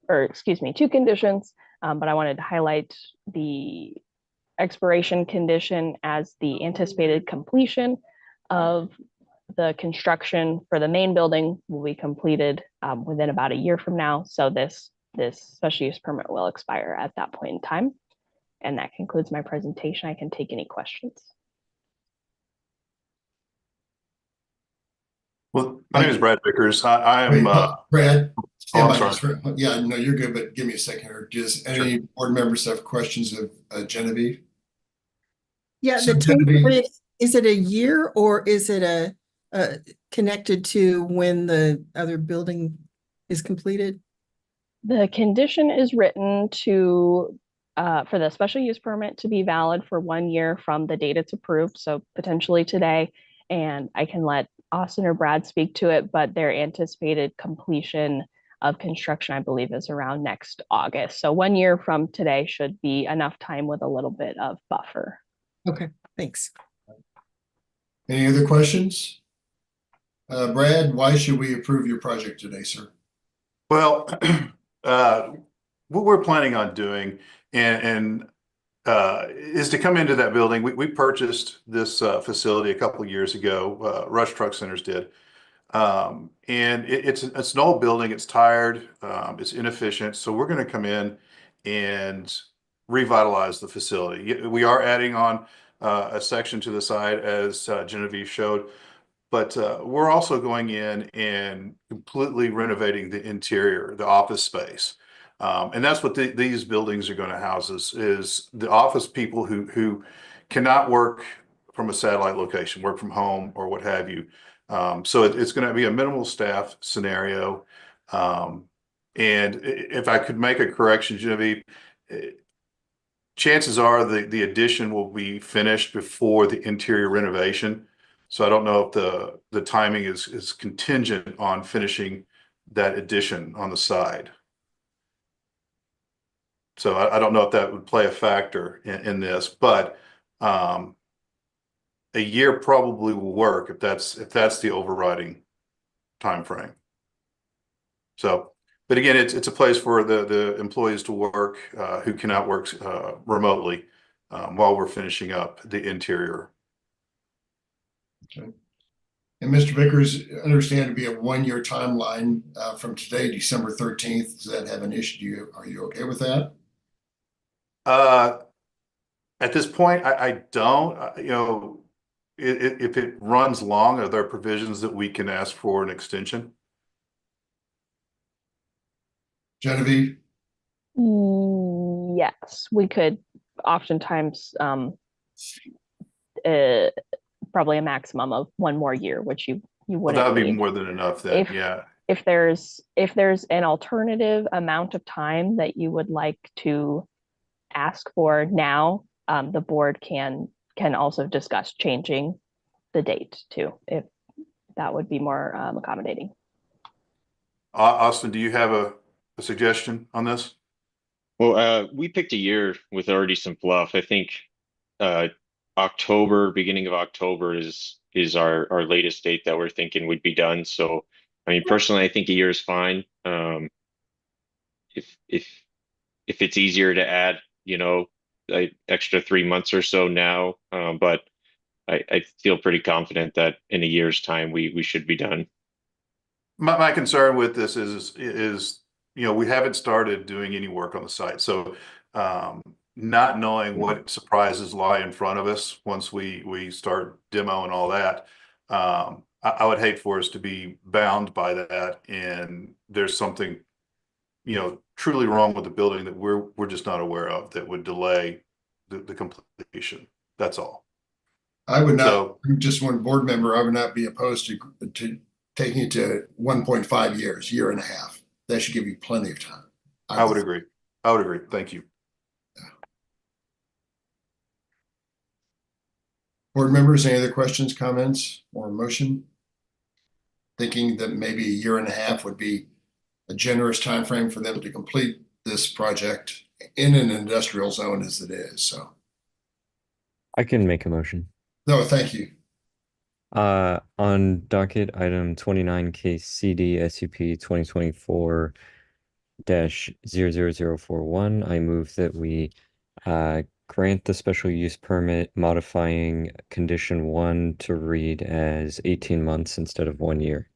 or excuse me, two conditions, but I wanted to highlight the expiration condition as the anticipated completion of the construction for the main building will be completed within about a year from now. So this special use permit will expire at that point in time. And that concludes my presentation. I can take any questions. Well, my name is Brad Vickers. I am Brad. Oh, I'm sorry. Yeah, no, you're good, but give me a second here. Does any board members have questions of Genevieve? Yeah, So the time Genevieve- period, is it a year or is it a connected to when the other building is completed? The condition is written to for the special use permit to be valid for 1 year from the date it's approved, so potentially today. And I can let Austin or Brad speak to it, but their anticipated completion of construction, I believe, is around next August. So 1 year from today should be enough time with a little bit of buffer. Okay, thanks. Any other questions? Brad, why should we approve your project today, sir? Well, what we're planning on doing and is to come into that building. We purchased this facility a couple of years ago. Rush Truck Centers did. And it's an old building. It's tired. It's inefficient. So we're going to come in and revitalize the facility. We are adding on a section to the side, as Genevieve showed. But we're also going in and completely renovating the interior, the office space. And that's what these buildings are going to house is the office people who cannot work from a satellite location, work from home or what have you. So it's going to be a minimal staff scenario. And if I could make a correction, Genevieve, chances are the addition will be finished before the interior renovation. So I don't know if the timing is contingent on finishing that addition on the side. So I don't know if that would play a factor in this, but a year probably will work if that's the overriding time frame. So, but again, it's a place for the employees to work who cannot work remotely while we're finishing up the interior. Okay. And Mr. Vickers, understand to be a 1 year timeline from today, December 13th. Does that have an issue? Are you okay with that? At this point, I don't, you know, if it runs long, are there provisions that we can ask for an extension? Genevieve? Yes, we could oftentimes probably a maximum of 1 more year, which you Well, wouldn't that would be need. more than enough then, If- yeah. If there's an alternative amount of time that you would like to ask for now, the board can also discuss changing the date too, if that would be more accommodating. Austin, do you have a suggestion on this? Well, we picked a year with already some fluff. I think October, beginning of October is our latest date that we're thinking would be done. So, I mean, personally, I think a year is fine. If it's easier to add, you know, like extra 3 months or so now, but I feel pretty confident that in a year's time we should be done. My concern with this is, you know, we haven't started doing any work on the site. So not knowing what surprises lie in front of us once we start demo and all that, I would hate for us to be bound by that and there's something, you know, truly wrong with the building that we're just not aware of that would delay the completion. That's all. I would not, So, just one board member, I would not be opposed to taking it to 1.5 years, year and a half. That should give you plenty of time. I would agree. I would agree. Thank you. Board members, any other questions, comments, or motion? Thinking that maybe a year and a half would be a generous time frame for them to complete this project in an industrial zone as it is. So, I can make a motion. no, thank you. On docket item 29 case CD SUP 2024-00041, I move that we grant the special use permit modifying condition 1 to read as 18 months instead of 1 year.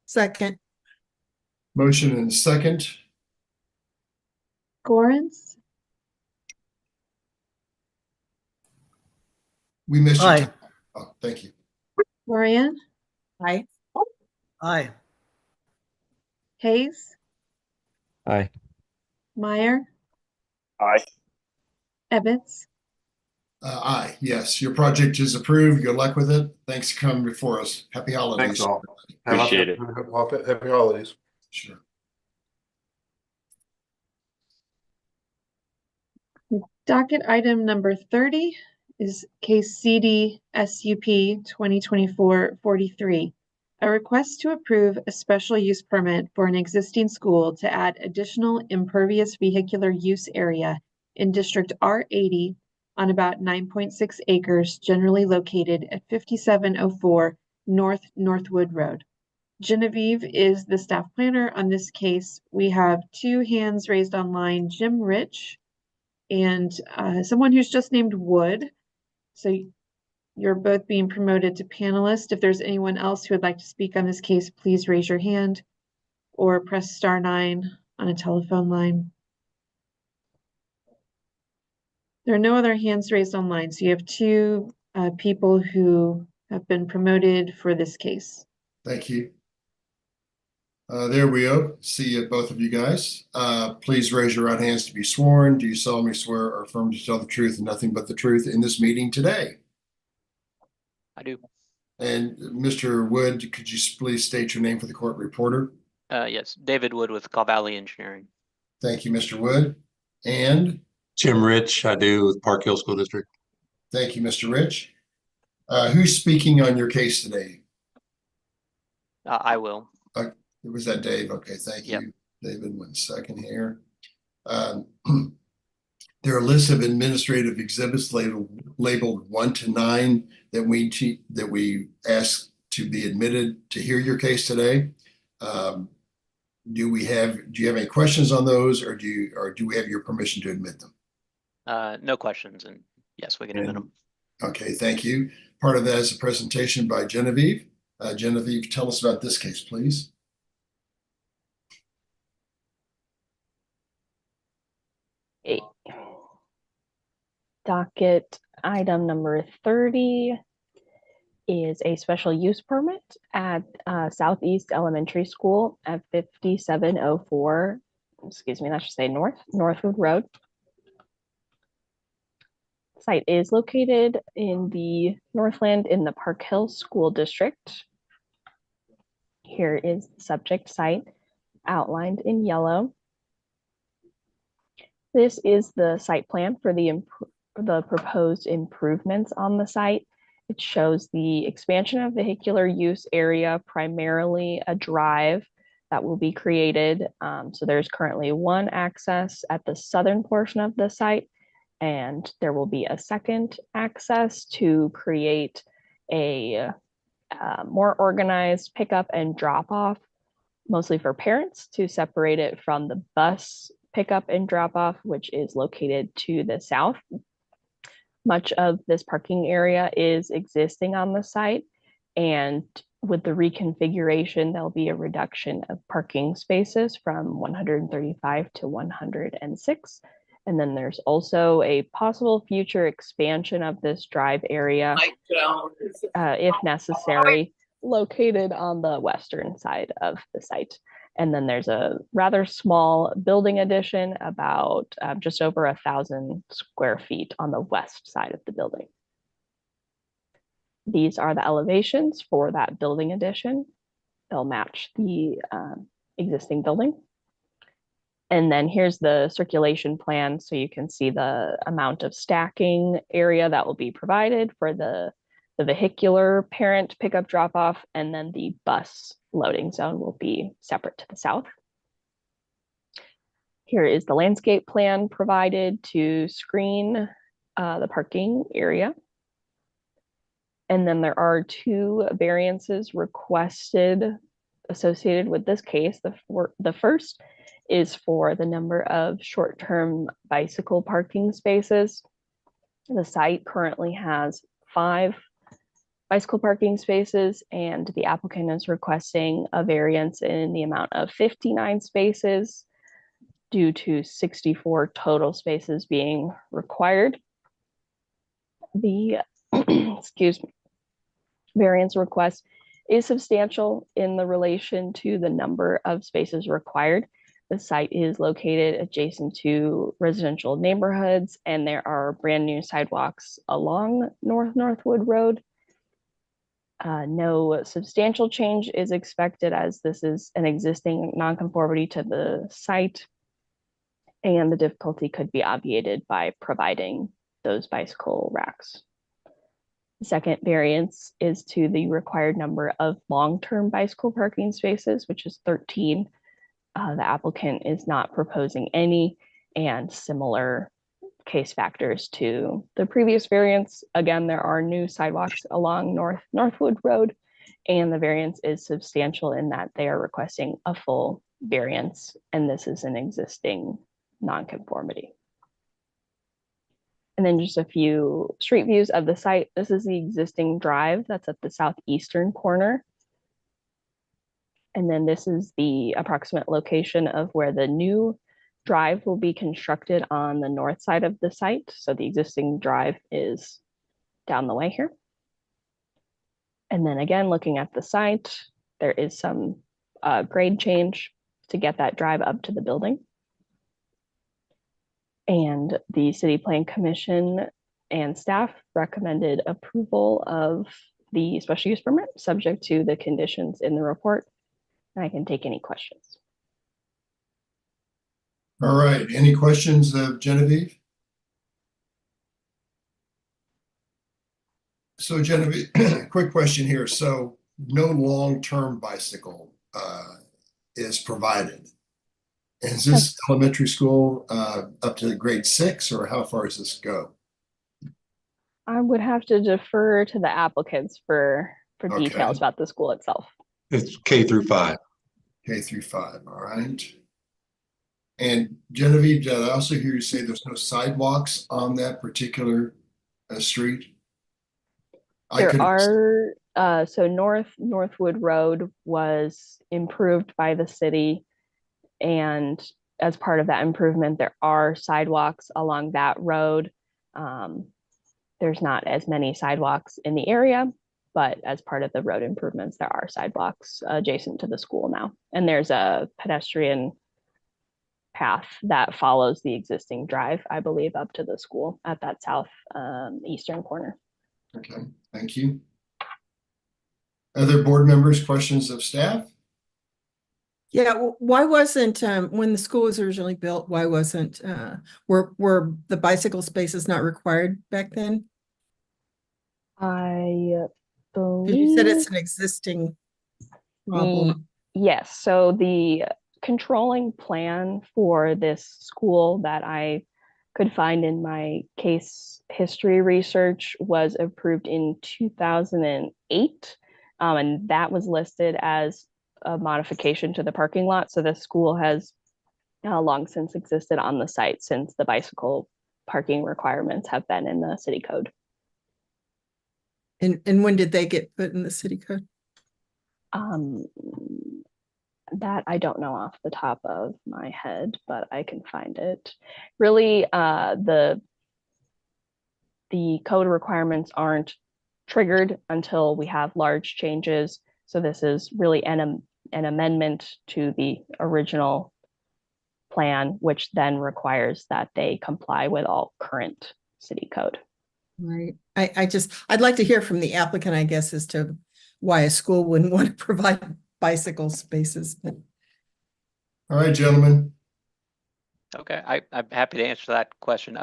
Second. Motion and second. Gorens, We missed you. Aye. Oh, thank you. Moran, Aye. Aye. Hayes, Aye. Meyer, Aye. Ebbets. Aye, yes, your project is approved. Good luck with it. Thanks for coming before us. Happy holidays. Thanks all. Appreciate it. Happy holidays. Sure. Docket item number 30 is case CD SUP 2024-43. A request to approve a special use permit for an existing school to add additional impervious vehicular use area in District R80 on about 9.6 acres generally located at 5704 North Northwood Road. Genevieve is the staff planner on this case. We have 2 hands raised online, Jim Rich and someone who's just named Wood. So you're both being promoted to panelist. If there's anyone else who would like to speak on this case, please raise your hand or press *9 on a telephone line. There are no other hands raised online. So you have 2 people who have been promoted for this case. Thank you. There we go. See both of you guys. Please raise your right hands to be sworn. Do you solemnly swear or affirm to tell the truth and nothing but the truth in this meeting today? I do. And Mr. Wood, could you please state your name for the court reporter? Yes, David Wood with Caw Valley Engineering. Thank you, Mr. Wood. And Jim Rich, I do with Park Hill School District. thank you, Mr. Rich. Who's speaking on your case today? I will. Was that Dave? Okay, thank Yep. you, David. 1 second here. There are lists of administrative exhibits labeled 1 to 9 that we ask to be admitted to hear your case today. Do you have any questions on those, or do we have your permission to admit them? No questions, and yes, we can admit them. Okay, thank you. Part of that is a presentation by Genevieve. Genevieve, tell us about this case, please. Docket item number 30 is a special use permit at Southeast Elementary School at 5704, excuse me, that should say Northwood Road. Site is located in the Northland in the Park Hill School District. Here is the subject site outlined in yellow. This is the site plan for the proposed improvements on the site. It shows the expansion of vehicular use area, primarily a drive that will be created. So there's currently one access at the southern portion of the site, and there will be a second access to create a more organized pickup and drop off, mostly for parents, to separate it from the bus pickup and drop off, which is located to the south. Much of this parking area is existing on the site, and with the reconfiguration, there'll be a reduction of parking spaces from 135 to 106. And then there's also a possible future expansion of this drive area, if necessary, located on the western side of the site. And then there's a rather small building addition, about just over 1,000 square feet on the west side of the building. These are the elevations for that building addition. They'll match the existing building. And then here's the circulation plan, so you can see the amount of stacking area that will be provided for the vehicular parent pickup drop off, and then the bus loading zone will be separate to the south. Here is the landscape plan provided to screen the parking area. And then there are 2 variances requested associated with this case. The first is for the number of short-term bicycle parking spaces. The site currently has 5 bicycle parking spaces, and the applicant is requesting a variance in the amount of 59 spaces due to 64 total spaces being required. The excuse me, variance request is substantial in the relation to the number of spaces required. The site is located adjacent to residential neighborhoods, and there are brand new sidewalks along Northwood Road. No substantial change is expected, as this is an existing nonconformity to the site, and the difficulty could be obviated by providing those bicycle racks. The second variance is to the required number of long-term bicycle parking spaces, which is 13. The applicant is not proposing any, and similar case factors to the previous variance. Again, there are new sidewalks along Northwood Road, and the variance is substantial in that they are requesting a full variance, and this is an existing nonconformity. And then just a few street views of the site. This is the existing drive that's at the southeastern corner. And then this is the approximate location of where the new drive will be constructed on the north side of the site. So the existing drive is down the way here. And then again, looking at the site, there is some grade change to get that drive up to the building. And the City Plan Commission and staff recommended approval of the special use permit, subject to the conditions in the report. And I can take any questions. All right, any questions of Genevieve? So Genevieve, quick question here. So no long-term bicycle is provided. Is this elementary school up to grade 6, or how far does this go? I would have to defer to the applicants for Okay. details about the school itself. It's K through 5. K through 5, all right. And Genevieve, did I also hear you say there's no sidewalks on that particular street? There are, so Northwood Road was improved by the city, and as part of that improvement, there are sidewalks along that road. There's not as many sidewalks in the area, but as part of the road improvements, there are sidewalks adjacent to the school now. And there's a pedestrian path that follows the existing drive, I believe, up to the school at that south eastern corner. Okay, thank you. Other board members, questions of staff? Yeah, why wasn't when the school was originally built, why wasn't were the bicycle spaces not required back then? I Because you said it's believe an existing problem. yes. So the controlling plan for this school that I could find in my case history research was approved in 2008. And that was listed as a modification to the parking lot. So the school has long since existed on the site since the bicycle parking requirements have been in the city code. And when did they get put in the city code? That I don't know off the top of my head, but I can find it. Really, the code requirements aren't triggered until we have large changes. So this is really an amendment to the original plan, which then requires that they comply with all current city code. Right. I'd like to hear from the applicant, I guess, as to why a school wouldn't want to provide bicycle spaces. But... All right, gentlemen. Okay, I'm happy to answer that question.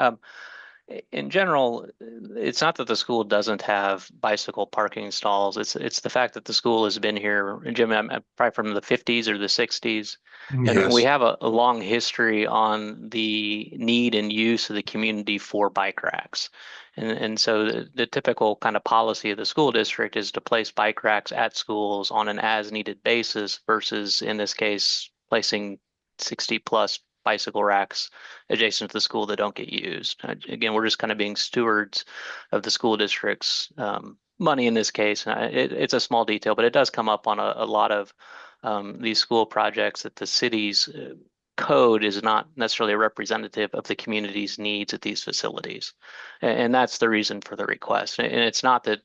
In general, it's not that the school doesn't have bicycle parking stalls. It's the fact that the school has been here, Jim, I'm probably from the 50s or the 60s. And we have a long history on the need and use of the community for bike racks. And so the typical kind of policy of the school district is to place bike racks at schools on an as needed basis versus, in this case, placing 60 plus bicycle racks adjacent to the school that don't get used. Again, we're just kind of being stewards of the school district's money in this case. It's a small detail, but it does come up on a lot of these school projects that the city's code is not necessarily representative of the community's needs at these facilities. And that's the reason for the request. And it's not that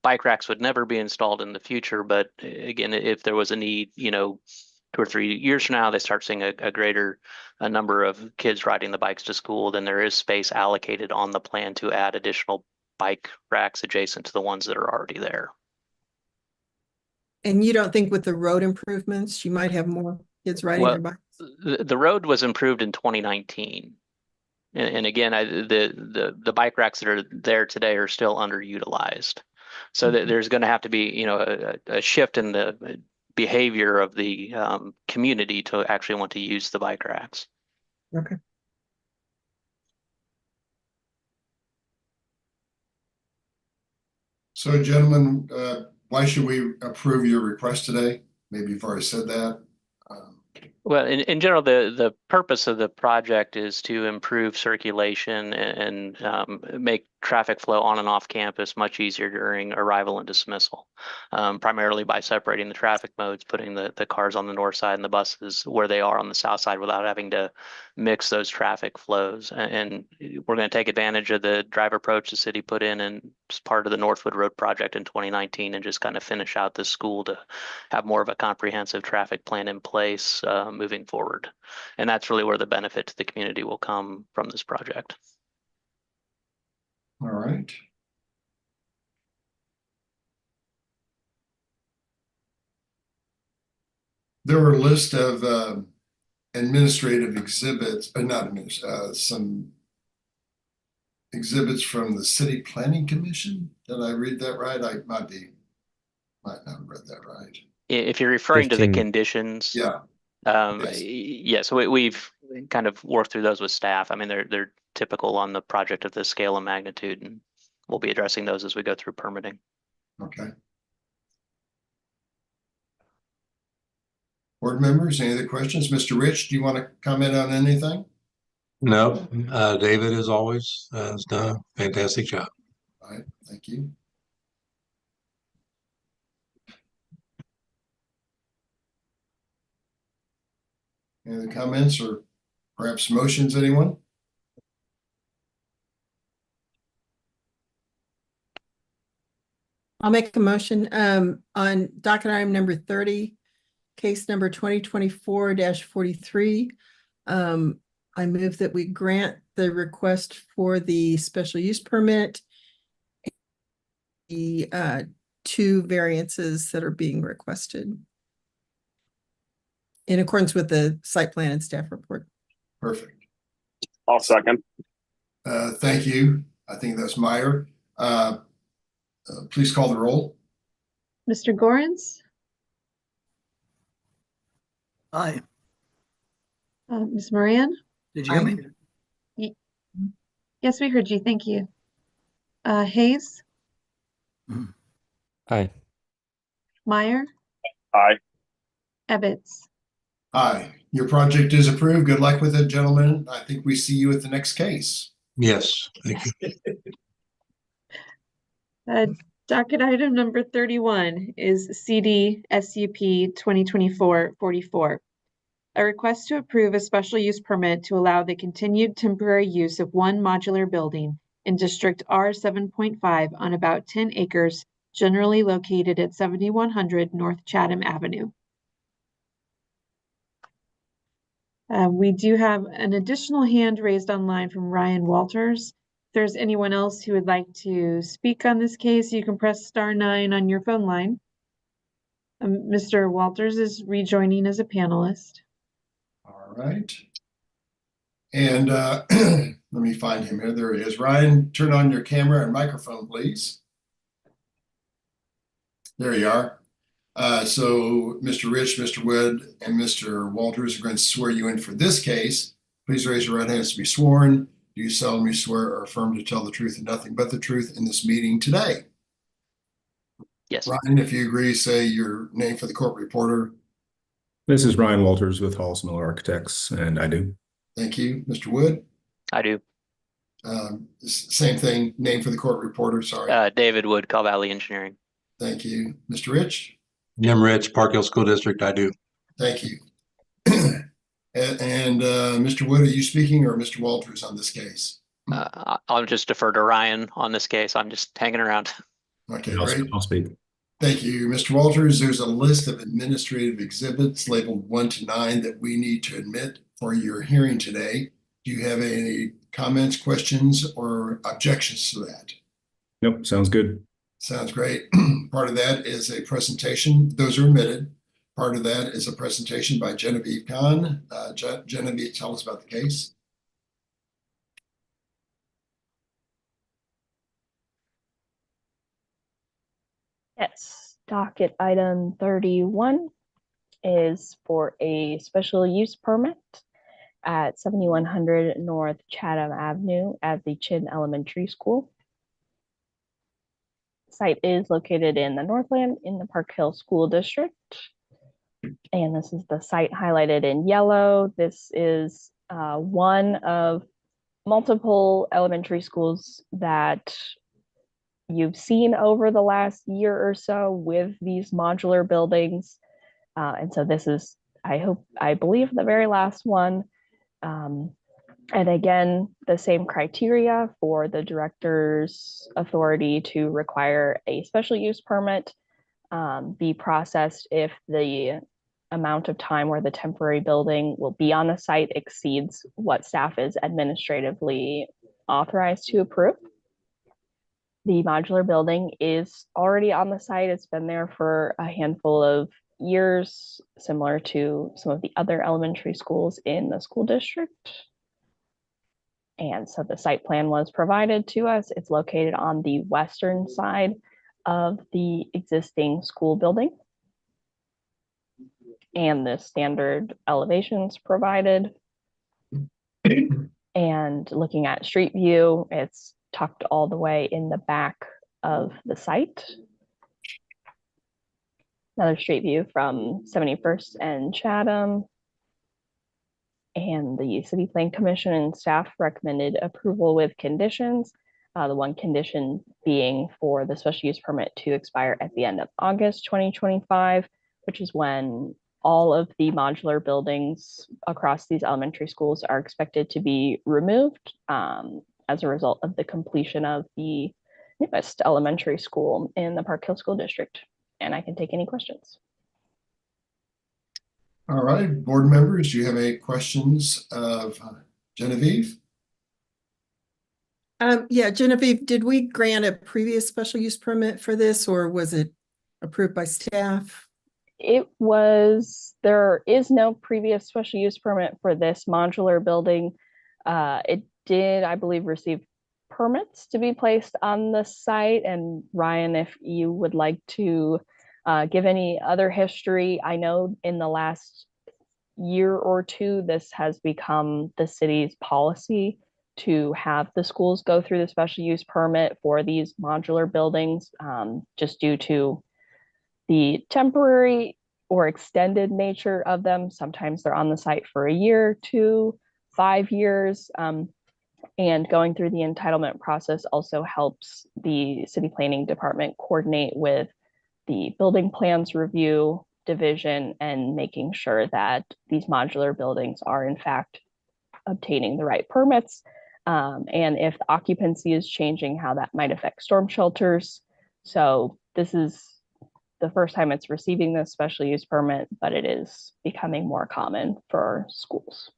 bike racks would never be installed in the future, but again, if there was a need, 2 or 3 years from now, they start seeing a greater number of kids riding the bikes to school, then there is space allocated on the plan to add additional bike racks adjacent to the ones that are already there. And you don't think with the road improvements, you might have more kids riding their bikes? The road was improved in 2019. And again, the bike racks that are there today are still underutilized. So there's going to have to be, a shift in the behavior of the community to actually want to use the bike racks. Okay. So gentlemen, why should we approve your request today? Maybe you've already said that. Well, in general, the purpose of the project is to improve circulation and make traffic flow on and off campus much easier during arrival and dismissal, primarily by separating the traffic modes, putting the cars on the north side and the buses where they are on the south side without having to mix those traffic flows. And we're going to take advantage of the drive approach the city put in and as part of the Northwood Road project in 2019 and just kind of finish out this school to have more of a comprehensive traffic plan in place moving forward. And that's really where the benefit to the community will come from this project. All right. There were a list of administrative exhibits, but not some exhibits from the City Planning Commission. Did I read that right? I might not have read that right. If you're referring to the 15. conditions, Yeah. yes, we've kind of worked through those with staff. I mean, they're typical on the project of this scale and magnitude, and we'll be addressing those as we go through permitting. Okay. Board members, any other questions? Mr. Rich, do you want to comment on anything? No, David, as always, has done a fantastic job. All right, thank you. Any other comments or perhaps motions, anyone? I'll make a motion on docket item number 30, case number 2024-43. I move that we grant the request for the special use permit, the 2 variances that are being requested in accordance with the site plan and staff report. Perfect. I'll second. Thank you. I think that's Meyer. Please call the roll. Mr. Gorens? Aye. Ms. Moran? Did you hear me? Yes, we heard you. Thank you. Hayes? Aye. Meyer? Aye. Ebbets? Aye. Your project is approved. Good luck with it, gentlemen. I think we see you at the next case. Yes, thank you. Docket item number 31 is CD SUP 2024-44. A request to approve a special use permit to allow the continued temporary use of one modular building in District R 7.5 on about 10 acres, generally located at 7100 North Chatham Avenue. We do have an additional hand raised online from Ryan Walters. If there's anyone else who would like to speak on this case, you can press *9 on your phone line. Mr. Walters is rejoining as a panelist. All right. And let me find him here. There he is. Ryan, turn on your camera and microphone, please. There you are. So Mr. Rich, Mr. Wood, and Mr. Walters are going to swear you in for this case. Please raise your right hands to be sworn. Do you solemnly swear or affirm to tell the truth and nothing but the truth in this meeting today? Yes. Ryan, if you agree, say your name for the court reporter. This is Ryan Walters with Hollis Miller Architects, and I do. Thank you. Mr. Wood? I do. Same thing, name for the court reporter, sorry. David Wood, Cal Valley Engineering. Thank you. Mr. Rich? Jim Rich, Park Hill School District, I do. Thank you. And Mr. Wood, are you speaking or Mr. Walters on this case? I'll just defer to Ryan on this case. I'm just hanging around. Okay, great. I'll speak. Thank you. Mr. Walters, there's a list of administrative exhibits labeled 1 to 9 that we need to admit for your hearing today. Do you have any comments, questions, or objections to that? Nope, sounds good. Sounds great. Part of that is a presentation. Those are admitted. Part of that is a presentation by Genevieve Kahn. Genevieve, tell us about the case. Yes, docket item 31 is for a special use permit at 7100 North Chatham Avenue at the Chin Elementary School. Site is located in the Northland in the Park Hill School District. And this is the site highlighted in yellow. This is one of multiple elementary schools that you've seen over the last year or so with these modular buildings. And so this is, I believe, the very last one. And again, the same criteria for the director's authority to require a special use permit be processed if the amount of time where the temporary building will be on the site exceeds what staff is administratively authorized to approve. The modular building is already on the site. It's been there for a handful of years, similar to some of the other elementary schools in the school district. And so the site plan was provided to us. It's located on the western side of the existing school building. And the standard elevations provided. And looking at street view, it's tucked all the way in the back of the site. Another street view from 71st and Chatham. And the City Plan Commission and staff recommended approval with conditions. The one condition being for the special use permit to expire at the end of August 2025, which is when all of the modular buildings across these elementary schools are expected to be removed as a result of the completion of the newest elementary school in the Park Hill School District. And I can take any questions. All right, board members, do you have any questions of Genevieve? Yeah, Genevieve, did we grant a previous special use permit for this, or was it approved by staff? It was, there is no previous special use permit for this modular building. It did, I believe, receive permits to be placed on the site. And Ryan, if you would like to give any other history, I know in the last year or two, this has become the city's policy to have the schools go through the special use permit for these modular buildings, just due to the temporary or extended nature of them. Sometimes they're on the site for a year, 2, 5 years. And going through the entitlement process also helps the city planning department coordinate with the building plans review division and making sure that these modular buildings are in fact obtaining the right permits. And if the occupancy is changing, how that might affect storm shelters. So this is the first time it's receiving this special use permit, but it is becoming more common for schools.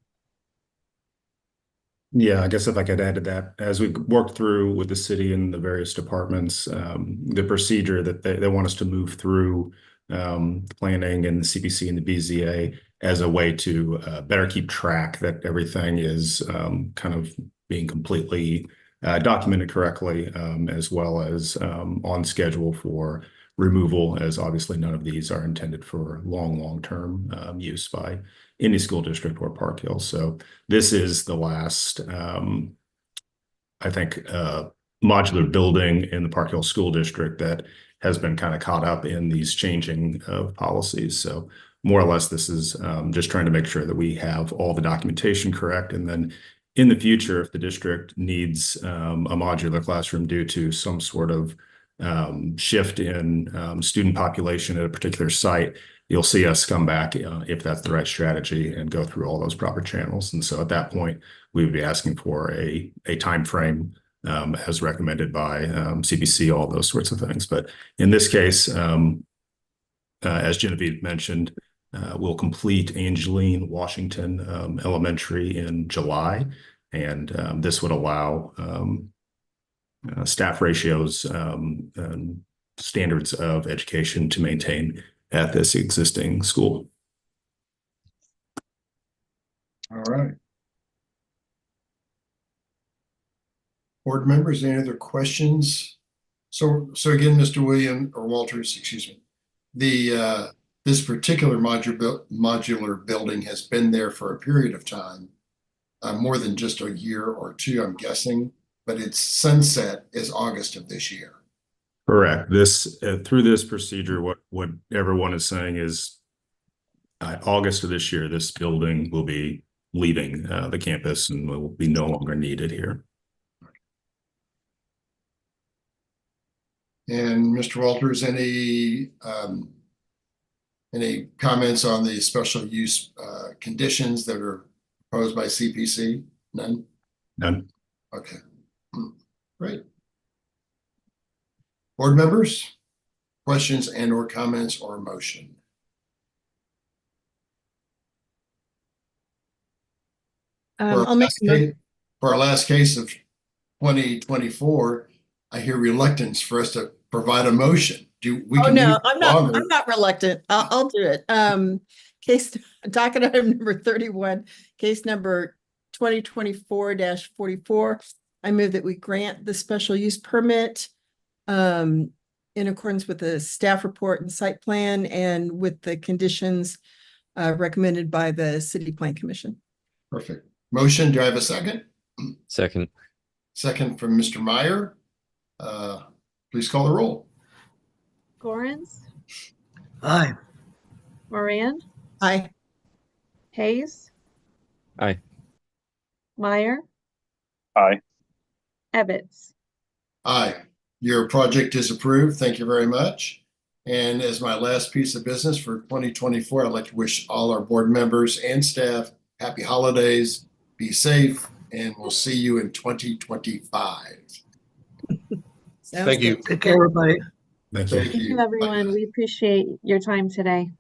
Yeah, I guess if I could add to that, as we worked through with the city and the various departments, the procedure that they want us to move through planning and the CPC and the BZA as a way to better keep track that everything is kind of being completely documented correctly, as well as on schedule for removal, as obviously none of these are intended for long-term use by any school district or Park Hill. So this is the last, I think, modular building in the Park Hill School District that has been kind of caught up in these changing of policies. So more or less, this is just trying to make sure that we have all the documentation correct. And then in the future, if the district needs a modular classroom due to some sort of shift in student population at a particular site, you'll see us come back if that's the right strategy and go through all those proper channels. And so at that point, we would be asking for a time frame as recommended by CPC, all those sorts of things. But in this case, as Genevieve mentioned, we'll complete Angeline Washington Elementary in July. And this would allow staff ratios and standards of education to maintain at this existing school. All right. Board members, any other questions? So again, Mr. William or Walters, excuse me, this particular modular building has been there for a period of time, more than just a year or two, I'm guessing, but its sunset is August of this year. Correct. This through this procedure, what everyone is saying is August of this year, this building will be leaving the campus and will be no longer needed here. And Mr. Walters, any comments on the special use conditions that are proposed by CPC? None? None. Okay. Great. Board members, questions and or comments or motion? For our last case of 2024, I hear reluctance for us to provide a motion. I'm not reluctant. I'll do it. Case docket item number 31, case number 2024-44. I move that we grant the special use permit in accordance with the staff report and site plan and with the conditions recommended by the City Plan Commission. Perfect. Motion, do I have a second? Second. Second from Mr. Meyer. Please call the roll. Gorens, Aye. Moran, Aye. Hayes, Aye. Meyer, Aye. Ebbets. Aye. Your project is approved. Thank you very much. And as my last piece of business for 2024, I'd like to wish all our board members and staff happy holidays, be safe, and we'll see you in 2025. Thank you. Take care, everybody. Thank Thank you, everyone. We appreciate your time today.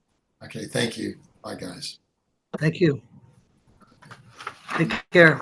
Okay, thank you. Bye, guys. Thank you. Take care.